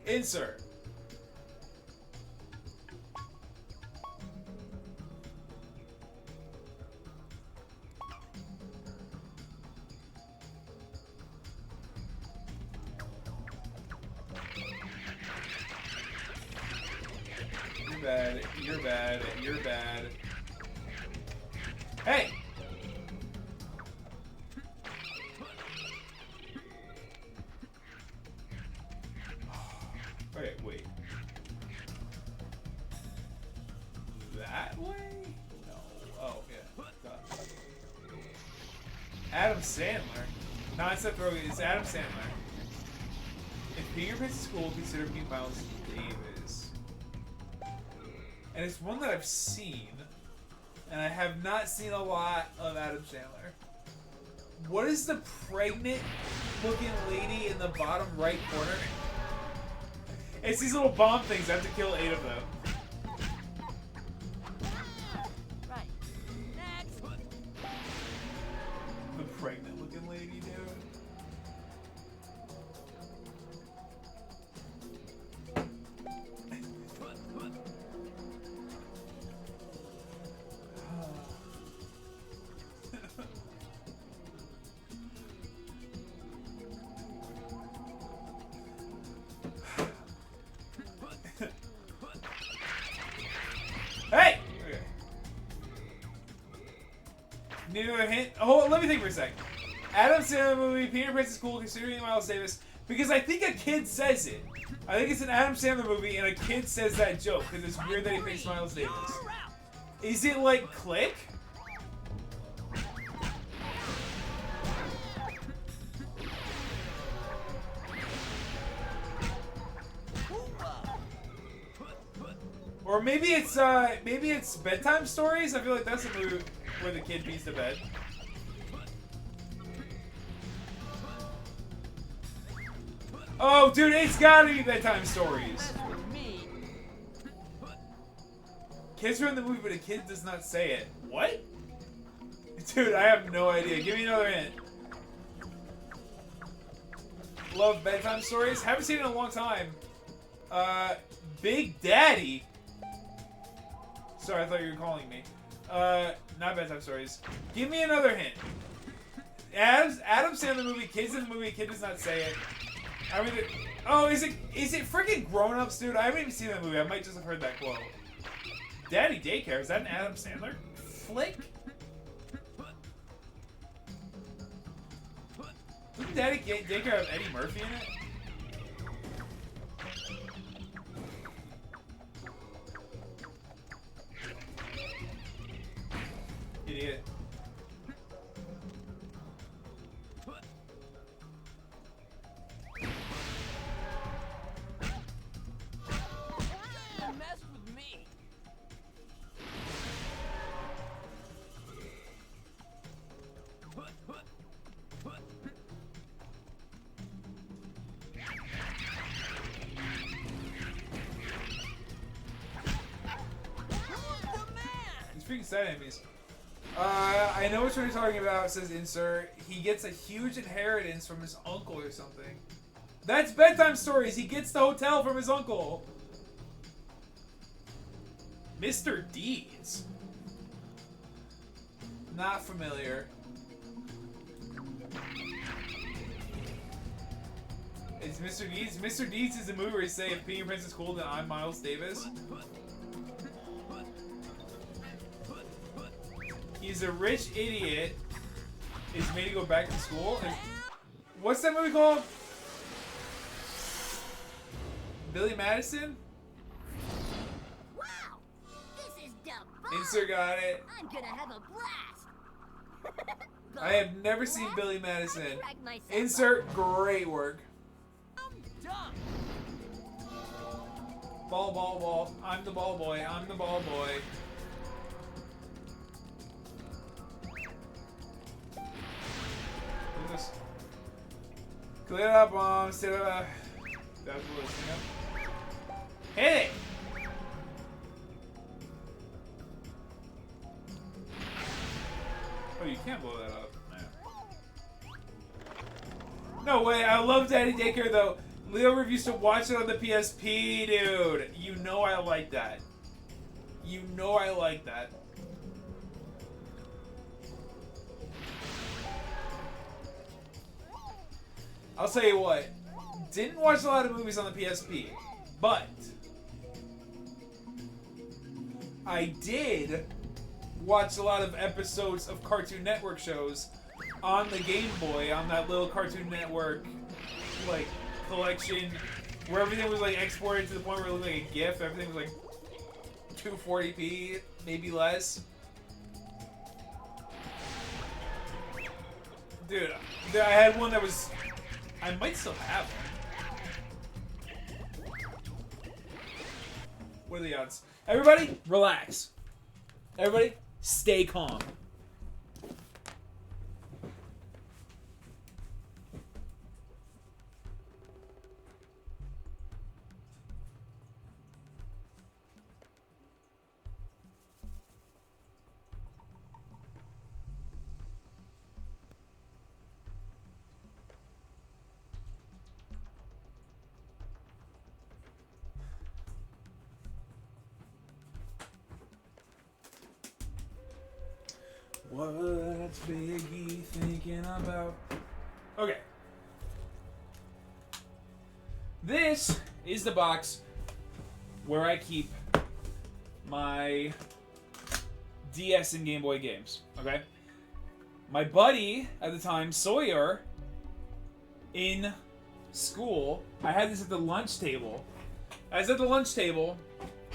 Insert. You're bad, you're bad, you're bad. Hey! Okay, wait. That way? No. Oh, yeah. Adam Sandler. Not Seth Rogen, it's Adam Sandler. If Fingerprints is cool, consider me Miles Davis. And it's one that I've seen. And I have not seen a lot of Adam Sandler. What is the pregnant-looking lady in the bottom right corner? It's these little bomb things. I have to kill 8 of them. Right. Next. The pregnant-looking lady, dude. Hey! Okay. Need another hint? Oh, let me think for a sec. Adam Sandler movie, Peter Prince is cool, considering Miles Davis, because I think a kid says it. I think it's an Adam Sandler movie, and a kid says that joke, because it's weird that he picks Miles Davis. Is it like Click? Or maybe it's Bedtime Stories. I feel like that's a movie where the kid beats the bed. Oh, dude, it's gotta be Bedtime Stories. Kids are in the movie, but a kid does not say it. What? Dude, I have no idea. Give me another hint. Love Bedtime Stories. Haven't seen it in a long time. Big Daddy. Sorry, I thought you were calling me. Not Bedtime Stories. Give me another hint. Adam Sandler movie, kids in the movie, kid does not say it. I mean, oh, is it freaking Grown Ups, dude? I haven't even seen that movie. I might just have heard that quote. Daddy Daycare, is that an Adam Sandler flick? Doesn't Daddy Daycare have Eddie Murphy in it? Idiot. Don't mess with me. These freaking side enemies. I know which one you're talking about, says Insert. He gets a huge inheritance from his uncle or something. That's Bedtime Stories. He gets the hotel from his uncle. Mr. Deeds. Not familiar. It's Mr. Deeds. Mr. Deeds is the movie where he say, if Peter Prince is cool, then I'm Miles Davis. He's a rich idiot. Is made to go back to school. And what's that movie called? Billy Madison? Wow! This is the fun! Insert got it. I'm gonna have a blast! I have never seen Billy Madison. I dragged myself Insert great work. I'm done. Ball, ball, ball. I'm the ball boy. I'm the ball boy. Look at this. Clear it up, Mom. Sit up. That's what it's Hit it! Oh, you can't blow that up. Man. No way, I love Daddy Daycare though. Leo refused to watch it on the PSP, dude. You know I like that. You know I like that. I'll tell you what. Didn't watch a lot of movies on the PSP, but I did watch a lot of episodes of Cartoon Network shows on the Game Boy, on that little Cartoon Network like collection where everything was like exported to the point where it looked like a GIF. Everything was like 240p, maybe less. Dude, I had one that was... I might still have one. What are the odds? Everybody, relax. Everybody, stay calm. What's Biggie thinking about? Okay. This is the box where I keep my DS and Game Boy games. Okay? My buddy at the time, Sawyer, in school, I had this at the lunch table. I was at the lunch table,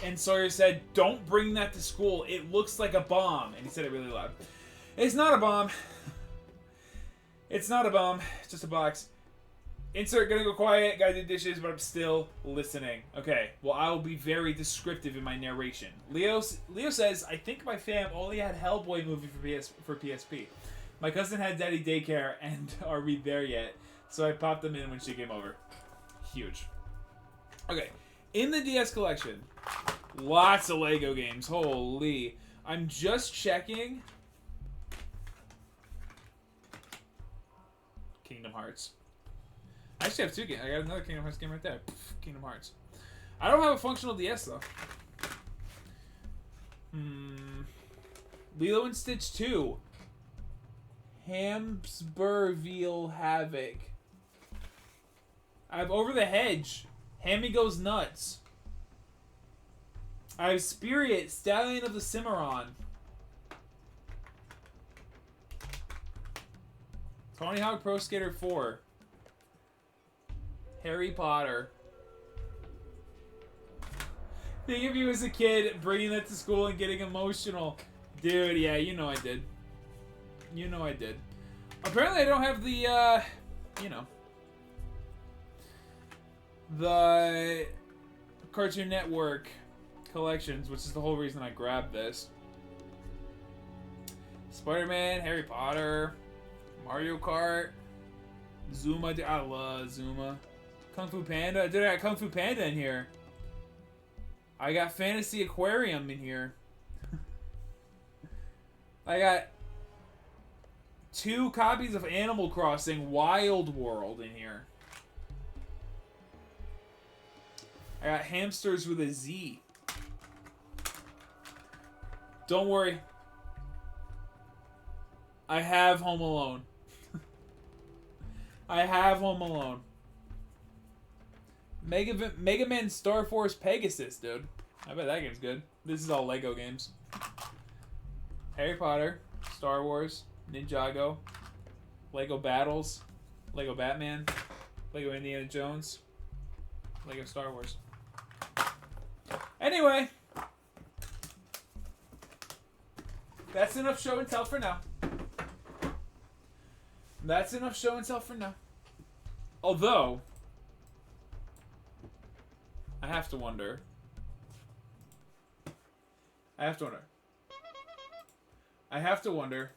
and Sawyer said, "Don't bring that to school. It looks like a bomb." And he said it really loud. It's not a bomb. It's not a bomb. It's just a box. Insert, gonna go quiet. Gotta do dishes, but I'm still listening. Okay, well, I will be very descriptive in my narration. Leo says, "I think my fam only had Hellboy movie for PSP. My cousin had Daddy Daycare and are we there yet? So I popped them in when she came over." Huge. Okay, in the DS collection, lots of Lego games. Holy. I'm just checking. Kingdom Hearts. I actually have two games. I got another Kingdom Hearts game right there. Kingdom Hearts. I don't have a functional DS though. Lilo and Stitch 2. Hamsburville Havoc. I have Over the Hedge. Hammy Goes Nuts. I have Spirit, Stallion of the Cimarron. Tony Hawk Pro Skater 4. Harry Potter. Think of you as a kid bringing that to school and getting emotional. Dude, yeah, you know I did. You know I did. Apparently I don't have the, you know, the Cartoon Network collections, which is the whole reason I grabbed this. Spider-Man, Harry Potter, Mario Kart, Zuma. I love Zuma. Kung Fu Panda. Dude, I got Kung Fu Panda in here. I got Fantasy Aquarium in here. I got 2 copies of Animal Crossing Wild World in here. I got Hamsters with a Z. Don't worry. I have Home Alone. I have Home Alone. Mega Man Star Force Pegasus, dude. I bet that game's good. This is all Lego games. Harry Potter, Star Wars, Ninjago, Lego Battles, Lego Batman, Lego Indiana Jones, Lego Star Wars. Anyway, that's enough show and tell for now. That's enough show and tell for now. Although, I have to wonder. I have to wonder.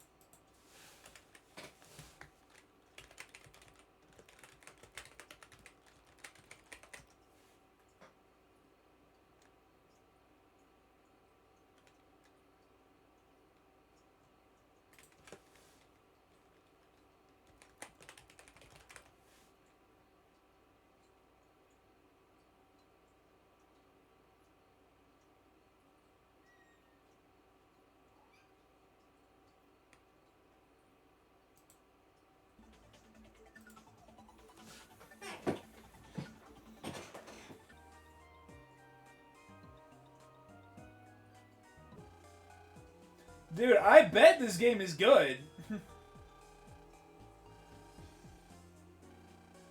Dude, I bet this game is good.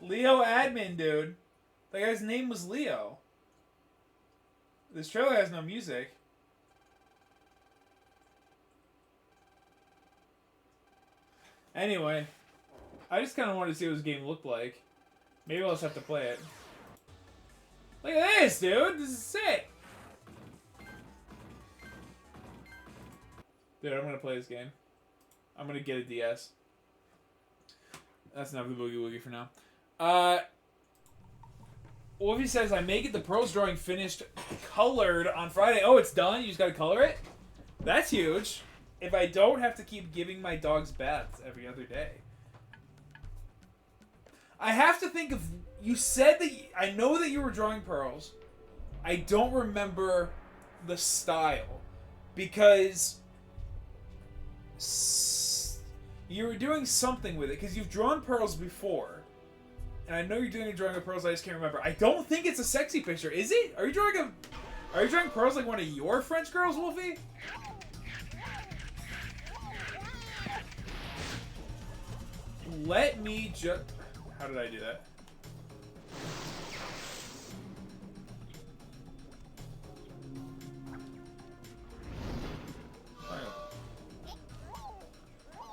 Leo Admin, dude. That guy's name was Leo. This trailer has no music. Anyway, I just kind of wanted to see what this game looked like. Maybe I'll just have to play it. Look at this, dude. This is sick. Dude, I'm gonna play this game. I'm gonna get a DS. That's enough of the Boogie Woogie for now. Wolfie says, I may get the Pearls drawing finished colored on Friday. Oh, it's done? You just gotta color it? That's huge. If I don't have to keep giving my dogs baths every other day. I have to think of... You said that... I know that you were drawing Pearls. I don't remember the style. Because... you were doing something with it, because you've drawn Pearls before. And I know you're doing a drawing of Pearls, I just can't remember. I don't think it's a sexy picture, is it? Are you drawing Pearls like one of your French girls, Wolfie? Let me just... How did I do that?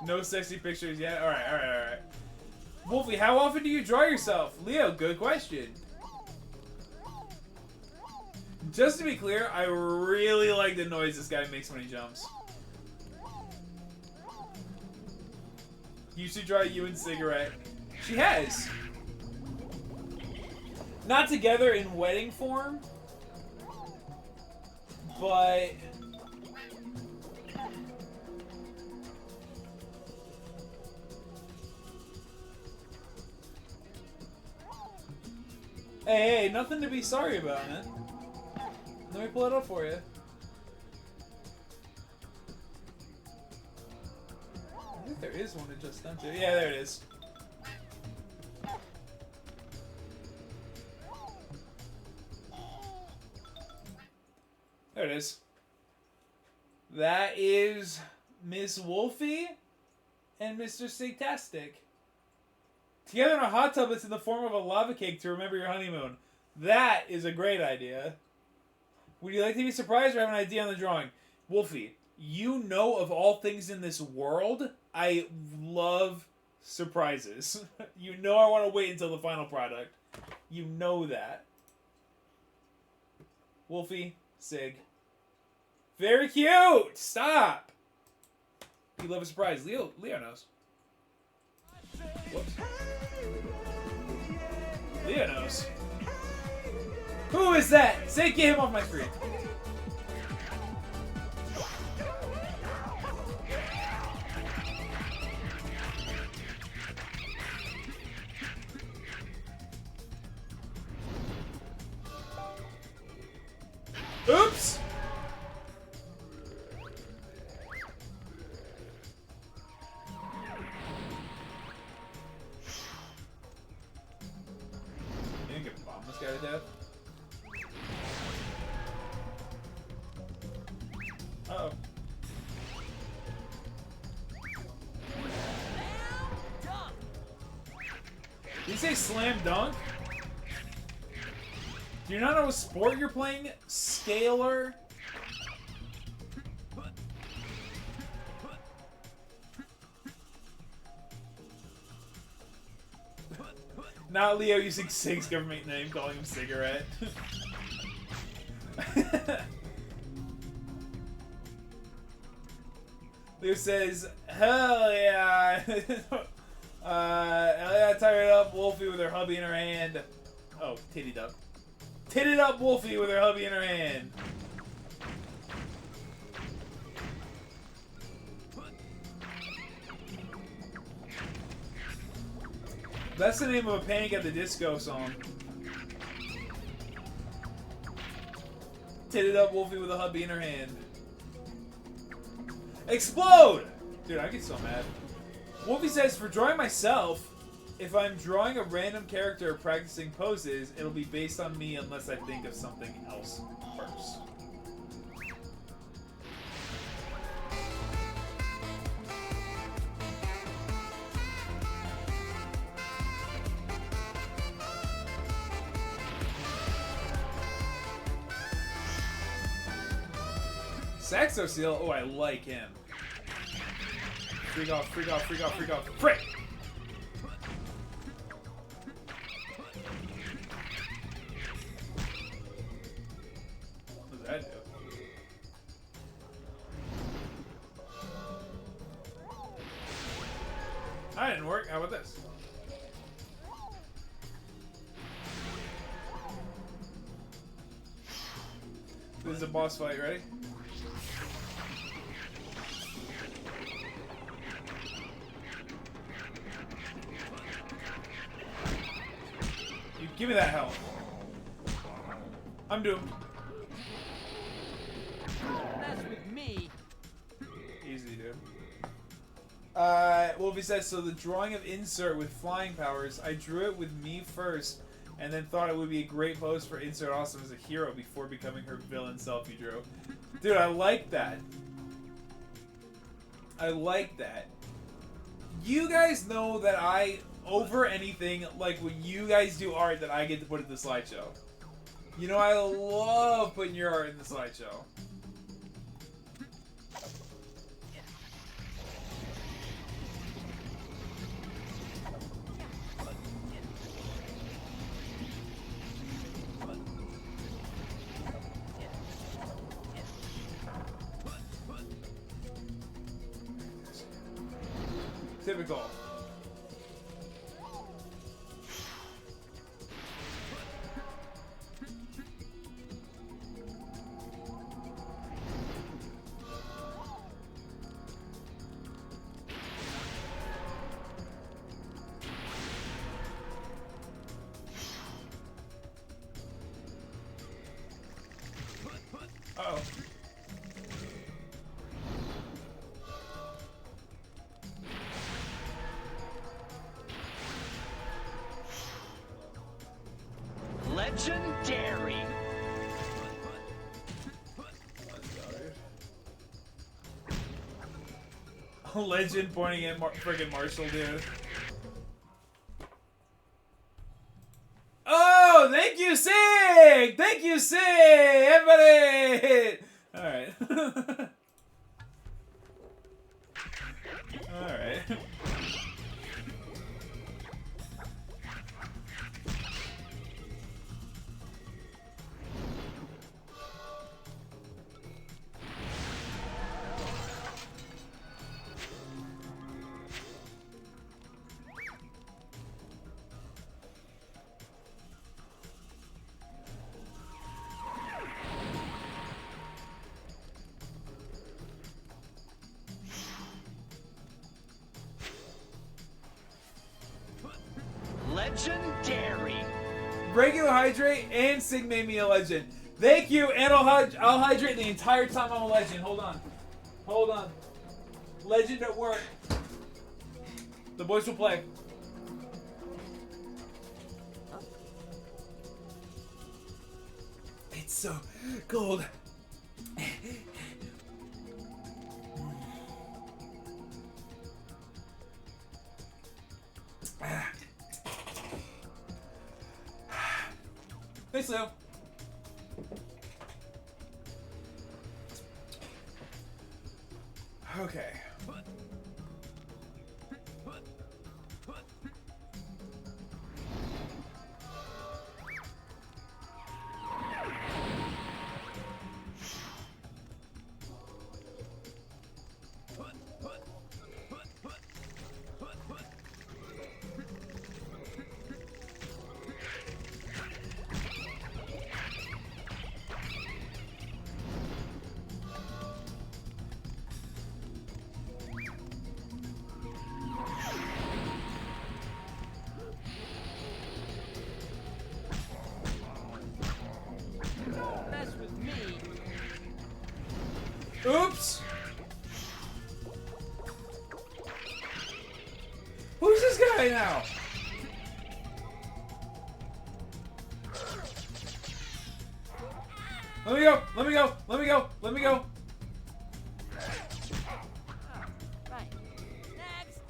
No sexy pictures yet? Alright. Wolfie, how often do you draw yourself? Leo, good question. Just to be clear, I really like the noise this guy makes when he jumps. You should draw you and Cigarette. She has. Not together in wedding form, but... Hey, nothing to be sorry about, man. Let me pull it up for you. I think there is one that just done too. Yeah, there it is. There it is. That is Miss Wolfie and Mr. Sigtastic. Together in a hot tub that's in the form of a lava cake to remember your honeymoon. That is a great idea. Would you like to be surprised or have an idea on the drawing? Wolfie, you know of all things in this world, I love surprises. You know I want to wait until the final product. You know that. Wolfie, Sig. Very cute! Stop! You love a surprise. Leo knows. Whoops. Leo knows. Who is that? Say, get him off my screen. Oops! You can bomb this guy to death. Uh-oh. Did you say slam dunk? Do you not know what sport you're playing, Scalar? Not Leo using Sig's government name, calling him Cigarette. Leo says, hell yeah. Hell yeah, tired up Wolfie with her hubby in her hand. Oh, tittied up. Titted up Wolfie with her hubby in her hand. That's the name of a Panic at the Disco song. Titted up Wolfie with a hubby in her hand. Explode! Dude, I get so mad. Wolfie says, for drawing myself, if I'm drawing a random character practicing poses, it'll be based on me unless I think of something else first. Saxo Seal? Oh, I like him. Freak off, freak off, freak off, freak off. Frick! What does that do? That didn't work. How about this? This is a boss fight, ready? You give me that health. I'm doomed. Mess with me. Easy, dude. Wolfie says, so the drawing of Insert with flying powers, I drew it with me first, and then thought it would be a great pose for Insert Awesome as a hero before becoming her villain self you drew. Dude, I like that. I like that. You guys know that I, over anything, like when you guys do art, that I get to put in the slideshow. You know, I love putting your art in the slideshow. Typical. Uh-oh. Legendary. Legend pointing at friggin' Marshall, dude. Oh, thank you, Sig! Thank you, Sig! Everybody! Alright. Alright. Legendary. Regular hydrate and Sig made me a legend. Thank you, and I'll hydrate the entire time I'm a legend. Hold on. Hold on. Legend at work. The boys will play. It's so cold. Thanks, Leo. Okay. Oops! Who's this guy now? Let me go! Let me go! Let me go! Let me go! Right. Next.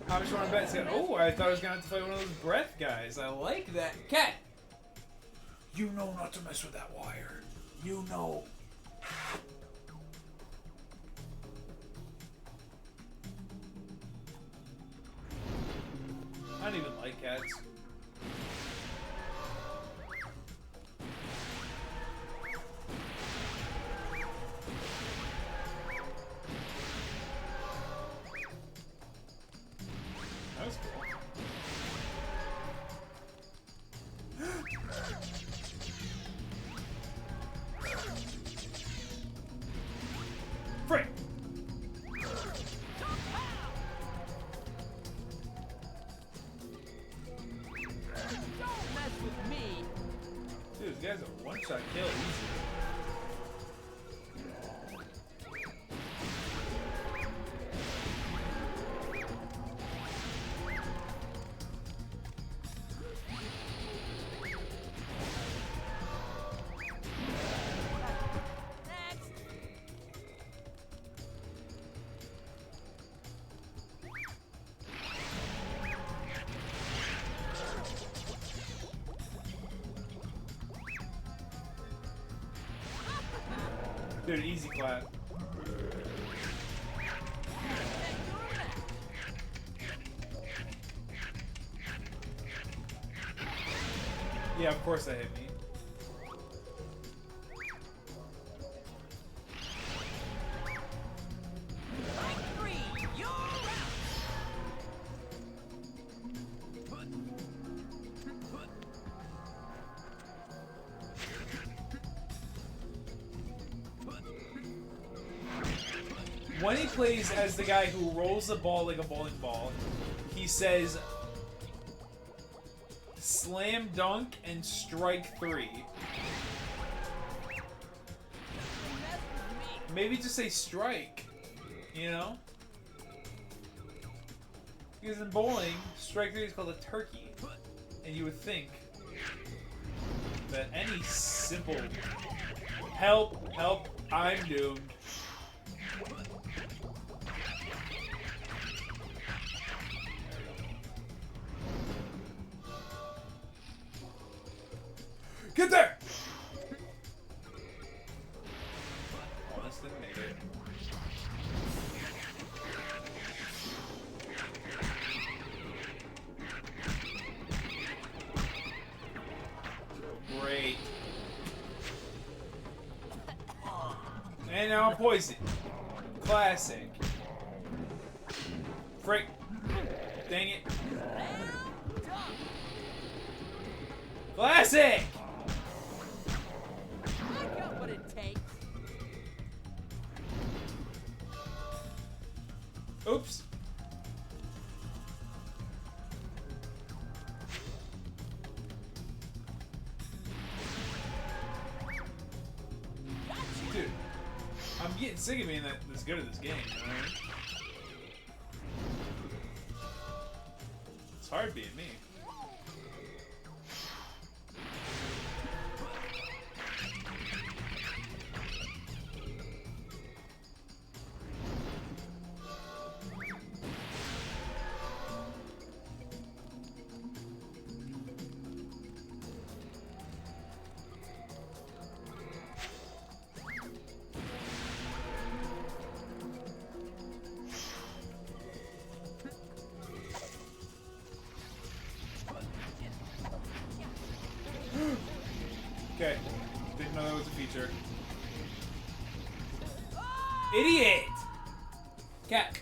How much you want to bet? Said, oh, I thought I was going to have to fight one of those breath guys. I like that. Cat! You know not to mess with that wire. You know. I don't even like cats. That was cool. Frick! Don't mess with me. Dude, this guy's a one-shot kill easy. Dude, easy clap. Yeah, of course that hit me. when he plays as the guy who rolls the ball like a bowling ball, he says slam dunk and strike 3. Maybe just say strike, you know? Because in bowling, strike 3 is called a turkey. And you would think that any simple help, I'm doomed. Get there! Oh, this didn't make it. Great. And now I'm poisoned. Classic. Frick. Dang it. Classic! I got what it takes. Oops. Dude, I'm getting sick of being this good at this game, you know what I mean? It's hard being me. Okay. Didn't know that was a feature. Idiot! Cat.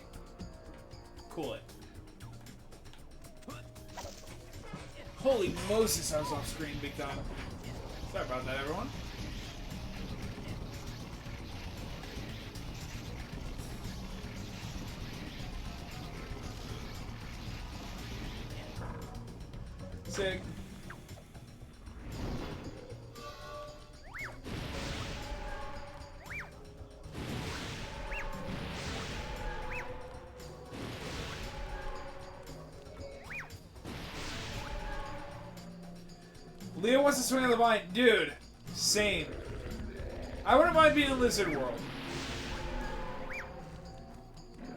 Cool it. Holy Moses, I was off screen big time. Sorry about that, everyone. Sick. Leo wants to swing on the vine. Dude, same. I wouldn't mind being in Lizard World.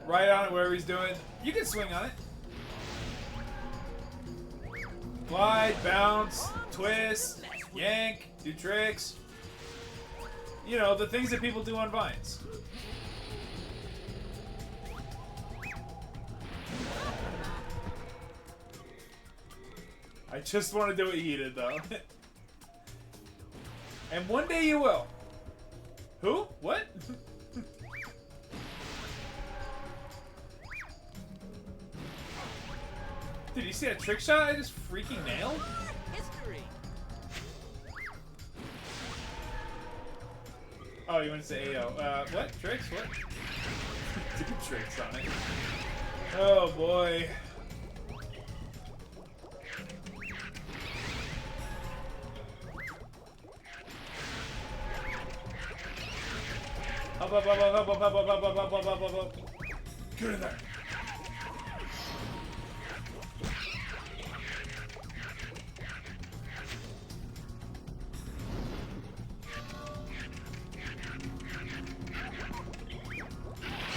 Right on it, wherever he's doing. You can swing on it. Glide, bounce, twist, yank, do tricks. You know, the things that people do on vines. I just want to do what he did, though. And one day you will. Who? What? Did you see that trick shot I just freaking nailed? History. Oh, you want to say AO. What? Tricks? What? Do tricks on it. Oh, boy. Up, up, up, up, up, up, up, up, up, up, up, up, up, up. Get in there.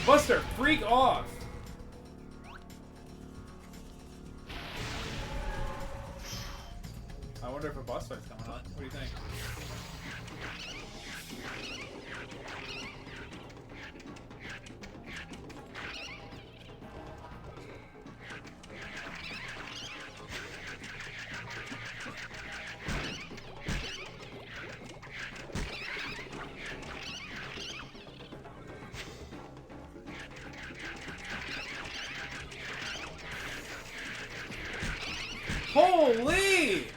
Buster, freak off! I wonder if a boss fight's coming on. What do you think? Holy!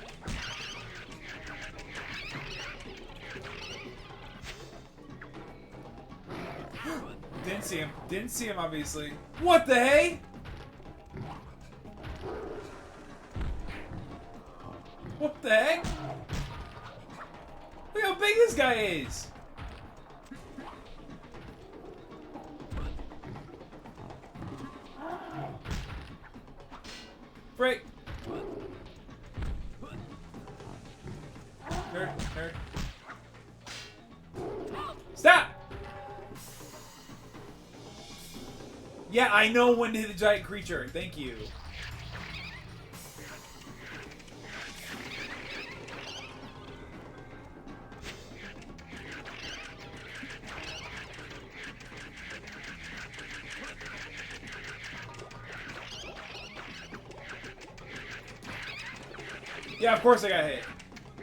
Didn't see him. Didn't see him, obviously. What the hey? What the heck? Look how big this guy is. Break. Nerd, nerd. Stop! Yeah, I know when to hit the giant creature. Thank you. Yeah, of course I got hit.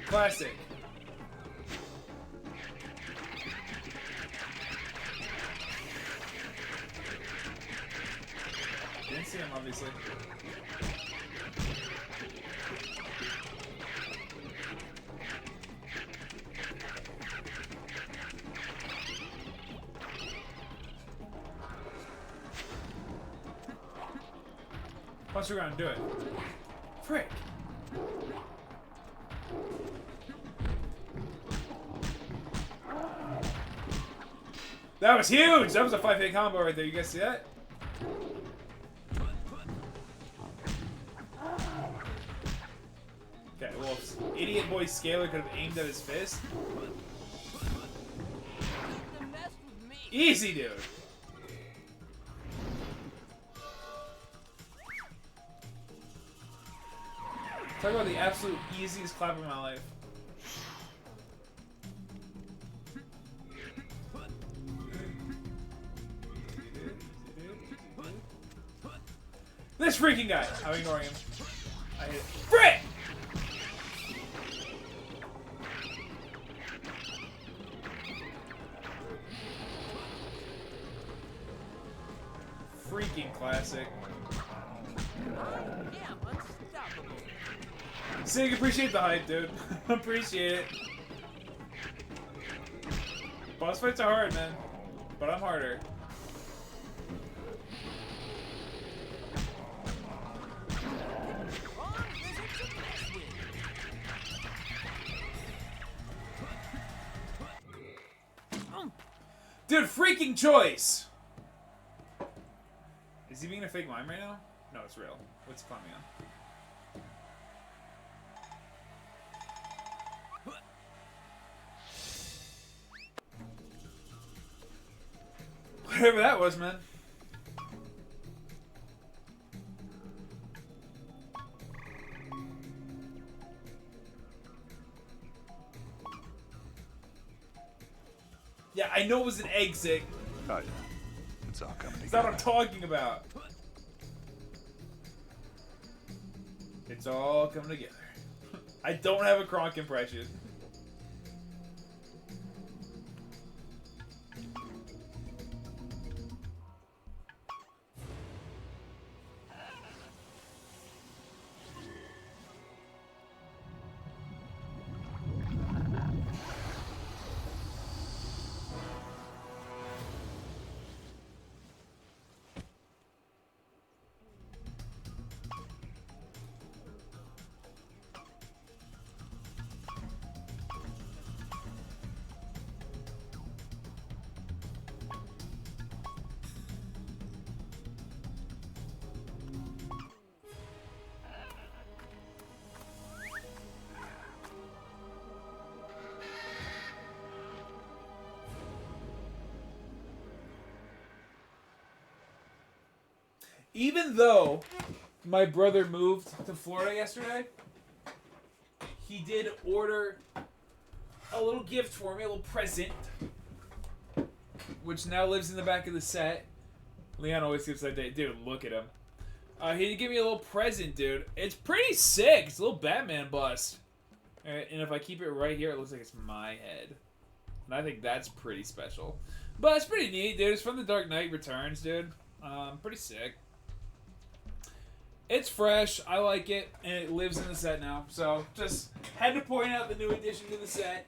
Classic. Didn't see him, obviously. Punch around, do it. Frick. That was huge! That was a 5-hit combo right there. You guys see that? Okay, well, if idiot boy Scalar could have aimed at his fist. Easy, dude. Talk about the absolute easiest clap of my life. This freaking guy! I'm ignoring him. I hit it. Frick! Freaking classic. Yeah, unstoppable. Sig, appreciate the hype, dude. Appreciate it. Boss fights are hard, man. But I'm harder. Dude, freaking choice! Is he being a fake mime right now? No, it's real. What's he climbing on? Whatever that was, man. Yeah, I know it was an exit. Oh, yeah. It's all coming That's together. not what I'm talking about. It's all coming together. I don't have a Kronk impression. Even though my brother moved to Florida yesterday, he did order a little gift for me, a little present, which now lives in the back of the set. Leon always gives that day. Dude, look at him. He did give me a little present, dude. It's pretty sick. It's a little Batman bust. Alright, and if I keep it right here, it looks like it's my head. And I think that's pretty special. But it's pretty neat, dude. It's from The Dark Knight Returns, dude. Pretty sick. It's fresh. I like it. And it lives in the set now. So, just had to point out the new addition to the set.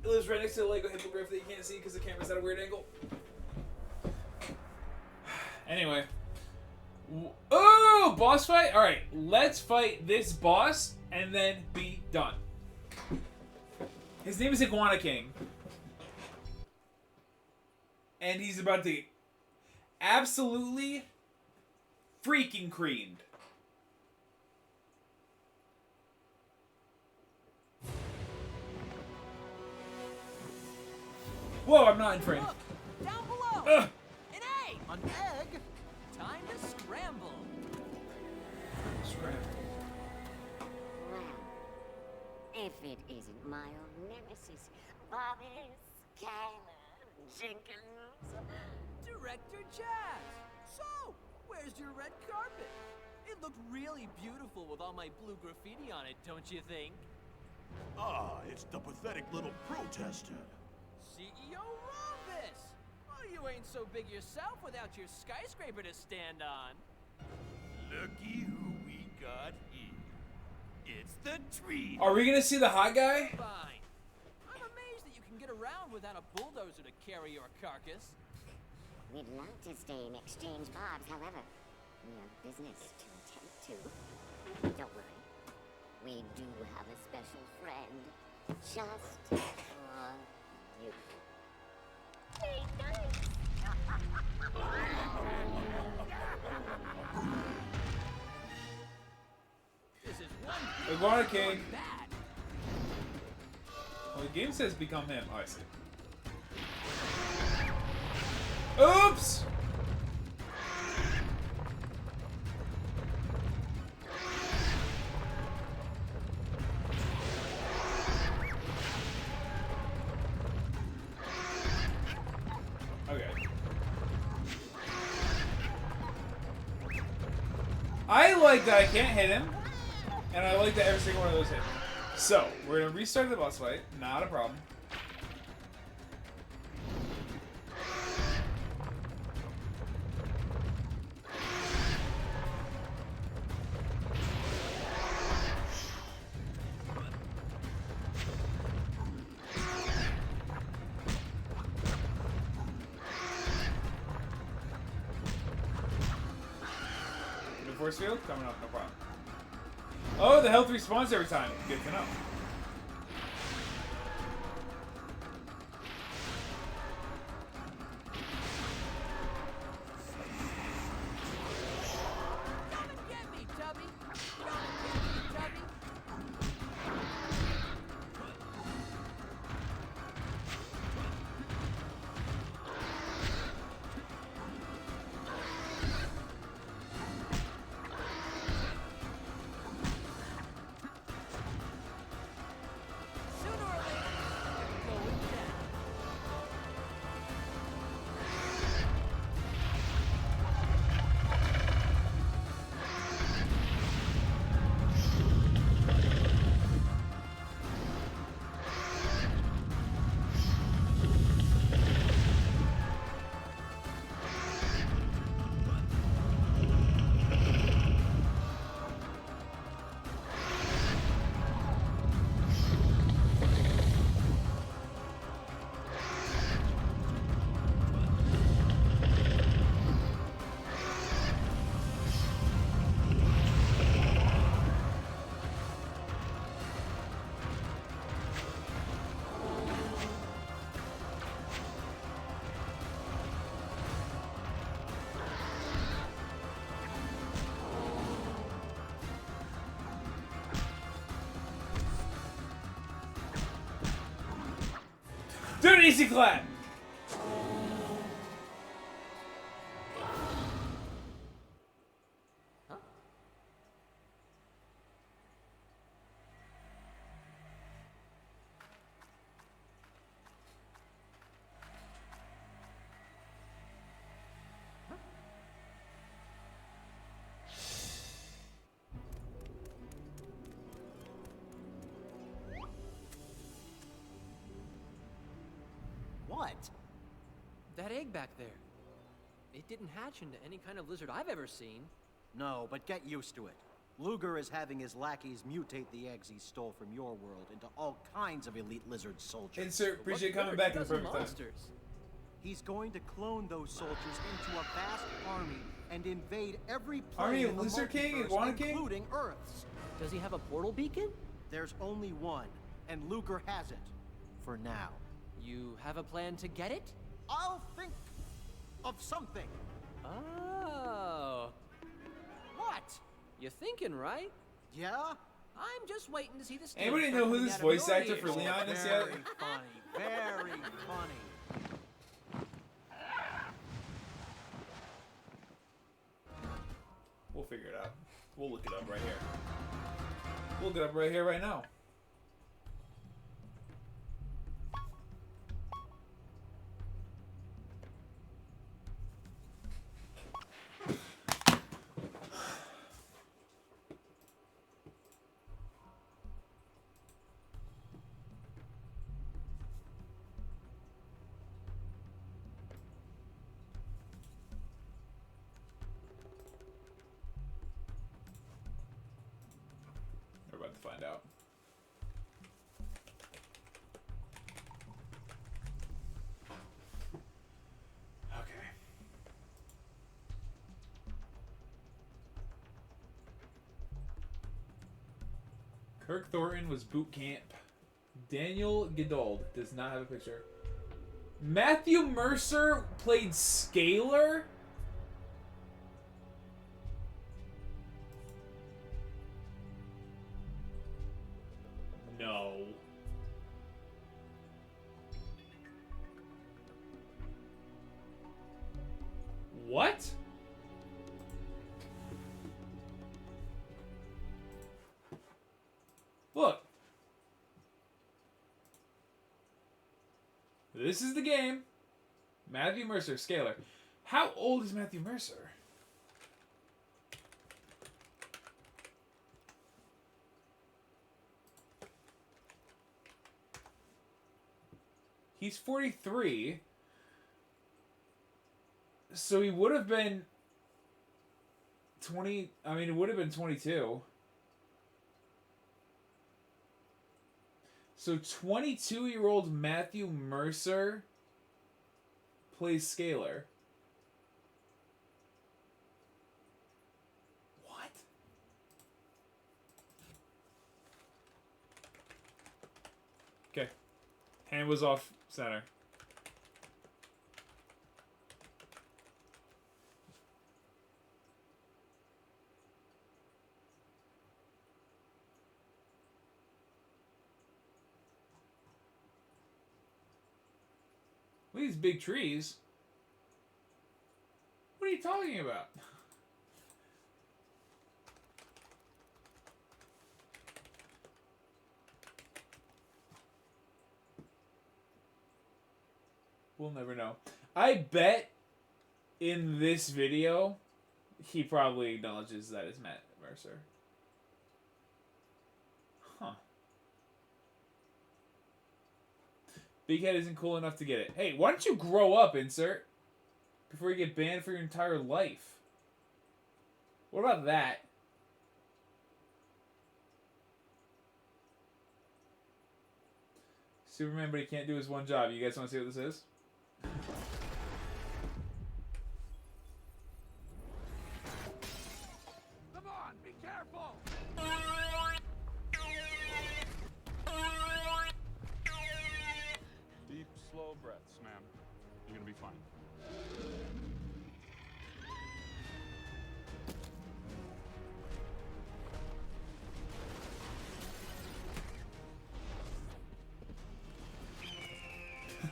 It lives right next to the Lego Hippogriff that you can't see because the camera's at a weird angle. Anyway. Oh, boss fight? Alright, let's fight this boss and then be done. His name is Iguana King. And he's about to get absolutely freaking creamed. Whoa, I'm not in frame. Look, down below. Ugh. An egg. An egg? Time to scramble. Well, if it isn't my old nemesis, Bobby Skylar Jenkins. Director Chaz. So, where's your red carpet? It looked really beautiful with all my blue graffiti on it, don't you think? Ah, it's the pathetic little protester. CEO Rhombus! Oh, you ain't so big yourself without your skyscraper to stand on. Looky who we got here. It's the tree. Are we gonna see the hot guy? Fine. I'm amazed that you can get around without a bulldozer to carry your carcass. We'd love to stay in Exchange Bob's, however, we have business to attend to. Don't worry. We do have a special friend just for you. Hey, nice. This is one Iguana King. bad. Well, the game says become him. Oh, I see. Oops! Okay. I like that I can't hit him, and I like that every single one of those hit. So, we're gonna restart the boss fight. Not a problem. New force field coming up, no problem. Oh, the health respawns every time. Good to know. Come and get me, Tubby. Come and get me, Tubby. Sooner or later, it's going down. Do an easy clap! What? That egg back there. It didn't hatch into any kind of lizard I've ever seen. No, but get used to it. Luger is having his lackeys mutate the eggs he stole from your world into all kinds of elite lizard soldiers. Insert appreciate coming back in the perfect time. Monsters. He's going to clone those soldiers into a vast army and invade every Army plane of in the Lizard King, multiverse, Iguana King? including Earth's. Does he have a portal beacon? There's only one, and Luger has it. For now. You have a plan to get it? I'll think of something. Oh. What? You thinking, right? Yeah? I'm just waiting to see the stage. Anybody know who this voice actor for Leon is yet? Very funny. Very funny. We'll figure it out. We'll look it up right here. We'll look it up right here, right now. We're about to find out. Okay. Kirk Thornton was boot camp. Daniel Gedold does not have a picture. Matthew Mercer played Scalar? No. What? Look. This is the game. Matthew Mercer, Scalar. How old is Matthew Mercer? He's 43. So he would have been 20. I mean, it would have been 22. So 22-year-old Matthew Mercer plays Scalar. What? Okay. Hand was off center. Look at these big trees. What are you talking about? We'll never know. I bet in this video, he probably acknowledges that it's Matt Mercer. Huh. Big Head isn't cool enough to get it. Hey, why don't you grow up, Insert? Before you get banned for your entire life. What about that? Superman, but he can't do his one job. You guys want to see what this is? Come on, be careful! Deep, slow breaths, ma'am. You're gonna be fine.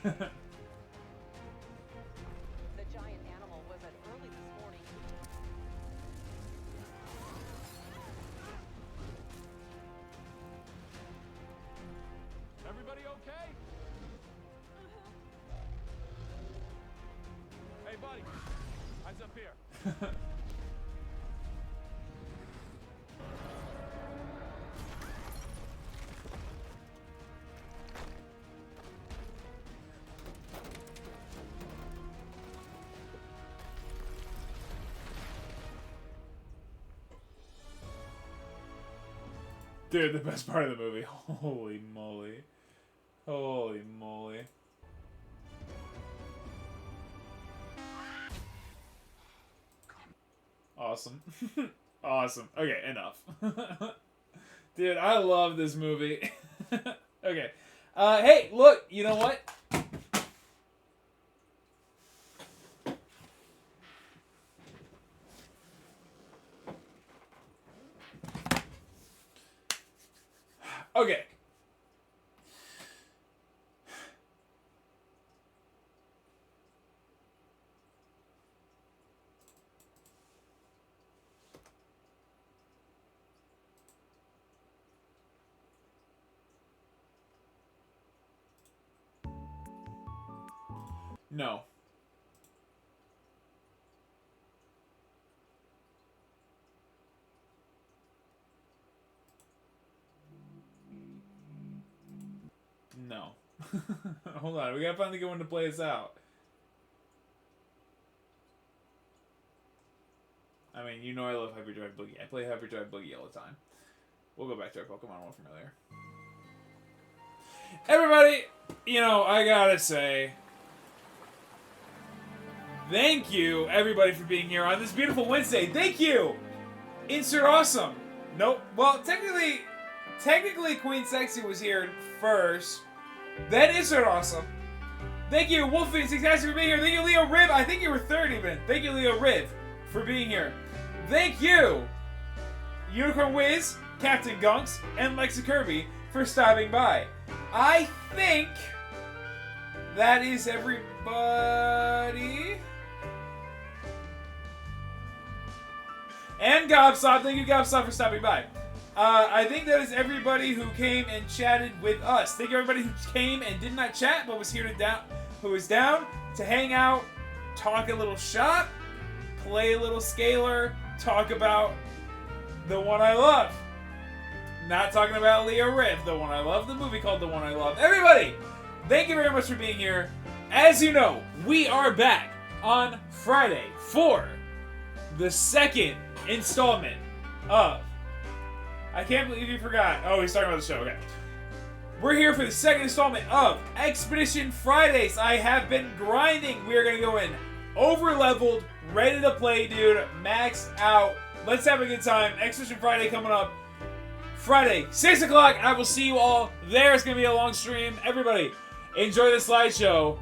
The giant animal was at early this morning. Everybody okay? Hey, buddy. Eyes up here. Dude, the best part of the movie. Holy moly. Holy moly. awesome. Awesome. Okay, enough. Dude, I love this movie. Okay. Hey, look, you know what? Okay. No. No. Hold on, we gotta find the good one to play this out. I mean, you know I love Hyperdrive Boogie. I play Hyperdrive Boogie all the time. We'll go back to our Pokemon one from earlier. Everybody, you know, I gotta say, thank you, everybody, for being here on this beautiful Wednesday. Thank you! Insert awesome. Nope. Well, technically Queen Sexy was here first. Then Insert awesome. Thank you, Wolfie66 for being here. Thank you, Leo Rib. I think you were third even. Thank you, Leo Rib, for being here. Thank you, Unicorn Wiz, Captain Gunks, and Lexa Kirby for stopping by. I think that is everybody. And Gobstop, thank you Gobstop for stopping by. I think that is everybody who came and chatted with us. Thank you everybody who came and did not chat, but was here who was down to hang out, talk a little shop, play a little Scalar, talk about The One I Love. Not talking about Leo Riff, The One I Love, the movie called The One I Love. Everybody, thank you very much for being here. As you know, we are back on Friday for the second installment of... I can't believe you forgot. Oh, he's talking about the show. Okay. We're here for the second installment of Expedition Fridays. I have been grinding. We are going to go in over-leveled, ready to play, dude. Maxed out. Let's have a good time. Expedition Friday coming up. Friday, 6 o'clock. I will see you all there. It's going to be a long stream. Everybody, enjoy the slideshow.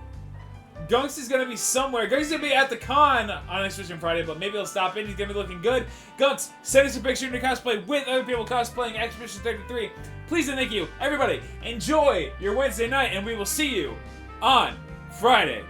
Gunks is going to be somewhere. Gunks is going to be at the con on Expedition Friday, but maybe he'll stop in. He's going to be looking good. Gunks, send us a picture of your cosplay with other people cosplaying Expedition 33. Please and thank you. Everybody, enjoy your Wednesday night, and we will see you on Friday.